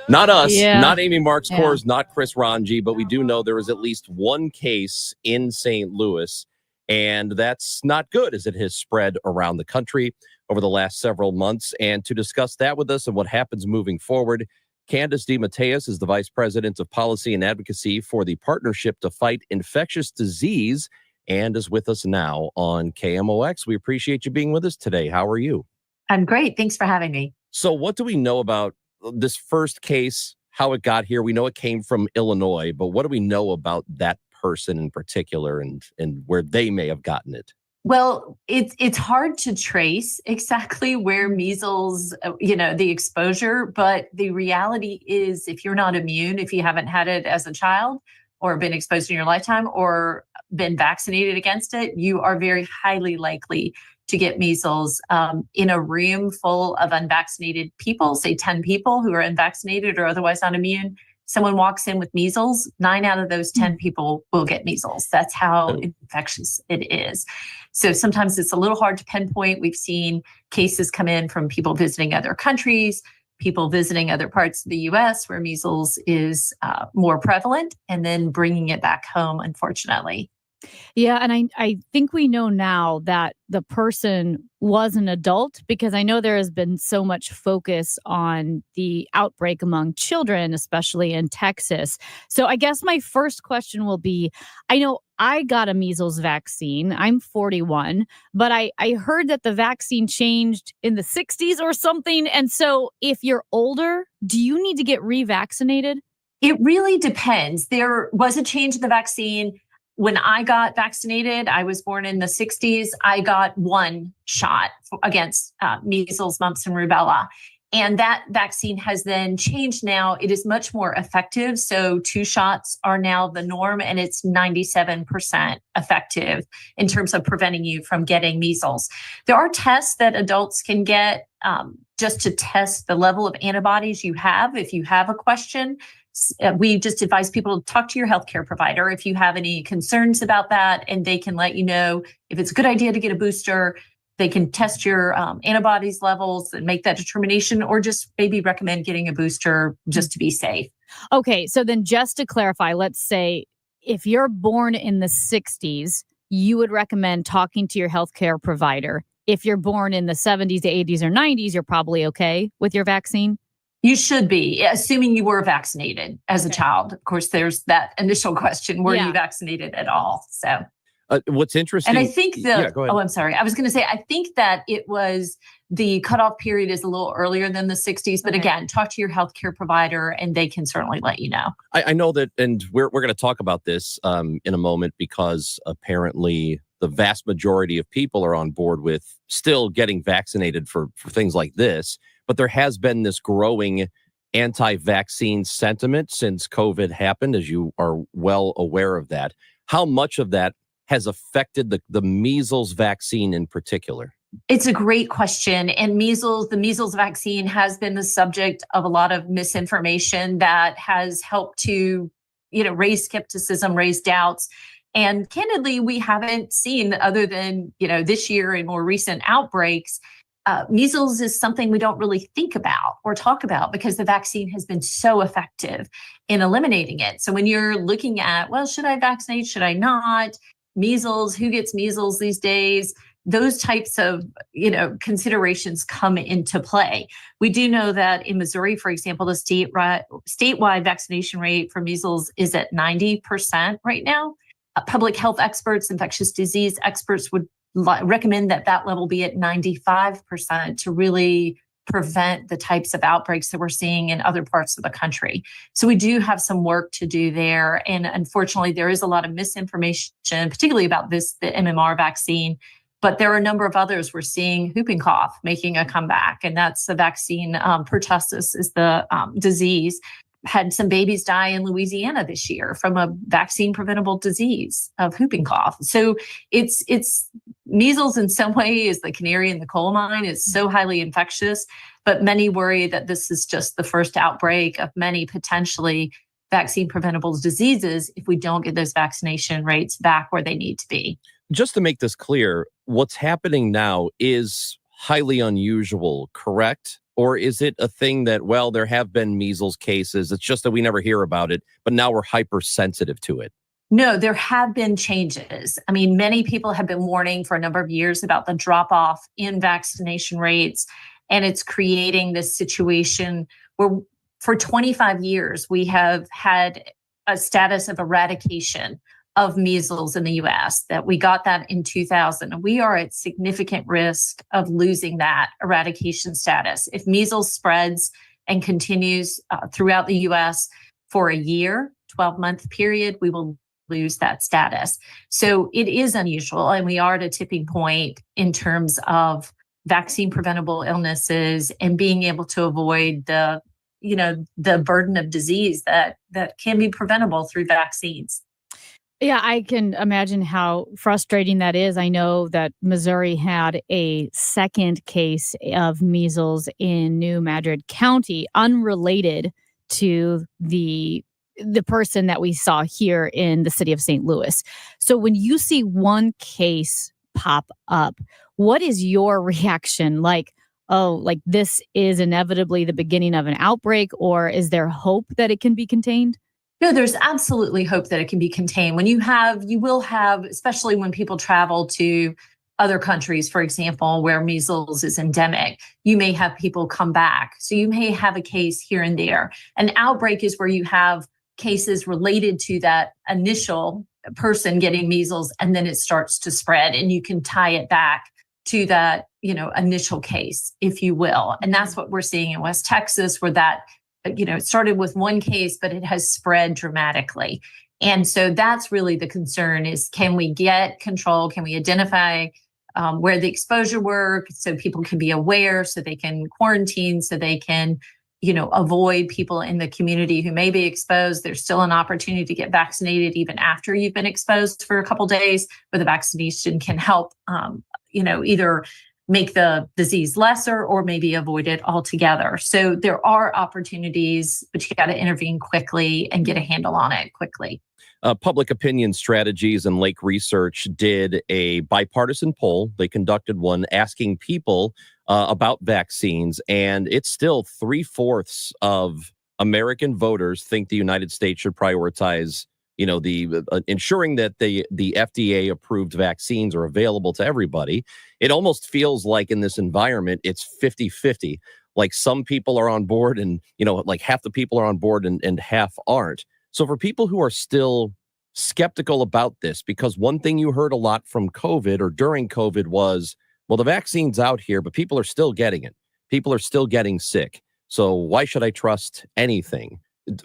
Not us, Yeah. not Amy Marks Yeah. Kors, not Chris Ranji, but we do know there is at least one case in St. Louis, and that's not good as it has spread around the country over the last several months. And to discuss that with us and what happens moving forward, Candace DeMatteis is the Vice President of Policy and Advocacy for the Partnership to Fight Infectious Disease and is with us now on KMOX. We appreciate you being with us today. How are you? I'm great. Thanks for having me. So what do we know about this first case, how it got here? We know it came from Illinois, but what do we know about that person in particular and where they may have gotten it? Well, it's hard to trace exactly where measles, the exposure, but the reality is if you're not immune, if you haven't had it as a child or been exposed in your lifetime or been vaccinated against it, you are very highly likely to get measles. In a room full of unvaccinated people, say 10 people who are unvaccinated or otherwise not immune, someone walks in with measles, 9 out of those 10 people will get measles. That's how infectious it is. So sometimes it's a little hard to pinpoint. We've seen cases come in from people visiting other countries, people visiting other parts of the U.S. where measles is more prevalent, and then bringing it back home, unfortunately. Yeah, and I think we know now that the person was an adult, because I know there has been so much focus on the outbreak among children, especially in Texas. So I guess my first question will be, I know I got a measles vaccine. I'm 41, but I heard that the vaccine changed in the 60s or something. And so if you're older, do you need to get revaccinated? It really depends. There was a change in the vaccine. When I got vaccinated, I was born in the 60s. I got one shot against measles, mumps, and rubella. And that vaccine has then changed now. It is much more effective. So 2 shots are now the norm, and it's 97% effective in terms of preventing you from getting measles. There are tests that adults can get just to test the level of antibodies you have. If you have a question, we just advise people to talk to your healthcare provider if you have any concerns about that, and they can let you know if it's a good idea to get a booster. They can test your antibodies levels and make that determination, or just maybe recommend getting a booster just to be safe. Okay, so then just to clarify, let's say if you're born in the 60s, you would recommend talking to your healthcare provider. If you're born in the 70s, 80s, or 90s, you're probably okay with your vaccine? You should be, assuming you were vaccinated as a child. Of course, there's that initial question, were you vaccinated at all? So, what's interesting. and I think Yeah, go ahead. I'm sorry. I was going to say, I think that it was the cutoff period is a little earlier than the 60s. But again, talk to your healthcare provider and they can certainly let you know. I know that, and we're going to talk about this in a moment, because apparently the vast majority of people are on board with still getting vaccinated for things like this. But there has been this growing anti-vaccine sentiment since COVID happened, as you are well aware of that. How much of that has affected the measles vaccine in particular? It's a great question. And the measles vaccine has been the subject of a lot of misinformation that has helped to, raise skepticism, raise doubts. And candidly, we haven't seen, other than, this year and more recent outbreaks, measles is something we don't really think about or talk about because the vaccine has been so effective in eliminating it. So when you're looking at, well, should I vaccinate? Should I not? Measles, who gets measles these days? Those types of, considerations come into play. We do know that in Missouri, for example, the statewide vaccination rate for measles is at 90% right now. Public health experts, infectious disease experts would recommend that level be at 95% to really prevent the types of outbreaks that we're seeing in other parts of the country. So we do have some work to do there. And unfortunately, there is a lot of misinformation, particularly about the MMR vaccine. But there are a number of others. We're seeing whooping cough making a comeback, and that's the vaccine. Pertussis is the disease. Had some babies die in Louisiana this year from a vaccine preventable disease of whooping cough. So it's measles in some way is the canary in the coal mine. It's so highly infectious, but many worry that this is just the first outbreak of many potentially vaccine preventable diseases if we don't get those vaccination rates back where they need to be. Just to make this clear, what's happening now is highly unusual, correct? Or is it a thing that, well, there have been measles cases, it's just that we never hear about it, but now we're hypersensitive to it? No, there have been changes. I mean, many people have been warning for a number of years about the drop-off in vaccination rates, and it's creating this situation where for 25 years, we have had a status of eradication of measles in the U.S., that we got that in 2000. And we are at significant risk of losing that eradication status. If measles spreads and continues throughout the U.S. for a year, 12-month period, we will lose that status. So it is unusual, and we are at a tipping point in terms of vaccine preventable illnesses and being able to avoid the burden of disease that can be preventable through vaccines. Yeah, I can imagine how frustrating that is. I know that Missouri had a second case of measles in New Madrid County, unrelated to the person that we saw here in the city of St. Louis. So when you see one case pop up, what is your reaction? Like, oh, like this is inevitably the beginning of an outbreak, or is there hope that it can be contained? No, there's absolutely hope that it can be contained. You will have, especially when people travel to other countries, for example, where measles is endemic, you may have people come back. So you may have a case here and there. An outbreak is where you have cases related to that initial person getting measles, and then it starts to spread, and you can tie it back to that, initial case, if you will. And that's what we're seeing in West Texas, where that, it started with one case, but it has spread dramatically. And so that's really the concern is, can we get control? Can we identify where the exposure were so people can be aware, so they can quarantine, so they can, avoid people in the community who may be exposed. There's still an opportunity to get vaccinated even after you've been exposed for a couple of days, where the vaccination can help, either make the disease lesser or maybe avoid it altogether. So there are opportunities, but you got to intervene quickly and get a handle on it quickly. Public Opinion Strategies and Lake Research did a bipartisan poll. They conducted one asking people about vaccines, and it's still 3/4 of American voters think the United States should prioritize, the ensuring that the FDA approved vaccines are available to everybody. It almost feels like in this environment, it's 50-50. Like some people are on board and, like half the people are on board and half aren't. So for people who are still skeptical about this, because one thing you heard a lot from COVID or during COVID was, well, the vaccine's out here, but people are still getting it. People are still getting sick. So why should I trust anything?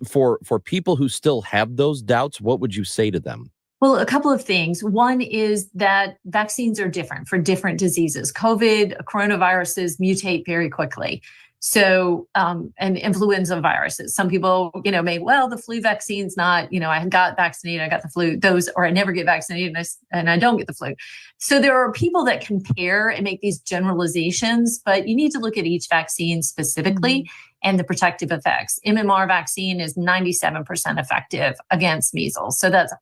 For people who still have those doubts, what would you say to them? Well, a couple of things. One is that vaccines are different for different diseases. Coronaviruses mutate very quickly. So, and influenza viruses, some people, the flu vaccine's not, I got vaccinated, I got the flu, or I never get vaccinated and I don't get the flu. So there are people that compare and make these generalizations, but you need to look at each vaccine specifically and the protective effects. MMR vaccine is 97% effective against measles. So that's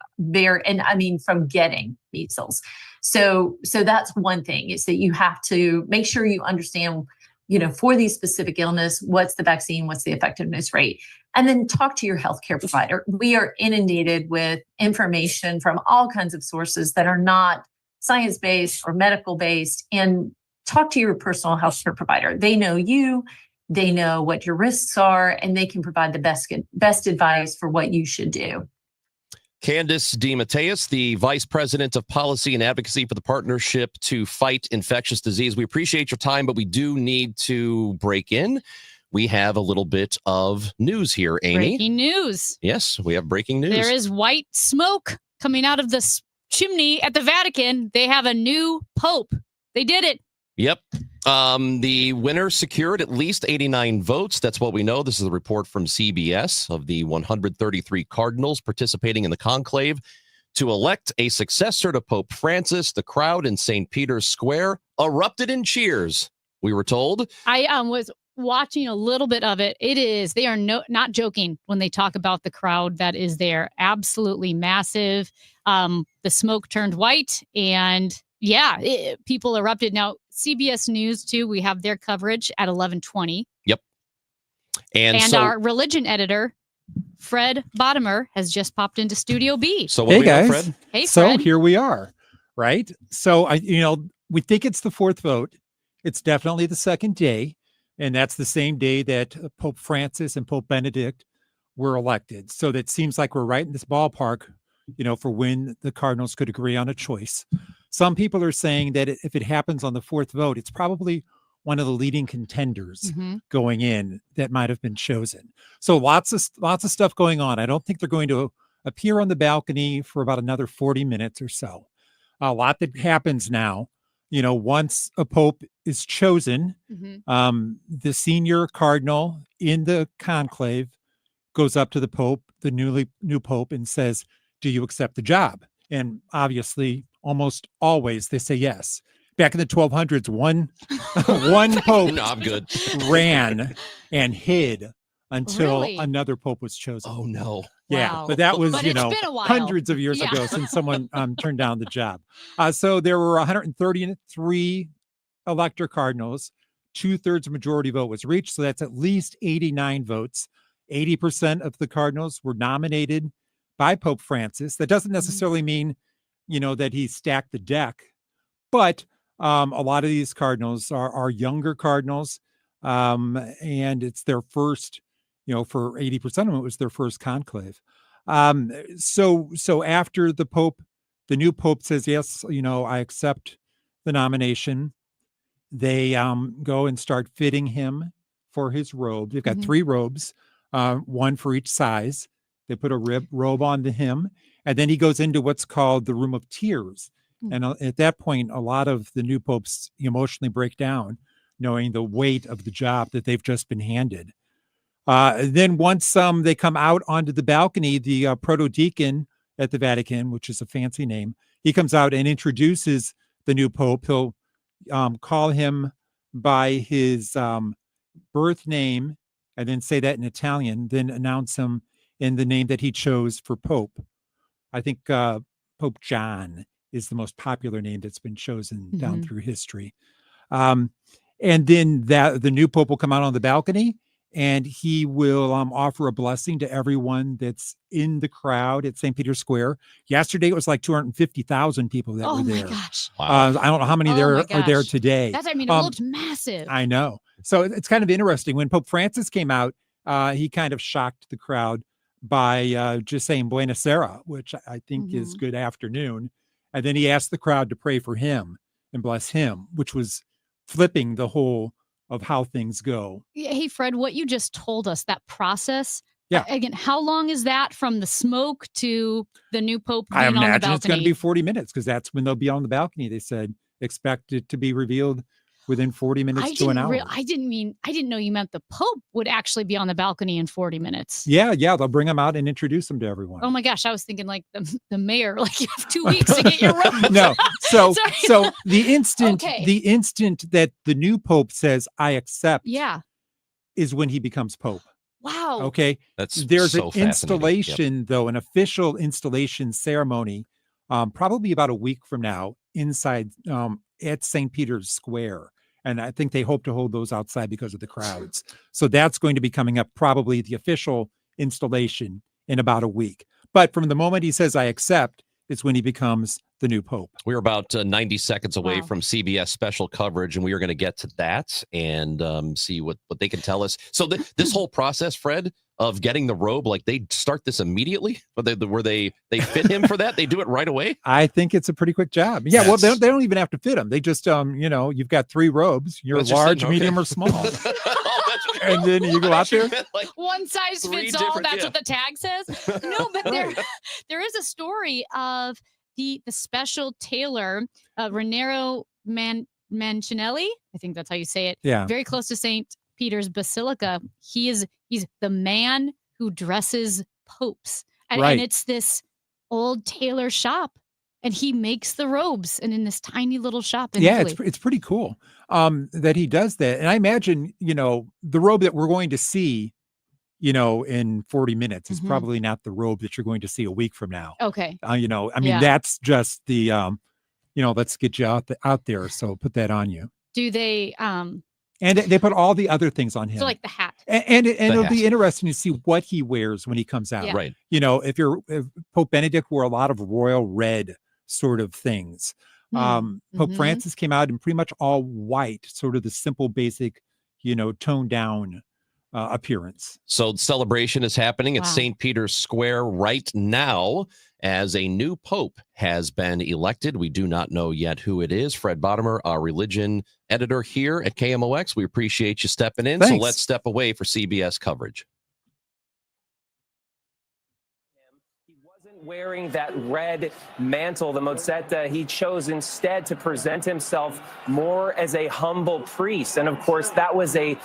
from getting measles. So that's one thing, is that you have to make sure you understand, for these specific illness, what's the vaccine, what's the effectiveness rate, and then talk to your healthcare provider. We are inundated with information from all kinds of sources that are not science-based or medical-based, and talk to your personal healthcare provider. They know you, they know what your risks are, and they can provide the best advice for what you should do. Candace DeMatteis, the Vice President of Policy and Advocacy for the Partnership to Fight Infectious Disease. We appreciate your time, but we do need to break in. We have a little bit of news here, Amy. Breaking news. Yes, we have breaking news. There is white smoke coming out of the chimney at the Vatican. They have a new pope. They did it. Yep. The winner secured at least 89 votes. That's what we know. This is a report from CBS. Of the 133 cardinals participating in the conclave to elect a successor to Pope Francis, the crowd in St. Peter's Square erupted in cheers, we were told. I was watching a little bit of it. They are not joking when they talk about the crowd that is there. Absolutely massive. The smoke turned white, and people erupted. Now, CBS News, too, we have their coverage at 11:20. Yep. And so, our religion editor, Fred Bottomer, has just popped into Studio B. So what guys. Fred? Hey, Fred. So here we are, right? So, we think it's the fourth vote. It's definitely the second day. And that's the same day that Pope Francis and Pope Benedict were elected. So that seems like we're right in this ballpark, for when the Cardinals could agree on a choice. Some people are saying that if it happens on the fourth vote, it's probably one of the leading contenders going in that might have been chosen. So lots of stuff going on. I don't think they're going to appear on the balcony for about another 40 minutes or so. A lot that happens now. Once a pope is chosen, the senior cardinal in the conclave goes up to the pope, the new pope, and says, "Do you accept the job?" And obviously, almost always they say yes. Back in the 1200s, one pope No, I'm good. ran and hid until Really? another pope was chosen. Oh, no. Yeah, Wow. but that was, But it's been a while. hundreds of years Yeah. ago since someone turned down the job. So there were 133 elector cardinals. 2/3 majority vote was reached. So that's at least 89 votes. 80% of the cardinals were nominated by Pope Francis. That doesn't necessarily mean, that he stacked the deck, but a lot of these cardinals are younger cardinals, and it's their first, for 80% of them, it was their first conclave. So after the new pope says, yes, I accept the nomination, they go and start fitting him for his robe. They've got 3 robes, one for each size. They put a robe onto him, and then he goes into what's called the Room of Tears. And at that point, a lot of the new popes emotionally break down, knowing the weight of the job that they've just been handed. Then once they come out onto the balcony, the proto-deacon at the Vatican, which is a fancy name, he comes out and introduces the new pope. He'll call him by his birth name and then say that in Italian, then announce him in the name that he chose for pope. I think Pope John is the most popular name that's been chosen down through history. And then the new pope will come out on the balcony, and he will offer a blessing to everyone that's in the crowd at St. Peter's Square. Yesterday, it was like 250,000 people that were there. Oh, my gosh. I don't know how many are there today. It looked massive. I know. So it's kind of interesting. When Pope Francis came out, he kind of shocked the crowd by just saying Buona Sera, which I think is good afternoon. And then he asked the crowd to pray for him and bless him, which was flipping the whole of how things go. Hey, Fred, what you just told us, that process. Yeah. Again, how long is that from the smoke to the new pope being I on the imagine balcony? it's going to be 40 minutes because that's when they'll be on the balcony. They said expect it to be revealed within 40 minutes to an hour. I didn't know you meant the Pope would actually be on the balcony in 40 minutes. Yeah. They'll bring him out and introduce him to everyone. Oh my gosh, I was thinking like the mayor, like you have 2 weeks to get your robes. No. So Sorry. the instant Okay. the instant that the new Pope says, I accept, Yeah. is when he becomes Pope. Wow. Okay. That's There's so an fascinating. installation, though, an official installation ceremony, probably about a week from now, inside at St. Peter's Square. And I think they hope to hold those outside because of the crowds. So that's going to be coming up, probably the official installation in about a week. But from the moment he says, I accept, it's when he becomes the new Pope. We're about 90 seconds away Wow. from CBS special coverage, and we are going to get to that and see what they can tell us. So this whole process, Fred, of getting the robe, like they start this immediately? Were they fit him for that? They do it right away? I think it's a pretty quick job. Yeah, well, they don't even have to fit him. They just, you've got 3 robes. You're That's just large, it? Okay. medium, or small. And then you go out there. Like One size 3 fits all. different- That's yeah. what the tag says. No, but there is a story of the special tailor, Raniero Mancinelli. I think that's how you say it. Yeah. Very close to St. Peter's Basilica. He's the man who dresses popes. And Right. it's this old tailor shop. And he makes the robes and in this tiny little shop in Yeah, Italy. it's pretty cool that he does that. And I imagine, the robe that we're going to see, in 40 minutes is probably not the robe that you're going to see a week from now. Okay. Yeah. That's just the, let's get you out there. So put that on you. Do they And they put all the other things on him. so like the hat? And it'll hat. be interesting to see what he wears when he comes out. Yeah. Right. If Pope Benedict wore a lot of royal red sort of things. Pope Mhm. Francis came out in pretty much all white, sort of the simple, basic, toned down appearance. So the celebration is happening at Wow. St. Peter's Square right now as a new pope has been elected. We do not know yet who it is. Fred Bottomer, our religion editor here at KMOX. We appreciate you stepping in. So Thanks. let's step away for CBS coverage. Wearing that red mantle, the mozzetta, he chose instead to present himself more as a humble priest. And of course, that was a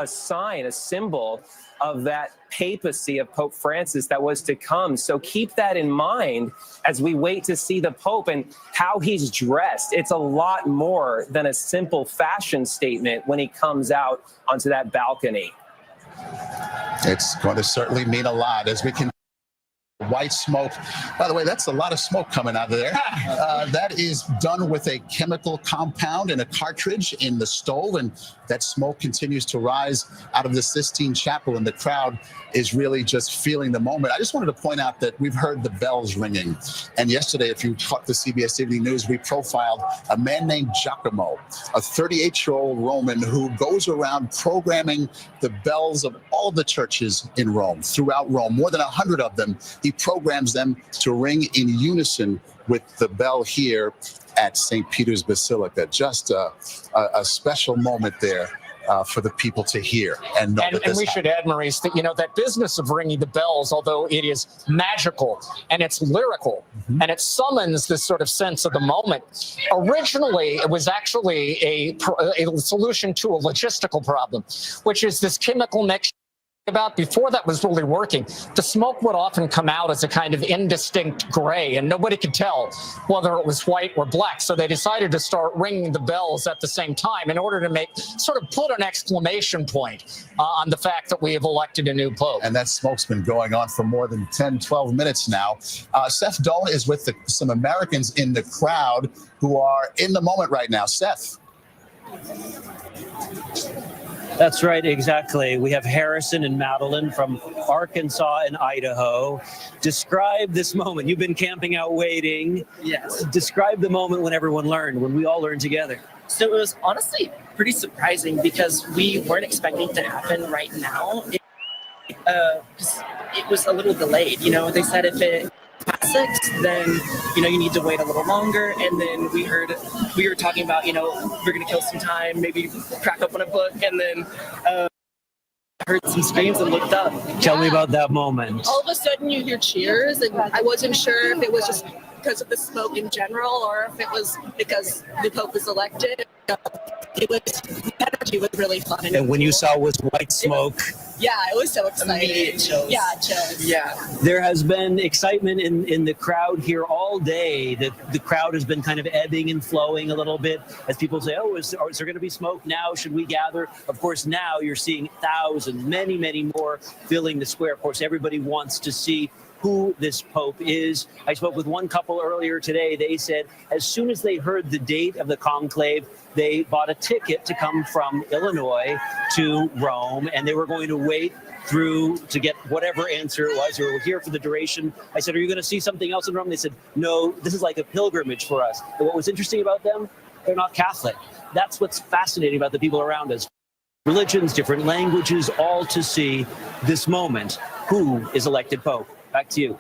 sign, a symbol of that papacy of Pope Francis that was to come. So keep that in mind as we wait to see the Pope and how he's dressed. It's a lot more than a simple fashion statement when he comes out onto that balcony. It's going to certainly mean a lot as we can. White smoke. By the way, that's a lot of smoke coming out of there. That is done with a chemical compound in a cartridge in the stove, and that smoke continues to rise out of the Sistine Chapel, and the crowd is really just feeling the moment. I just wanted to point out that we've heard the bells ringing, and yesterday, if you caught the CBS Evening News, we profiled a man named Giacomo, a 38-year-old Roman who goes around programming the bells of all of the churches in Rome, throughout Rome, more than 100 of them. He programs them to ring in unison with the bell here at St. Peter's Basilica. Just a special moment there for the people to hear and know that and this we should add, Maurice, that, that business of ringing the bells, although it is magical and it's lyrical and it summons this sort of sense of the moment, originally it was actually a solution to a logistical problem, which is this chemical mixture. About before that was really working, the smoke would often come out as a kind of indistinct gray, and nobody could tell whether it was white or black. So they decided to start ringing the bells at the same time in order to put an exclamation point on the fact that we have elected a new pope. And that smoke's been going on for more than 10, 12 minutes now. Seth Doan is with some Americans in the crowd who are in the moment right now. Seth. That's right, exactly. We have Harrison and Madeline from Arkansas and Idaho. Describe this moment. You've been camping out waiting. Yes. Describe the moment when everyone learned, when we all learned together. So it was honestly pretty surprising because we weren't expecting it to happen right now. It was a little delayed. They said if it past 6, then you need to wait a little longer. And then we were talking about we're gonna kill some time, maybe crack open a book, and then heard some screams and looked up. Tell me about that moment. All of a sudden you hear cheers, and I wasn't sure if it was just because of the smoke in general or if it was because the Pope was elected. The energy was really fun. And when you saw was white smoke. It was so exciting. Immediate chills. Yeah, chills. Yeah. There has been excitement in the crowd here all day. The crowd has been kind of ebbing and flowing a little bit as people say, is there going to be smoke now? Should we gather? Of course, now you're seeing thousands, many, many more filling the square. Of course, everybody wants to see who this Pope is. I spoke with one couple earlier today. They said as soon as they heard the date of the conclave, they bought a ticket to come from Illinois to Rome, and they were going to wait through to get whatever answer it was. They were here for the duration. I said, are you going to see something else in Rome? They said, no, this is like a pilgrimage for us. And what was interesting about them, they're not Catholic. That's what's fascinating about the people around us. Religions, different languages, all to see this moment. Who is elected Pope? Back to you.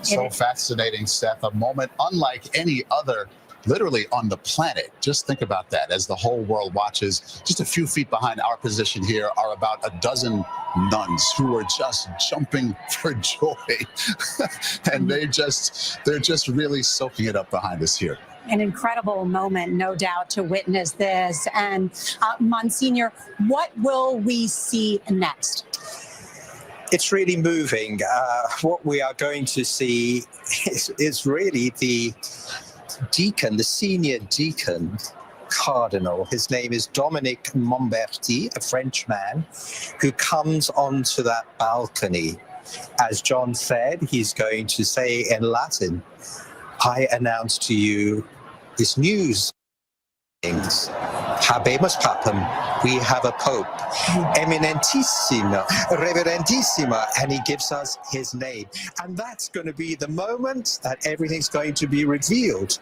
So fascinating, Seth. A moment unlike any other, literally on the planet. Just think about that as the whole world watches. Just a few feet behind our position here are about a dozen nuns who are just jumping for joy. And they're just really soaking it up behind us here. An incredible moment, no doubt, to witness this. And Monsignor, what will we see next? It's really moving. What we are going to see is really the deacon, the senior deacon cardinal. His name is Dominique Momberti, a French man, who comes onto that balcony. As John said, he's going to say in Latin, I announce to you this news. Habemus Papam, we have a Pope, eminentissima, reverendissima, and he gives us his name. And that's going to be the moment that everything's going to be revealed.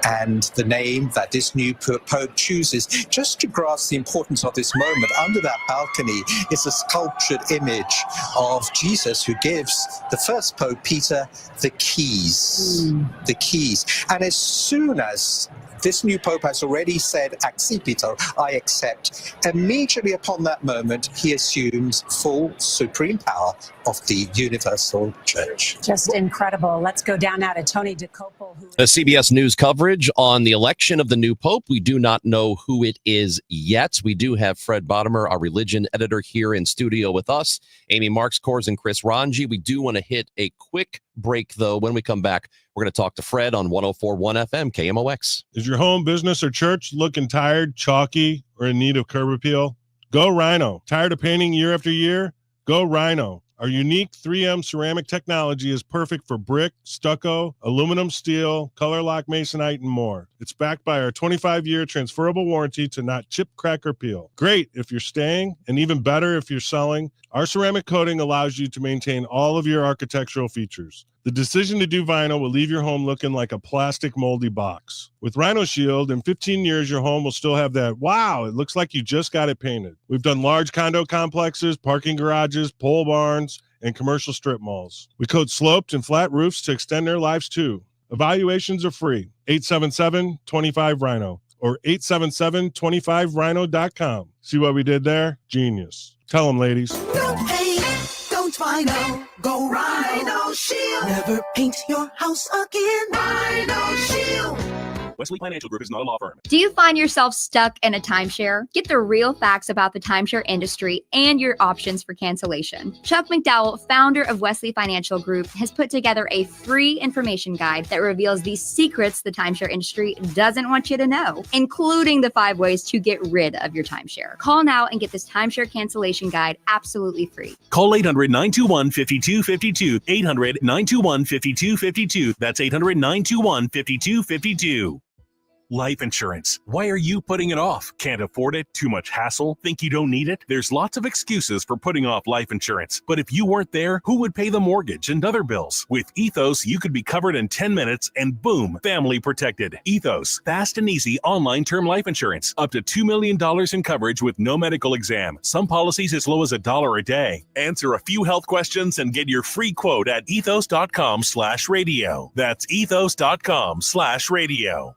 And the name that this new Pope chooses, just to grasp the importance of this moment, under that balcony is a sculptured image of Jesus who gives the first Pope, Peter, the keys. The keys. And as soon as this new Pope has already said, accipito, I accept. Immediately upon that moment, he assumes full supreme power of the universal church. Just incredible. Let's go down now to Tony DeCopel. The CBS News coverage on the election of the new Pope. We do not know who it is yet. We do have Fred Bottomer, our religion editor, here in studio with us. Amy Marks, Kors, and Chris Ranji. We do want to hit a quick break, though. When we come back, we're going to talk to Fred on 104.1 FM, KMOX. Is your home, business, or church looking tired, chalky, or in need of curb appeal? Go Rhino. Tired of painting year after year? Go Rhino. Our unique 3M ceramic technology is perfect for brick, stucco, aluminum, steel, color lock masonite, and more. It's backed by our 25-year transferable warranty to not chip, crack, or peel. Great if you're staying, and even better if you're selling. Our ceramic coating allows you to maintain all of your architectural features. The decision to do vinyl will leave your home looking like a plastic moldy box. With Rhino Shield, in 15 years, your home will still have that, wow, it looks like you just got it painted. We've done large condo complexes, parking garages, pole barns, and commercial strip malls. We coat sloped and flat roofs to extend their lives too. Evaluations are free. 877-25-RHINO or 877-25rhino.com. See what we did there? Genius. Tell them, ladies. Don't paint, don't Rhino, go Rhino Shield. Never paint your house again. Rhino Shield. Wesley Financial Group is not a law firm. Do you find yourself stuck in a timeshare? Get the real facts about the timeshare industry and your options for cancellation. Chuck McDowell, founder of Wesley Financial Group, has put together a free information guide that reveals the secrets the timeshare industry doesn't want you to know, including the 5 ways to get rid of your timeshare. Call now and get this timeshare cancellation guide absolutely free. Call 800-921-5252. 800-921-5252. That's 800-921-5252. Life insurance. Why are you putting it off? Can't afford it? Too much hassle? Think you don't need it? There's lots of excuses for putting off life insurance. But if you weren't there, who would pay the mortgage and other bills? With Ethos, you could be covered in 10 minutes and boom, family protected. Ethos, fast and easy online term life insurance. Up to $2 million in coverage with no medical exam. Some policies as low as $1 a day. Answer a few health questions and get your free quote at ethos.com/radio. That's ethos.com/radio.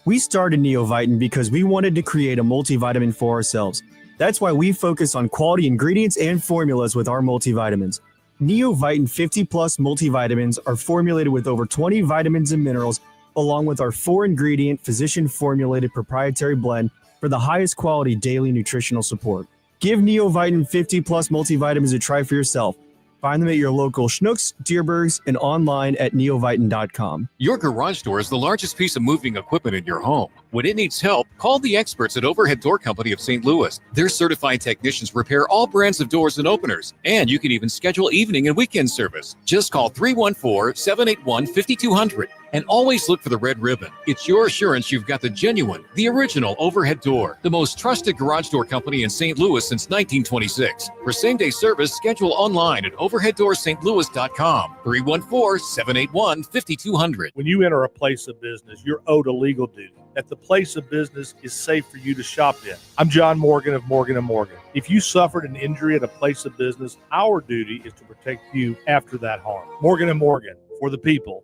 We started Neovitin because we wanted to create a multivitamin for ourselves. That's why we focus on quality ingredients and formulas with our multivitamins. Neovitin 50 Plus multivitamins are formulated with over 20 vitamins and minerals, along with our 4-ingredient physician-formulated proprietary blend for the highest quality daily nutritional support. Give Neovitin 50 Plus multivitamins a try for yourself. Find them at your local Schnucks, Dierbergs, and online at neovitin.com. Your garage door is the largest piece of moving equipment in your home. When it needs help, call the experts at Overhead Door Company of St. Louis. Their certified technicians repair all brands of doors and openers, and you can even schedule evening and weekend service. Just call 314-781-5200 and always look for the red ribbon. It's your assurance you've got the genuine, the original Overhead Door, the most trusted garage door company in St. Louis since 1926. For same-day service, schedule online at overheaddoorsstlouis.com. 314-781-5200. When you enter a place of business, you're owed a legal duty that the place of business is safe for you to shop in. I'm John Morgan of Morgan & Morgan. If you suffered an injury at a place of business, our duty is to protect you after that harm. Morgan & Morgan, for the people.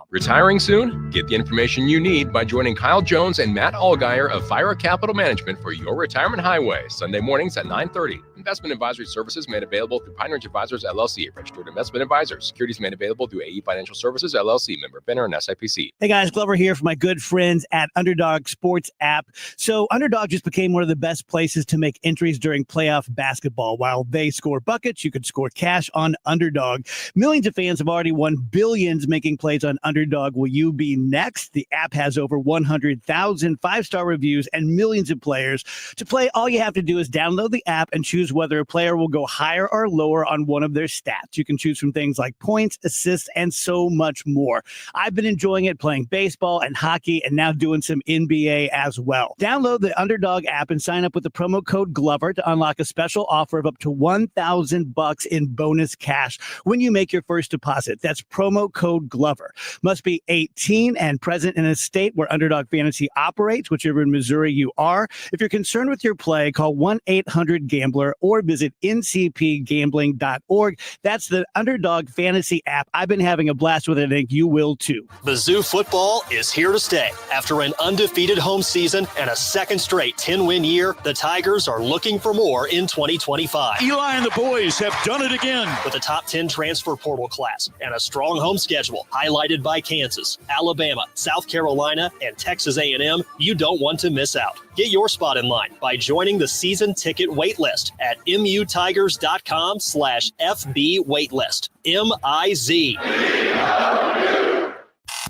Retiring soon? Get the information you need by joining Kyle Jones and Matt Allgeier of Fira Capital Management for your retirement highway, Sunday mornings at 9:30. Investment advisory services made available through Pine Ridge Advisors, LLC, registered investment advisors. Securities made available through AE Financial Services, LLC, member FINRA and SIPC. Hey guys, Glover here for my good friends at Underdog Sports app. So Underdog just became one of the best places to make entries during playoff basketball. While they score buckets, you could score cash on Underdog. Millions of fans have already won billions making plays on Underdog. Will you be next? The app has over 100,000 5-star reviews and millions of players. To play, all you have to do is download the app and choose whether a player will go higher or lower on one of their stats. You can choose from things like points, assists, and so much more. I've been enjoying it playing baseball and hockey and now doing some NBA as well. Download the Underdog app and sign up with the promo code Glover to unlock a special offer of up to $1,000 in bonus cash when you make your first deposit. That's promo code Glover. Must be 18 and present in a state where Underdog Fantasy operates, whichever in Missouri you are. If you're concerned with your play, call 1-800-GAMBLER or visit ncpgambling.org. That's the Underdog Fantasy app. I've been having a blast with it. I think you will too. Mizzou football is here to stay. After an undefeated home season and a second straight 10-win year, the Tigers are looking for more in 2025. Eli and the boys have done it again. With a top 10 transfer portal class and a strong home schedule, highlighted by Kansas, Alabama, South Carolina, and Texas A&M, you don't want to miss out. Get your spot in line by joining the season ticket waitlist at mutigers.com/FB waitlist. MIZ.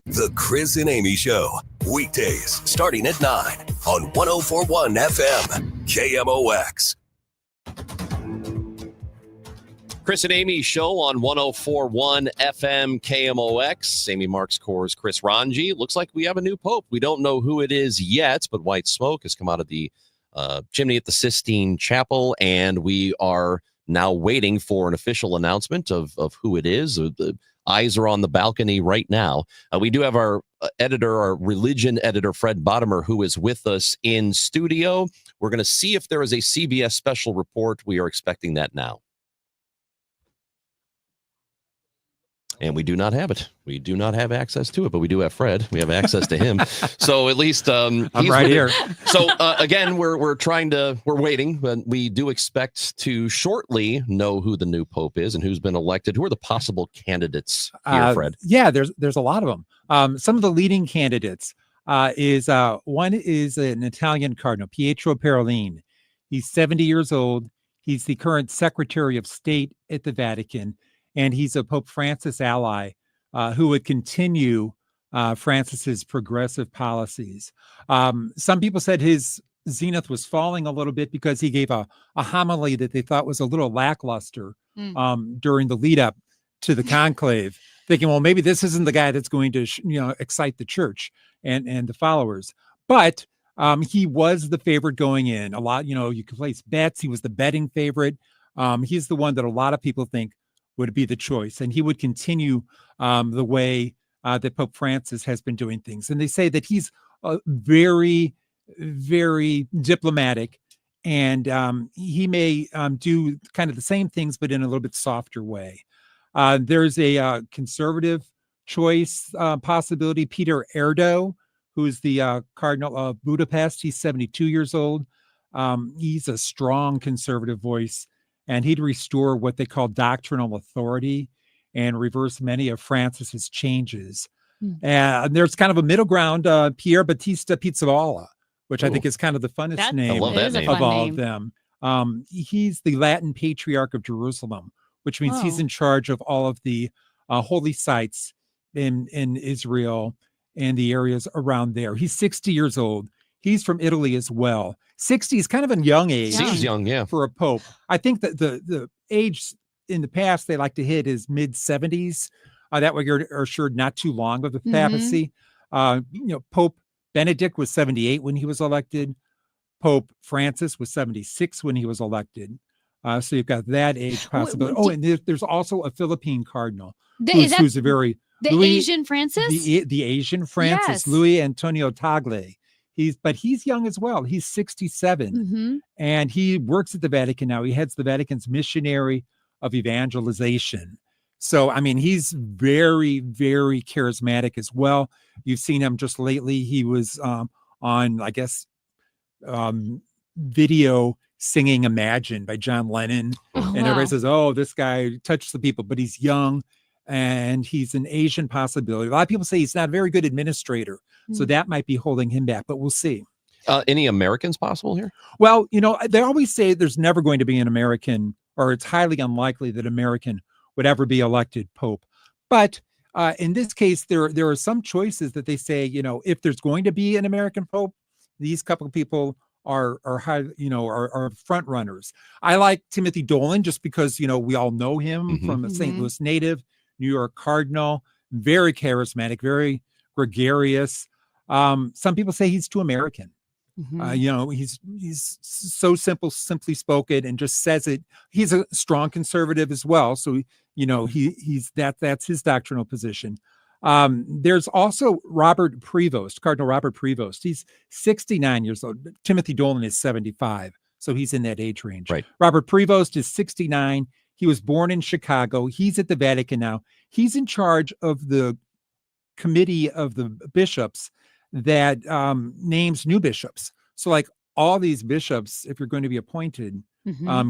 The Chris and Amy Show, weekdays starting at 9 on 104.1 FM, KMOX. Chris and Amy show on 104.1 FM KMOX. Amy Marks Core's Chris Ranji. Looks like we have a new pope. We don't know who it is yet, but white smoke has come out of the chimney at the Sistine Chapel, and we are now waiting for an official announcement of who it is. The eyes are on the balcony right now. We do have our editor, our religion editor, Fred Bottomer, who is with us in studio. We're going to see if there is a CBS special report. We are expecting that now. And we do not have it. We do not have access to it, but we do have Fred. We have access to him. So at least I'm right here. So again, we're waiting, but we do expect to shortly know who the new pope is and who's been elected. Who are the possible candidates here, Fred? Yeah, there's a lot of them. Some of the leading candidates one is an Italian cardinal, Pietro Parolin. He's 70 years old. He's the current Secretary of State at the Vatican. And he's a Pope Francis ally who would continue Francis's progressive policies. Some people said his zenith was falling a little bit because he gave a homily that they thought was a little lackluster during the lead up to the conclave, thinking, well, maybe this isn't the guy that's going to excite the church and the followers. But he was the favorite going in. A lot, you could place bets. He was the betting favorite. He's the one that a lot of people think would be the choice, and he would continue the way that Pope Francis has been doing things. And they say that he's very, very diplomatic, and he may do kind of the same things, but in a little bit softer way. There's a conservative choice possibility, Peter Erdo, who's the Cardinal of Budapest. He's 72 years old. He's a strong conservative voice, and he'd restore what they call doctrinal authority and reverse many of Francis's changes. And there's kind of a middle ground, Pier Battista Pizzavola, which I think is kind of the funnest name of all of them. He's the Latin Patriarch of Jerusalem, which means he's in charge of all of the holy sites in Israel and the areas around there. He's 60 years old. He's from Italy as well. 60 is kind of a young age. Seems young, yeah, for a pope. I think that the age in the past they like to hit is mid 70s. That way you're assured not too long of the papacy. Pope Benedict was 78 when he was elected. Pope Francis was 76 when he was elected. So you've got that age possibility. And there's also a Philippine cardinal who's a very Asian Francis. The Asian Francis, Yes. Louis Antonio Tagle. He's young as well. He's 67, and he works at the Vatican now. He heads the Vatican's missionary of evangelization. So, I mean, he's very, very charismatic as well. You've seen him just lately. He was on, I guess, video singing Imagine by John Lennon. And everybody says, oh, this guy touched the people, but he's young and he's an Asian possibility. A lot of people say he's not a very good administrator. So that might be holding him back, but we'll see. Any Americans possible here? Well, they always say there's never going to be an American, or it's highly unlikely that American would ever be elected pope. But in this case, there are some choices that they say, if there's going to be an American pope, these couple of people are front runners. I like Timothy Dolan just because, we all know him from a St. Louis native, New York Cardinal, very charismatic, very gregarious. Some people say he's too American. He's so simply spoken and just says it. He's a strong conservative as well. So, that's his doctrinal position. There's also Robert Prevost, Cardinal Robert Prevost. He's 69 years old. Timothy Dolan is 75. So he's in that age range. Right. Robert Prevost is 69. He was born in Chicago. He's at the Vatican now. He's in charge of the committee of the bishops that names new bishops. So like all these bishops, if you're going to be appointed,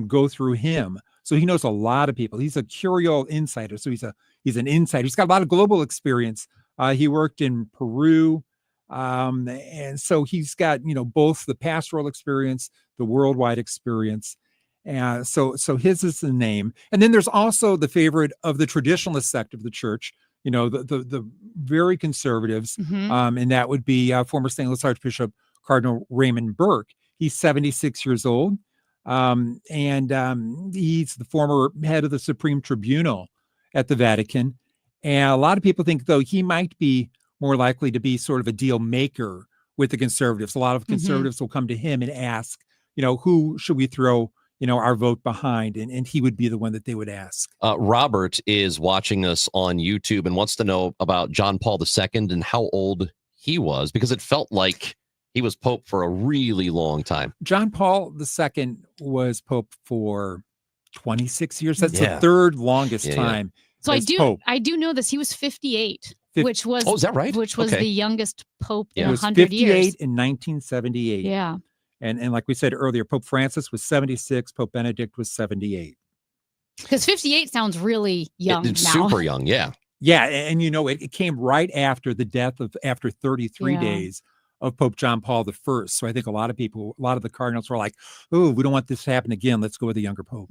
go through him. So he knows a lot of people. He's a curial insider. So he's an insider. He's got a lot of global experience. He worked in Peru. And so he's got, both the pastoral experience, the worldwide experience. So his is the name. And then there's also the favorite of the traditionalist sect of the church, the very conservatives. And that would be former St. Louis Archbishop Cardinal Raymond Burke. He's 76 years old. He's the former head of the Supreme Tribunal at the Vatican. And a lot of people think, though, he might be more likely to be sort of a deal maker with the conservatives. A lot of conservatives will come to him and ask, who should we throw, our vote behind? And he would be the one that they would ask. Robert is watching us on YouTube and wants to know about John Paul II and how old he was, because it felt like he was Pope for a really long time. John Paul II was Pope for 26 years. That's Yeah. the third longest Yeah. time. So as Pope. I do know this. He was 58, which was Oh, is that right? Which was Okay. the youngest Pope in It was 100 58 years. in 1978. Yeah. And like we said earlier, Pope Francis was 76, Pope Benedict was 78. Because 58 sounds really young It's now. super young, yeah. Yeah, and it came right after the death after 33 Yeah. days of Pope John Paul I. So I think a lot of the cardinals were like, oh, we don't want this to happen again. Let's go with a younger Pope.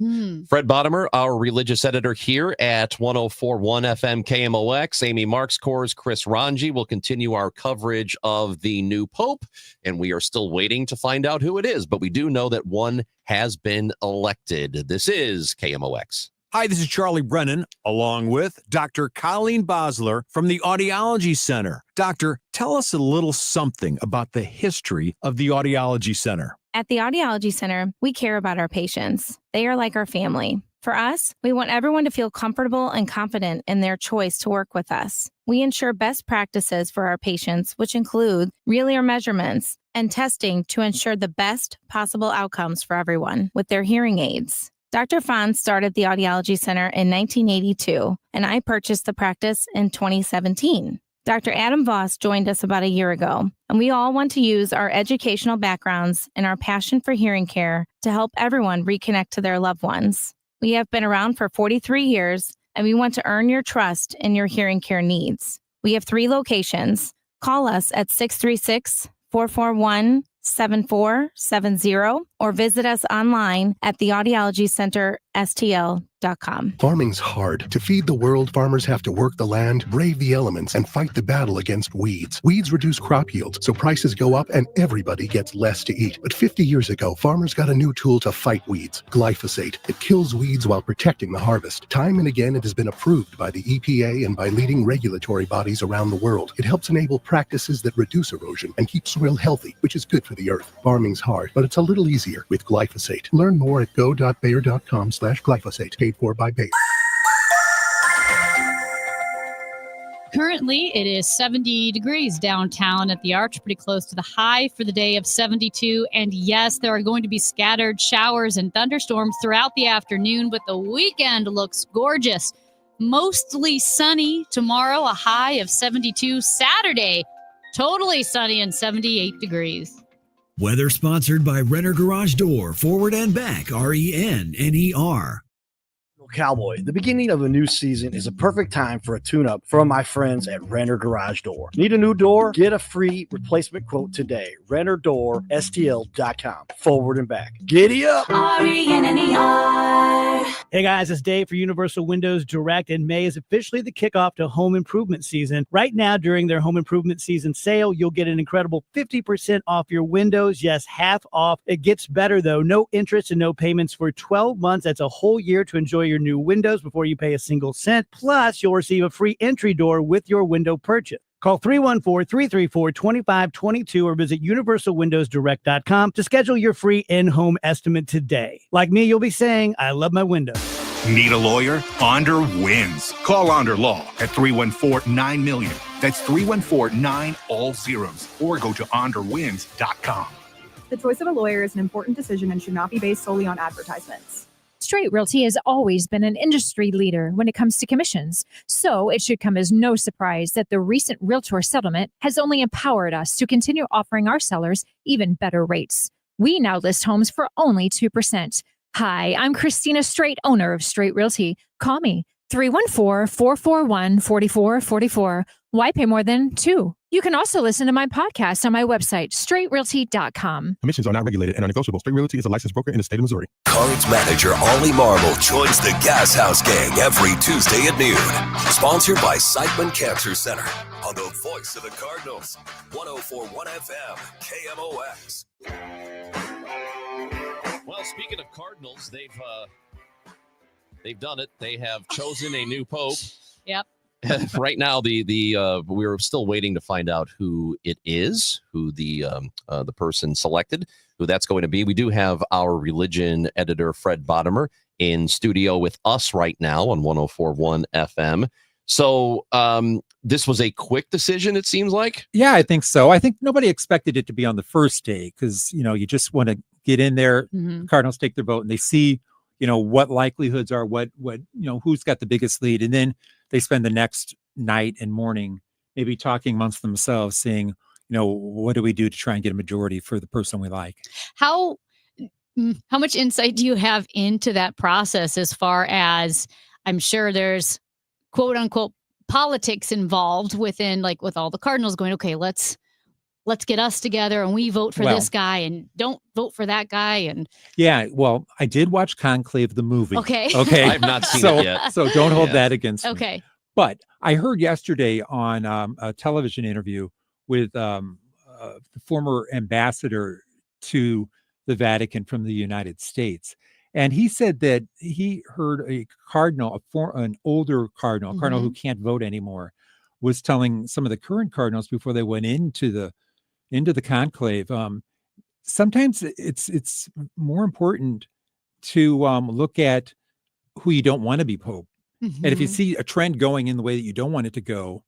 Fred Bottomer, our religious editor here at 104.1 FM KMOX. Amy Marks, Kors, Chris Ranji will continue our coverage of the new Pope, and we are still waiting to find out who it is, but we do know that one has been elected. This is KMOX. Hi, this is Charlie Brennan, along with Dr. Colleen Bosler from the Audiology Center. Doctor, tell us a little something about the history of the Audiology Center. At the Audiology Center, we care about our patients. They are like our family. For us, we want everyone to feel comfortable and confident in their choice to work with us. We ensure best practices for our patients, which include real ear measurements and testing to ensure the best possible outcomes for everyone with their hearing aids. Dr. Fons started the Audiology Center in 1982, and I purchased the practice in 2017. Dr. Adam Voss joined us about a year ago, and we all want to use our educational backgrounds and our passion for hearing care to help everyone reconnect to their loved ones. We have been around for 43 years, and we want to earn your trust in your hearing care needs. We have 3 locations. Call us at 636-441-7470 or visit us online at theaudiologycenterstl.com. Farming's hard. To feed the world, farmers have to work the land, brave the elements, and fight the battle against weeds. Weeds reduce crop yields, so prices go up and everybody gets less to eat. But 50 years ago, farmers got a new tool to fight weeds, glyphosate. It kills weeds while protecting the harvest. Time and again, it has been approved by the EPA and by leading regulatory bodies around the world. It helps enable practices that reduce erosion and keep soil healthy, which is good for the earth. Farming's hard, but it's a little easier with glyphosate. Learn more at go.bayer.com/glyphosate. Paid for by Bayer. Currently, it is 70 degrees downtown at the Arch, pretty close to the high for the day of 72. And yes, there are going to be scattered showers and thunderstorms throughout the afternoon, but the weekend looks gorgeous. Mostly sunny tomorrow, a high of 72. Saturday, totally sunny and 78 degrees. Weather sponsored by Renner Garage Door, forward and back, RENNER. Cowboy, the beginning of a new season is a perfect time for a tune-up from my friends at Renner Garage Door. Need a new door? Get a free replacement quote today. RennerDoorSTL.com. Forward and back. Giddy up! RENNER. Hey guys, it's Dave for Universal Windows Direct, and May is officially the kickoff to home improvement season. Right now, during their home improvement season sale, you'll get an incredible 50% off your windows. Yes, half off. It gets better though. No interest and no payments for 12 months. That's a whole year to enjoy your new windows before you pay a single cent. Plus, you'll receive a free entry door with your window purchase. Call 314-334-2522 or visit universalwindowsdirect.com to schedule your free in-home estimate today. Like me, you'll be saying, I love my windows. Need a lawyer? Onder wins. Call Onder Law at 314-9-MILLION. That's 314-9 all zeros. Or go to onderwins.com. The choice of a lawyer is an important decision and should not be based solely on advertisements. Straight Realty has always been an industry leader when it comes to commissions, so it should come as no surprise that the recent Realtor settlement has only empowered us to continue offering our sellers even better rates. We now list homes for only 2%. Hi, I'm Christina Straight, owner of Straight Realty. Call me 314-441-4444. Why pay more than 2? You can also listen to my podcast on my website, straightrealty.com. Commissions are not regulated and are negotiable. Straight Realty is a licensed broker in the state of Missouri. Cards manager Ollie Marble joins the Gas House Gang every Tuesday at noon. Sponsored by Siteman Cancer Center on the voice of the Cardinals. 104.1 FM, KMOX. Well, Speaking of Cardinals, they've done it. They have chosen a new pope. Yep. Right now, we're still waiting to find out who it is, who the person selected, who that's going to be. We do have our religion editor, Fred Bottomer, in studio with us right now on 104.1 FM. So this was a quick decision, it seems like. Yeah, I think so. I think nobody expected it to be on the first day because, you just want to get in there. Mhm. Cardinals take their vote and they see, what likelihoods are, what who's got the biggest lead. And then they spend the next night and morning maybe talking amongst themselves, saying, what do we do to try and get a majority for the person we like? How much insight do you have into that process as far as I'm sure there's quote unquote politics involved within, like with all the Cardinals going, okay, let's get us together and we vote for this guy and don't vote for that guy. And yeah, well, I did watch Conclave, the movie. Okay. I've not seen it yet. So don't hold that against me. Okay. But I heard yesterday on a television interview with the former ambassador to the Vatican from the United States. And he said that he heard a cardinal, an older cardinal, a cardinal who can't vote anymore, was telling some of the current cardinals before they went into the conclave. Sometimes it's more important to look at who you don't want to be pope. And if you see a trend going in the way that you don't want it to go,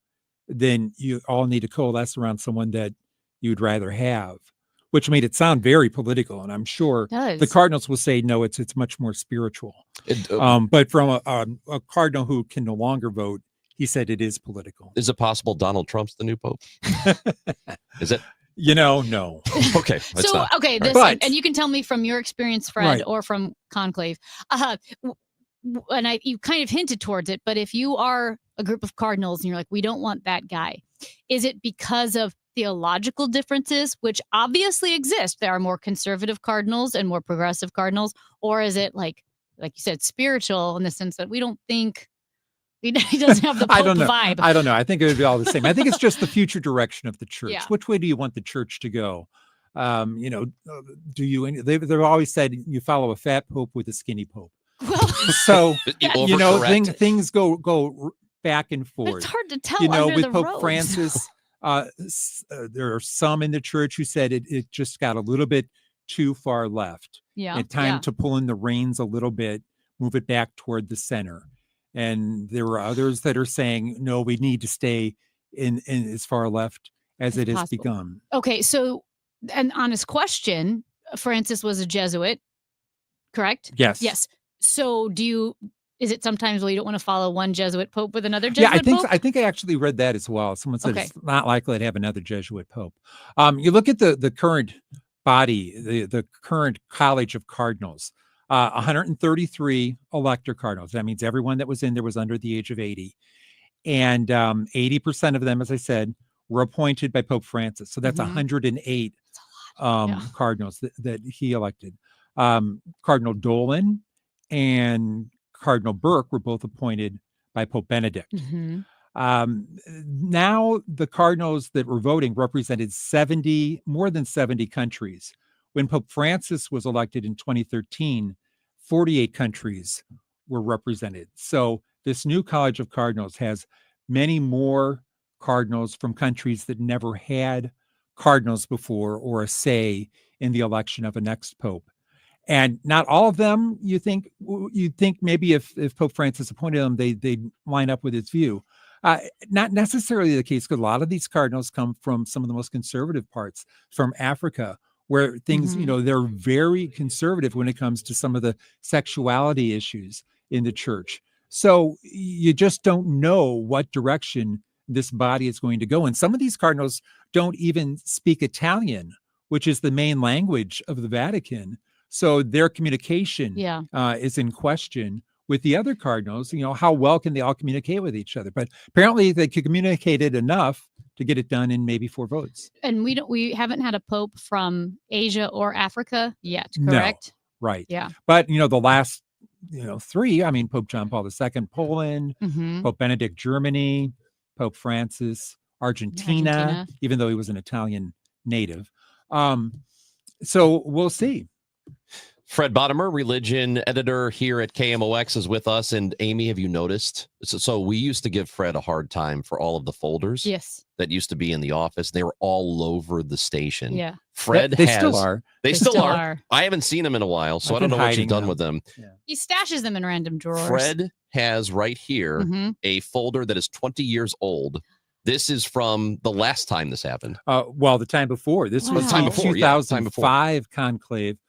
then you all need to coalesce around someone that you'd rather have, which made it sound very political. And I'm sure the Cardinals will say, no, it's much more spiritual. But from a cardinal who can no longer vote, he said it is political. Is it possible Donald Trump's the new pope? Is it? No. Okay. So, not. okay. Right. And you can tell me from your experience, Fred, Right. or from Conclave. And you kind of hinted towards it, but if you are a group of Cardinals and you're like, we don't want that guy, is it because of theological differences, which obviously exist? There are more conservative Cardinals and more progressive Cardinals, or is it like you said, spiritual in the sense that we don't think he doesn't have the Pope vibe? I don't know. I think it would be all the same. I think it's just the future direction of the church. Yeah. Which way do you want the church to go? Do you? They've always said you follow a fat pope with a skinny pope. So things go back and forth. It's hard to tell. With Pope Francis, there are some in the church who said it just got a little bit too far left. Yeah. It's time to pull in the reins a little bit, move it back toward the center. And there were others that are saying, no, we need to stay in as far left as it has begun. Okay, so an honest question: Francis was a Jesuit, correct? Yes. So is it sometimes you don't want to follow one Jesuit pope with another Jesuit pope? I think I actually read that as well. Someone said it's not likely to have another Jesuit pope. You look at the current body, the current College of Cardinals, 133 elector cardinals. That means everyone that was in there was under the age of 80. And 80% of them, as I said, were appointed by Pope Francis. So that's 108 cardinals that he elected. Cardinal Dolan and Cardinal Burke were both appointed by Pope Benedict. Now the cardinals that were voting represented more than 70 countries. When Pope Francis was elected in 2013, 48 countries were represented. So this new College of Cardinals has many more cardinals from countries that never had cardinals before or a say in the election of a next pope. And not all of them, you'd think maybe if Pope Francis appointed them, they'd line up with his view. Not necessarily the case, because a lot of these cardinals come from some of the most conservative parts, from Africa, where things, they're very conservative when it comes to some of the sexuality issues in the church. So you just don't know what direction this body is going to go. And some of these cardinals don't even speak Italian, which is the main language of the Vatican. So their communication is in question with the other cardinals. How well can they all communicate with each other? But apparently they could communicate it enough to get it done in maybe 4 votes. And we haven't had a pope from Asia or Africa yet, correct? No, right. Yeah. But the last 3, Pope John Paul II, Poland, Pope Benedict, Germany, Pope Francis, Argentina, even though he was an Italian native. So we'll see. Fred Bottomer, religion editor here at KMOX, is with us. And Amy, have you noticed? So we used to give Fred a hard time for all of the folders. Yes. That used to be in the office. They were all over the station. Yeah. Fred They still are. They still are. I haven't seen them in a while, so I don't know what you've done with them. He stashes them in random drawers. Fred has right here a folder that is 20 years old. This is from the last time this happened. Well, the time before. This was the time before, 2005 conclave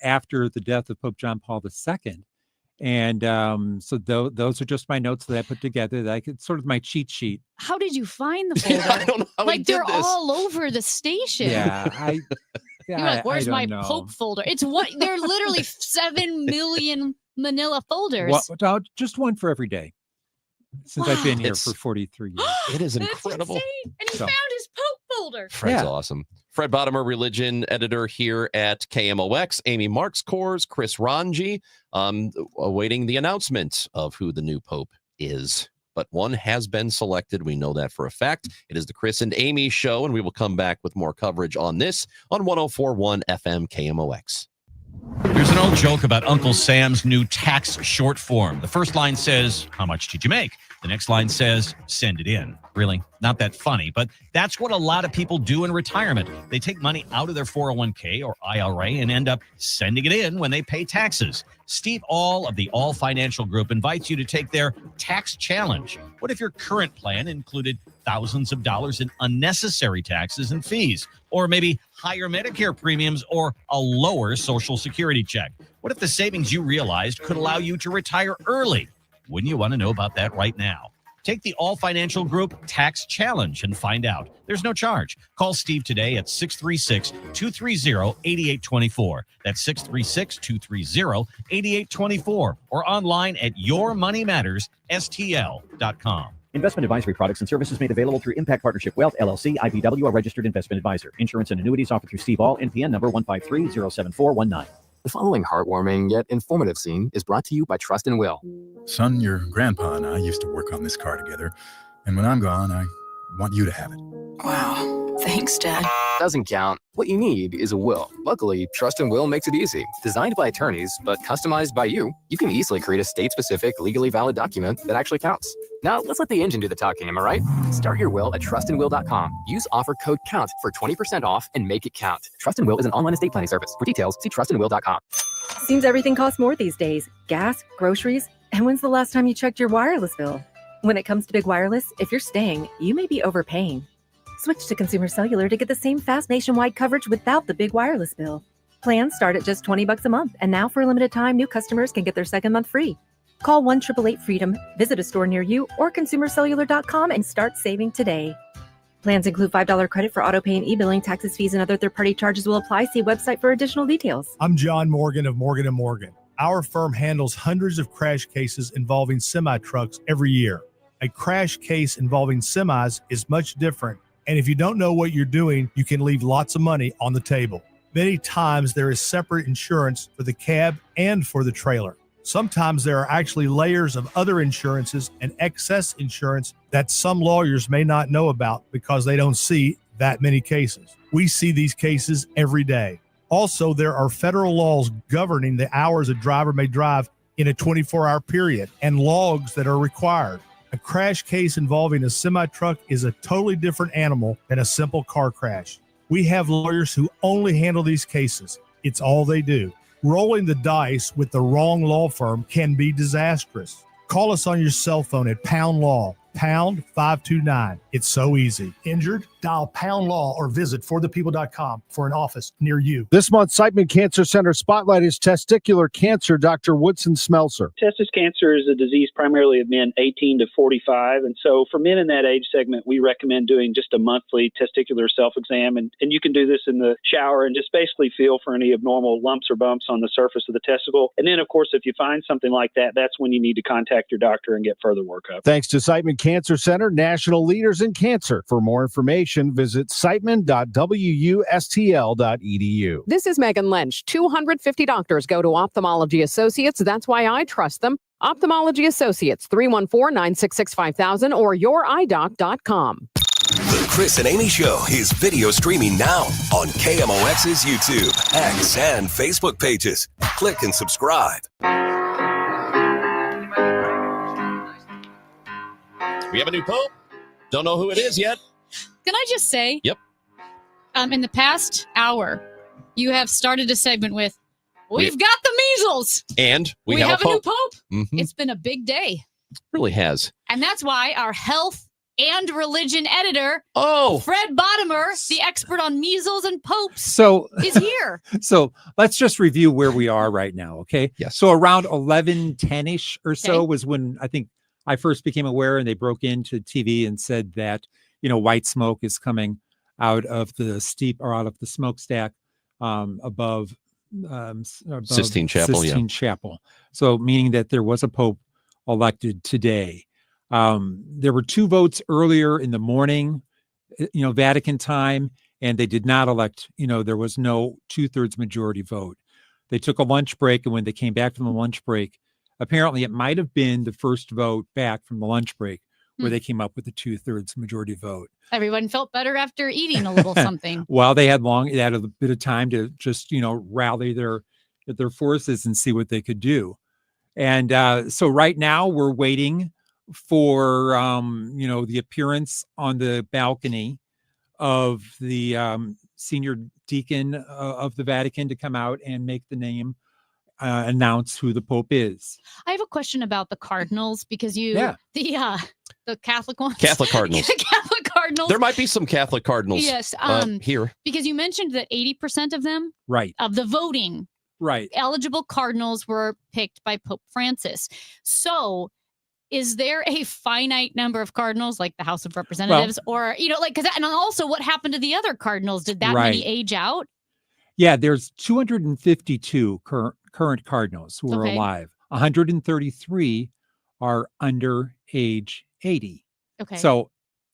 after the death of Pope John Paul II. And so those are just my notes that I put together. That it's sort of my cheat sheet. How did you find the folder? I don't know how like they're all over the station. Yeah, You're like, where's my know. Pope folder? It's what they're literally 7 million manila folders. Well, just one for every day since I've been here for 43 years. It is incredible. And he found his Pope folder. Fred's awesome. Fred Bottomer, religion editor here at KMOX. Amy Marks-Kors, Chris Ranji, awaiting the announcement of who the new Pope is. But one has been selected. We know that for a fact. It is the Chris and Amy show, and we will come back with more coverage on this on 104.1 FM KMOX. There's an old joke about Uncle Sam's new tax short form. The first line says, "How much did you make?" The next line says, "Send it in." Really? Not that funny, but that's what a lot of people do in retirement. They take money out of their 401k or IRA and end up sending it in when they pay taxes. Steve All of the All Financial Group invites you to take their tax challenge. What if your current plan included thousands of dollars in unnecessary taxes and fees, or maybe higher Medicare premiums or a lower Social Security check? What if the savings you realized could allow you to retire early? Wouldn't you want to know about that right now? Take the All Financial Group Tax Challenge and find out. There's no charge. Call Steve today at 636-230-8824. That's 636-230-8824. Or online at yourmoneymattersstl.com. Investment advisory products and services made available through Impact Partnership Wealth, LLC, IPW, a registered investment advisor. Insurance and annuities offered through Steve All, NPN number 153-07419. The following heartwarming yet informative scene is brought to you by Trust and Will. Son, your grandpa and I used to work on this car together, and when I'm gone, I want you to have it. Wow. Thanks, Dad. Doesn't count. What you need is a will. Luckily, Trust and Will makes it easy. Designed by attorneys, but customized by you, you can easily create a state-specific, legally valid document that actually counts. Now, let's let the engine do the talking, am I right? Start your will at trustandwill.com. Use offer code COUNT for 20% off and make it count. Trust and Will is an online estate planning service. For details, see trustandwill.com. Seems everything costs more these days. Gas, groceries, and when's the last time you checked your wireless bill? When it comes to Big Wireless, if you're staying, you may be overpaying. Switch to Consumer Cellular to get the same fast nationwide coverage without the big wireless bill. Plans start at just $20 a month, and now for a limited time, new customers can get their second month free. Call 1-888-FREEDOM, visit a store near you, or consumercellular.com and start saving today. Plans include $5 credit for auto pay and e-billing. Taxes, fees, and other third-party charges will apply. See website for additional details. I'm John Morgan of Morgan & Morgan. Our firm handles hundreds of crash cases involving semi-trucks every year. A crash case involving semis is much different. And if you don't know what you're doing, you can leave lots of money on the table. Many times there is separate insurance for the cab and for the trailer. Sometimes there are actually layers of other insurances and excess insurance that some lawyers may not know about because they don't see that many cases. We see these cases every day. Also, there are federal laws governing the hours a driver may drive in a 24-hour period and logs that are required. A crash case involving a semi-truck is a totally different animal than a simple car crash. We have lawyers who only handle these cases. It's all they do. Rolling the dice with the wrong law firm can be disastrous. Call us on your cell phone at Pound Law, pound 529. It's so easy. Injured? Dial Pound Law or visit forthepeople.com for an office near you. This month, Siteman Cancer Center spotlight is testicular cancer. Dr. Woodson Smelser. Testis cancer is a disease primarily of men 18 to 45. And so for men in that age segment, we recommend doing just a monthly testicular self-exam. And you can do this in the shower and just basically feel for any abnormal lumps or bumps on the surface of the testicle. And then, of course, if you find something like that, that's when you need to contact your doctor and get further workup. Thanks to Siteman Cancer Center, national leaders in cancer. For more information, visit siteman.wustl.edu. This is Megan Lynch. 250 doctors go to Ophthalmology Associates. That's why I trust them. Ophthalmology Associates, 314-966-5000 or youridoc.com. The Chris and Amy Show is video streaming now on KMOX's YouTube, X, and Facebook pages. Click and subscribe. We have a new pope. Don't know who it is yet. Can I just say? Yep. In the past hour, you have started a segment with, we've got the measles. And we have a new pope. Mhm. It's been a big day. Really has. And that's why our health and religion editor, Oh, Fred Bottomer, the expert on measles and popes, So is here. So let's just review where we are right now, okay? Yes. So around 11:10ish or so Okay. was when I think I first became aware, and they broke into TV and said that, white smoke is coming out of the smokestack above Sistine Chapel, Sistine Chapel. So meaning that there was a pope elected today. There were 2 votes earlier in the morning, Vatican time, and they did not elect, there was no 2/3 majority vote. They took a lunch break, and when they came back from the lunch break, apparently it might have been the first vote back from the lunch break where they came up with a 2/3 majority vote. Everyone felt better after eating a little something. Well, they had a bit of time to just, rally their forces and see what they could do. And so right now we're waiting for, the appearance on the balcony of the senior deacon of the Vatican to come out and make the name, announce who the Pope is. I have a question about the cardinals because the Catholic ones. Catholic cardinals. The Catholic cardinals. There might be some Catholic cardinals. Yes. Here. Because you mentioned that 80% of them, right, of the voting, right, eligible cardinals were picked by Pope Francis. So, is there a finite number of cardinals, like the House of Representatives, or and also what happened to the other cardinals? Did that many age out? Yeah, there's 252 current cardinals who are Okay. alive. 133 are under age 80. Okay. So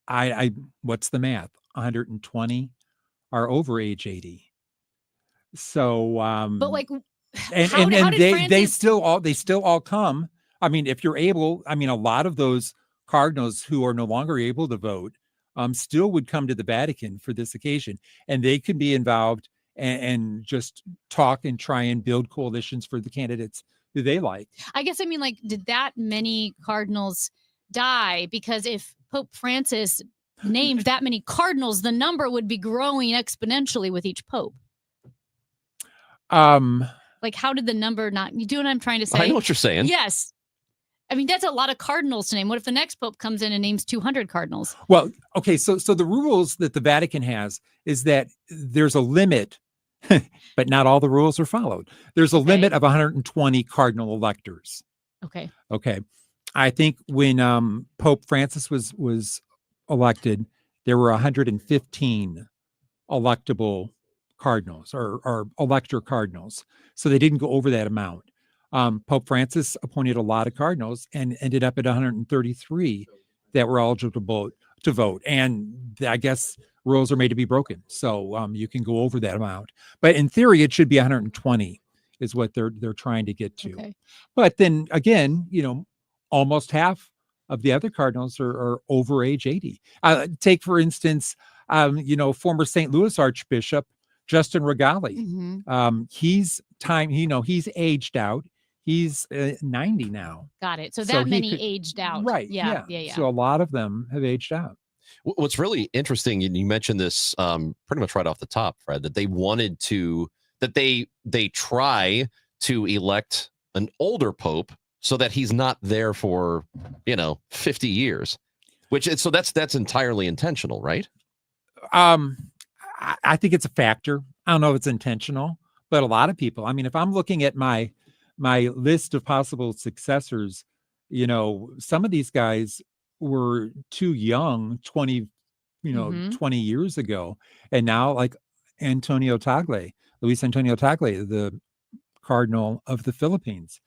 I what's the math? 120 are over age 80. So But and how did they Francis- still all come. I mean, if you're able, a lot of those cardinals who are no longer able to vote still would come to the Vatican for this occasion, and they could be involved and just talk and try and build coalitions for the candidates who they like. I guess did that many cardinals die? Because if Pope Francis named that many cardinals, the number would be growing exponentially with each pope. How did the number not? You do what I'm trying to say? I know what you're saying. Yes. That's a lot of cardinals to name. What if the next pope comes in and names 200 cardinals? Well, okay, so the rules that the Vatican has is that there's a limit, but not all the rules are followed. There's a limit of 120 cardinal electors. Okay. Okay. I think when Pope Francis was elected, there were 115 electable cardinals or elector cardinals. So they didn't go over that amount. Pope Francis appointed a lot of cardinals and ended up at 133 that were eligible to vote. And I guess rules are made to be broken. So you can go over that amount. But in theory, it should be 120 is what they're trying to get to. Okay. But then again, almost half of the other cardinals are over age 80. Take, for instance, former St. Louis Archbishop Justin Regali. Mm-hmm. He's aged out. He's 90 now. Got it. So So that he many could- aged out. Right. Yeah. So a lot of them have aged out. What's really interesting, and you mentioned this pretty much right off the top, Fred, that they wanted to, that they try to elect an older pope so that he's not there for 50 years, so that's entirely intentional, right? I think it's a factor. I don't know if it's intentional, but a lot of people. If I'm looking at my list of possible successors, some of these guys were too young 20 years ago, and now like Luis Antonio Tagle, the Cardinal of the Philippines,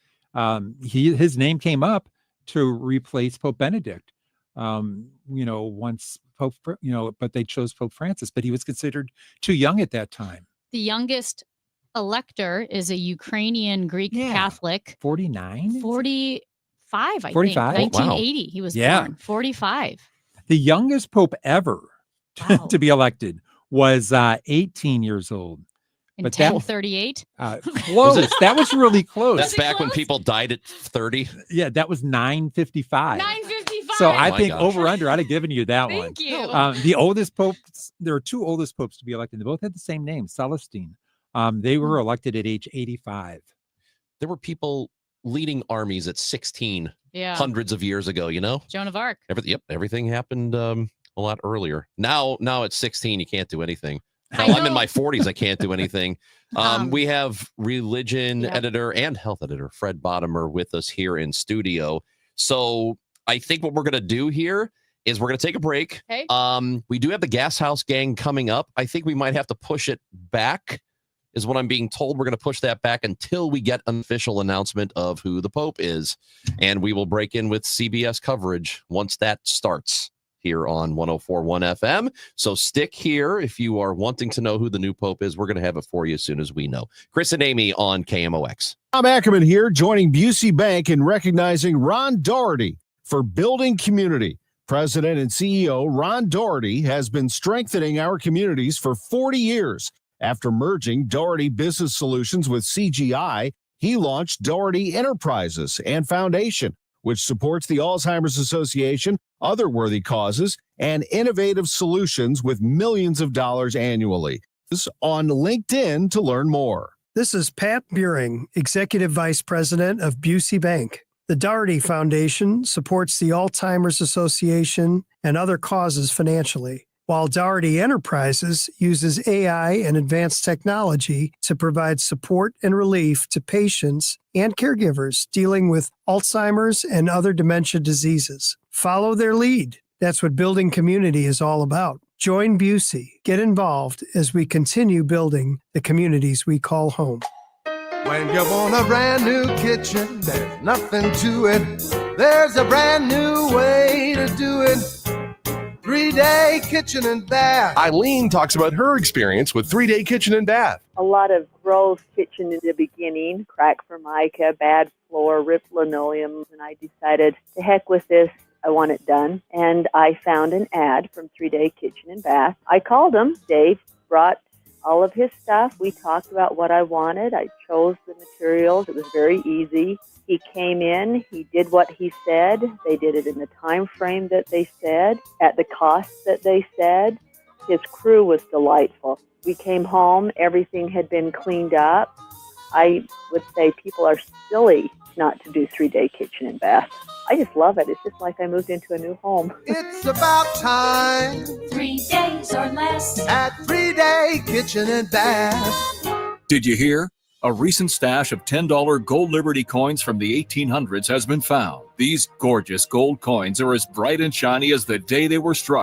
his name came up to replace Pope Benedict. Once Pope, but they chose Pope Francis, but he was considered too young at that time. The youngest elector is a Ukrainian Greek Catholic. 49? 45, I 45? think. Oh, wow. 1980, he was Yeah. born. 45. The youngest pope ever to be elected was 18 years old. In But that 1038? close. That was really close. That's back when people died at 30. Yeah, that was 955. 955. So Oh I my think gosh. over under, I'd have given you that one. Thank you. The oldest popes, there are two oldest popes to be elected. They both had the same name, Celestine. They were elected at age 85. There were people leading armies at 16 Yeah. hundreds of years ago, you know? Joan of Arc. Everything happened a lot earlier. Now at 16, you can't do anything. I Hell, I'm in know. my 40s. I can't do anything. We have religion editor and health editor Fred Bottomer with us here in studio. So I think what we're going to do here is we're going to take a break. Okay. We do have the Gas House Gang coming up. I think we might have to push it back, is what I'm being told. We're going to push that back until we get an official announcement of who the Pope is. And we will break in with CBS coverage once that starts here on 104.1 FM. So stick here if you are wanting to know who the new Pope is. We're going to have it for you as soon as we know. Chris and Amy on KMOX. Tom Ackerman here, joining Busey Bank in recognizing Ron Doherty for building community. President and CEO Ron Doherty has been strengthening our communities for 40 years. After merging Doherty Business Solutions with CGI, he launched Doherty Enterprises and Foundation, which supports the Alzheimer's Association, other worthy causes, and innovative solutions with millions of dollars annually. This on LinkedIn to learn more. This is Pat Buring, Executive Vice President of Busey Bank. The Doherty Foundation supports the Alzheimer's Association and other causes financially, while Doherty Enterprises uses AI and advanced technology to provide support and relief to patients and caregivers dealing with Alzheimer's and other dementia diseases. Follow their lead. That's what building community is all about. Join Busey. Get involved as we continue building the communities we call home. When you want a brand new kitchen, there's nothing to it. There's a brand new way to do it. 3-Day Kitchen and Bath. Eileen talks about her experience with 3-Day Kitchen and Bath. A lot of gross kitchen in the beginning, crack formica, bad floor, ripped linoleum, and I decided to heck with this. I want it done. And I found an ad from 3-Day Kitchen and Bath. I called him. Dave brought all of his stuff. We talked about what I wanted. I chose the materials. It was very easy. He came in, he did what he said. They did it in the time frame that they said, at the cost that they said. His crew was delightful. We came home, everything had been cleaned up. I would say people are silly not to do 3-Day Kitchen and Bath. I just love it. It's just like I moved into a new home. It's about time. 3 days or less at 3-Day Kitchen and Bath. Did you hear? A recent stash of $10 gold Liberty coins from the 1800s has been found. These gorgeous gold coins are as bright and shiny as the day they were struck.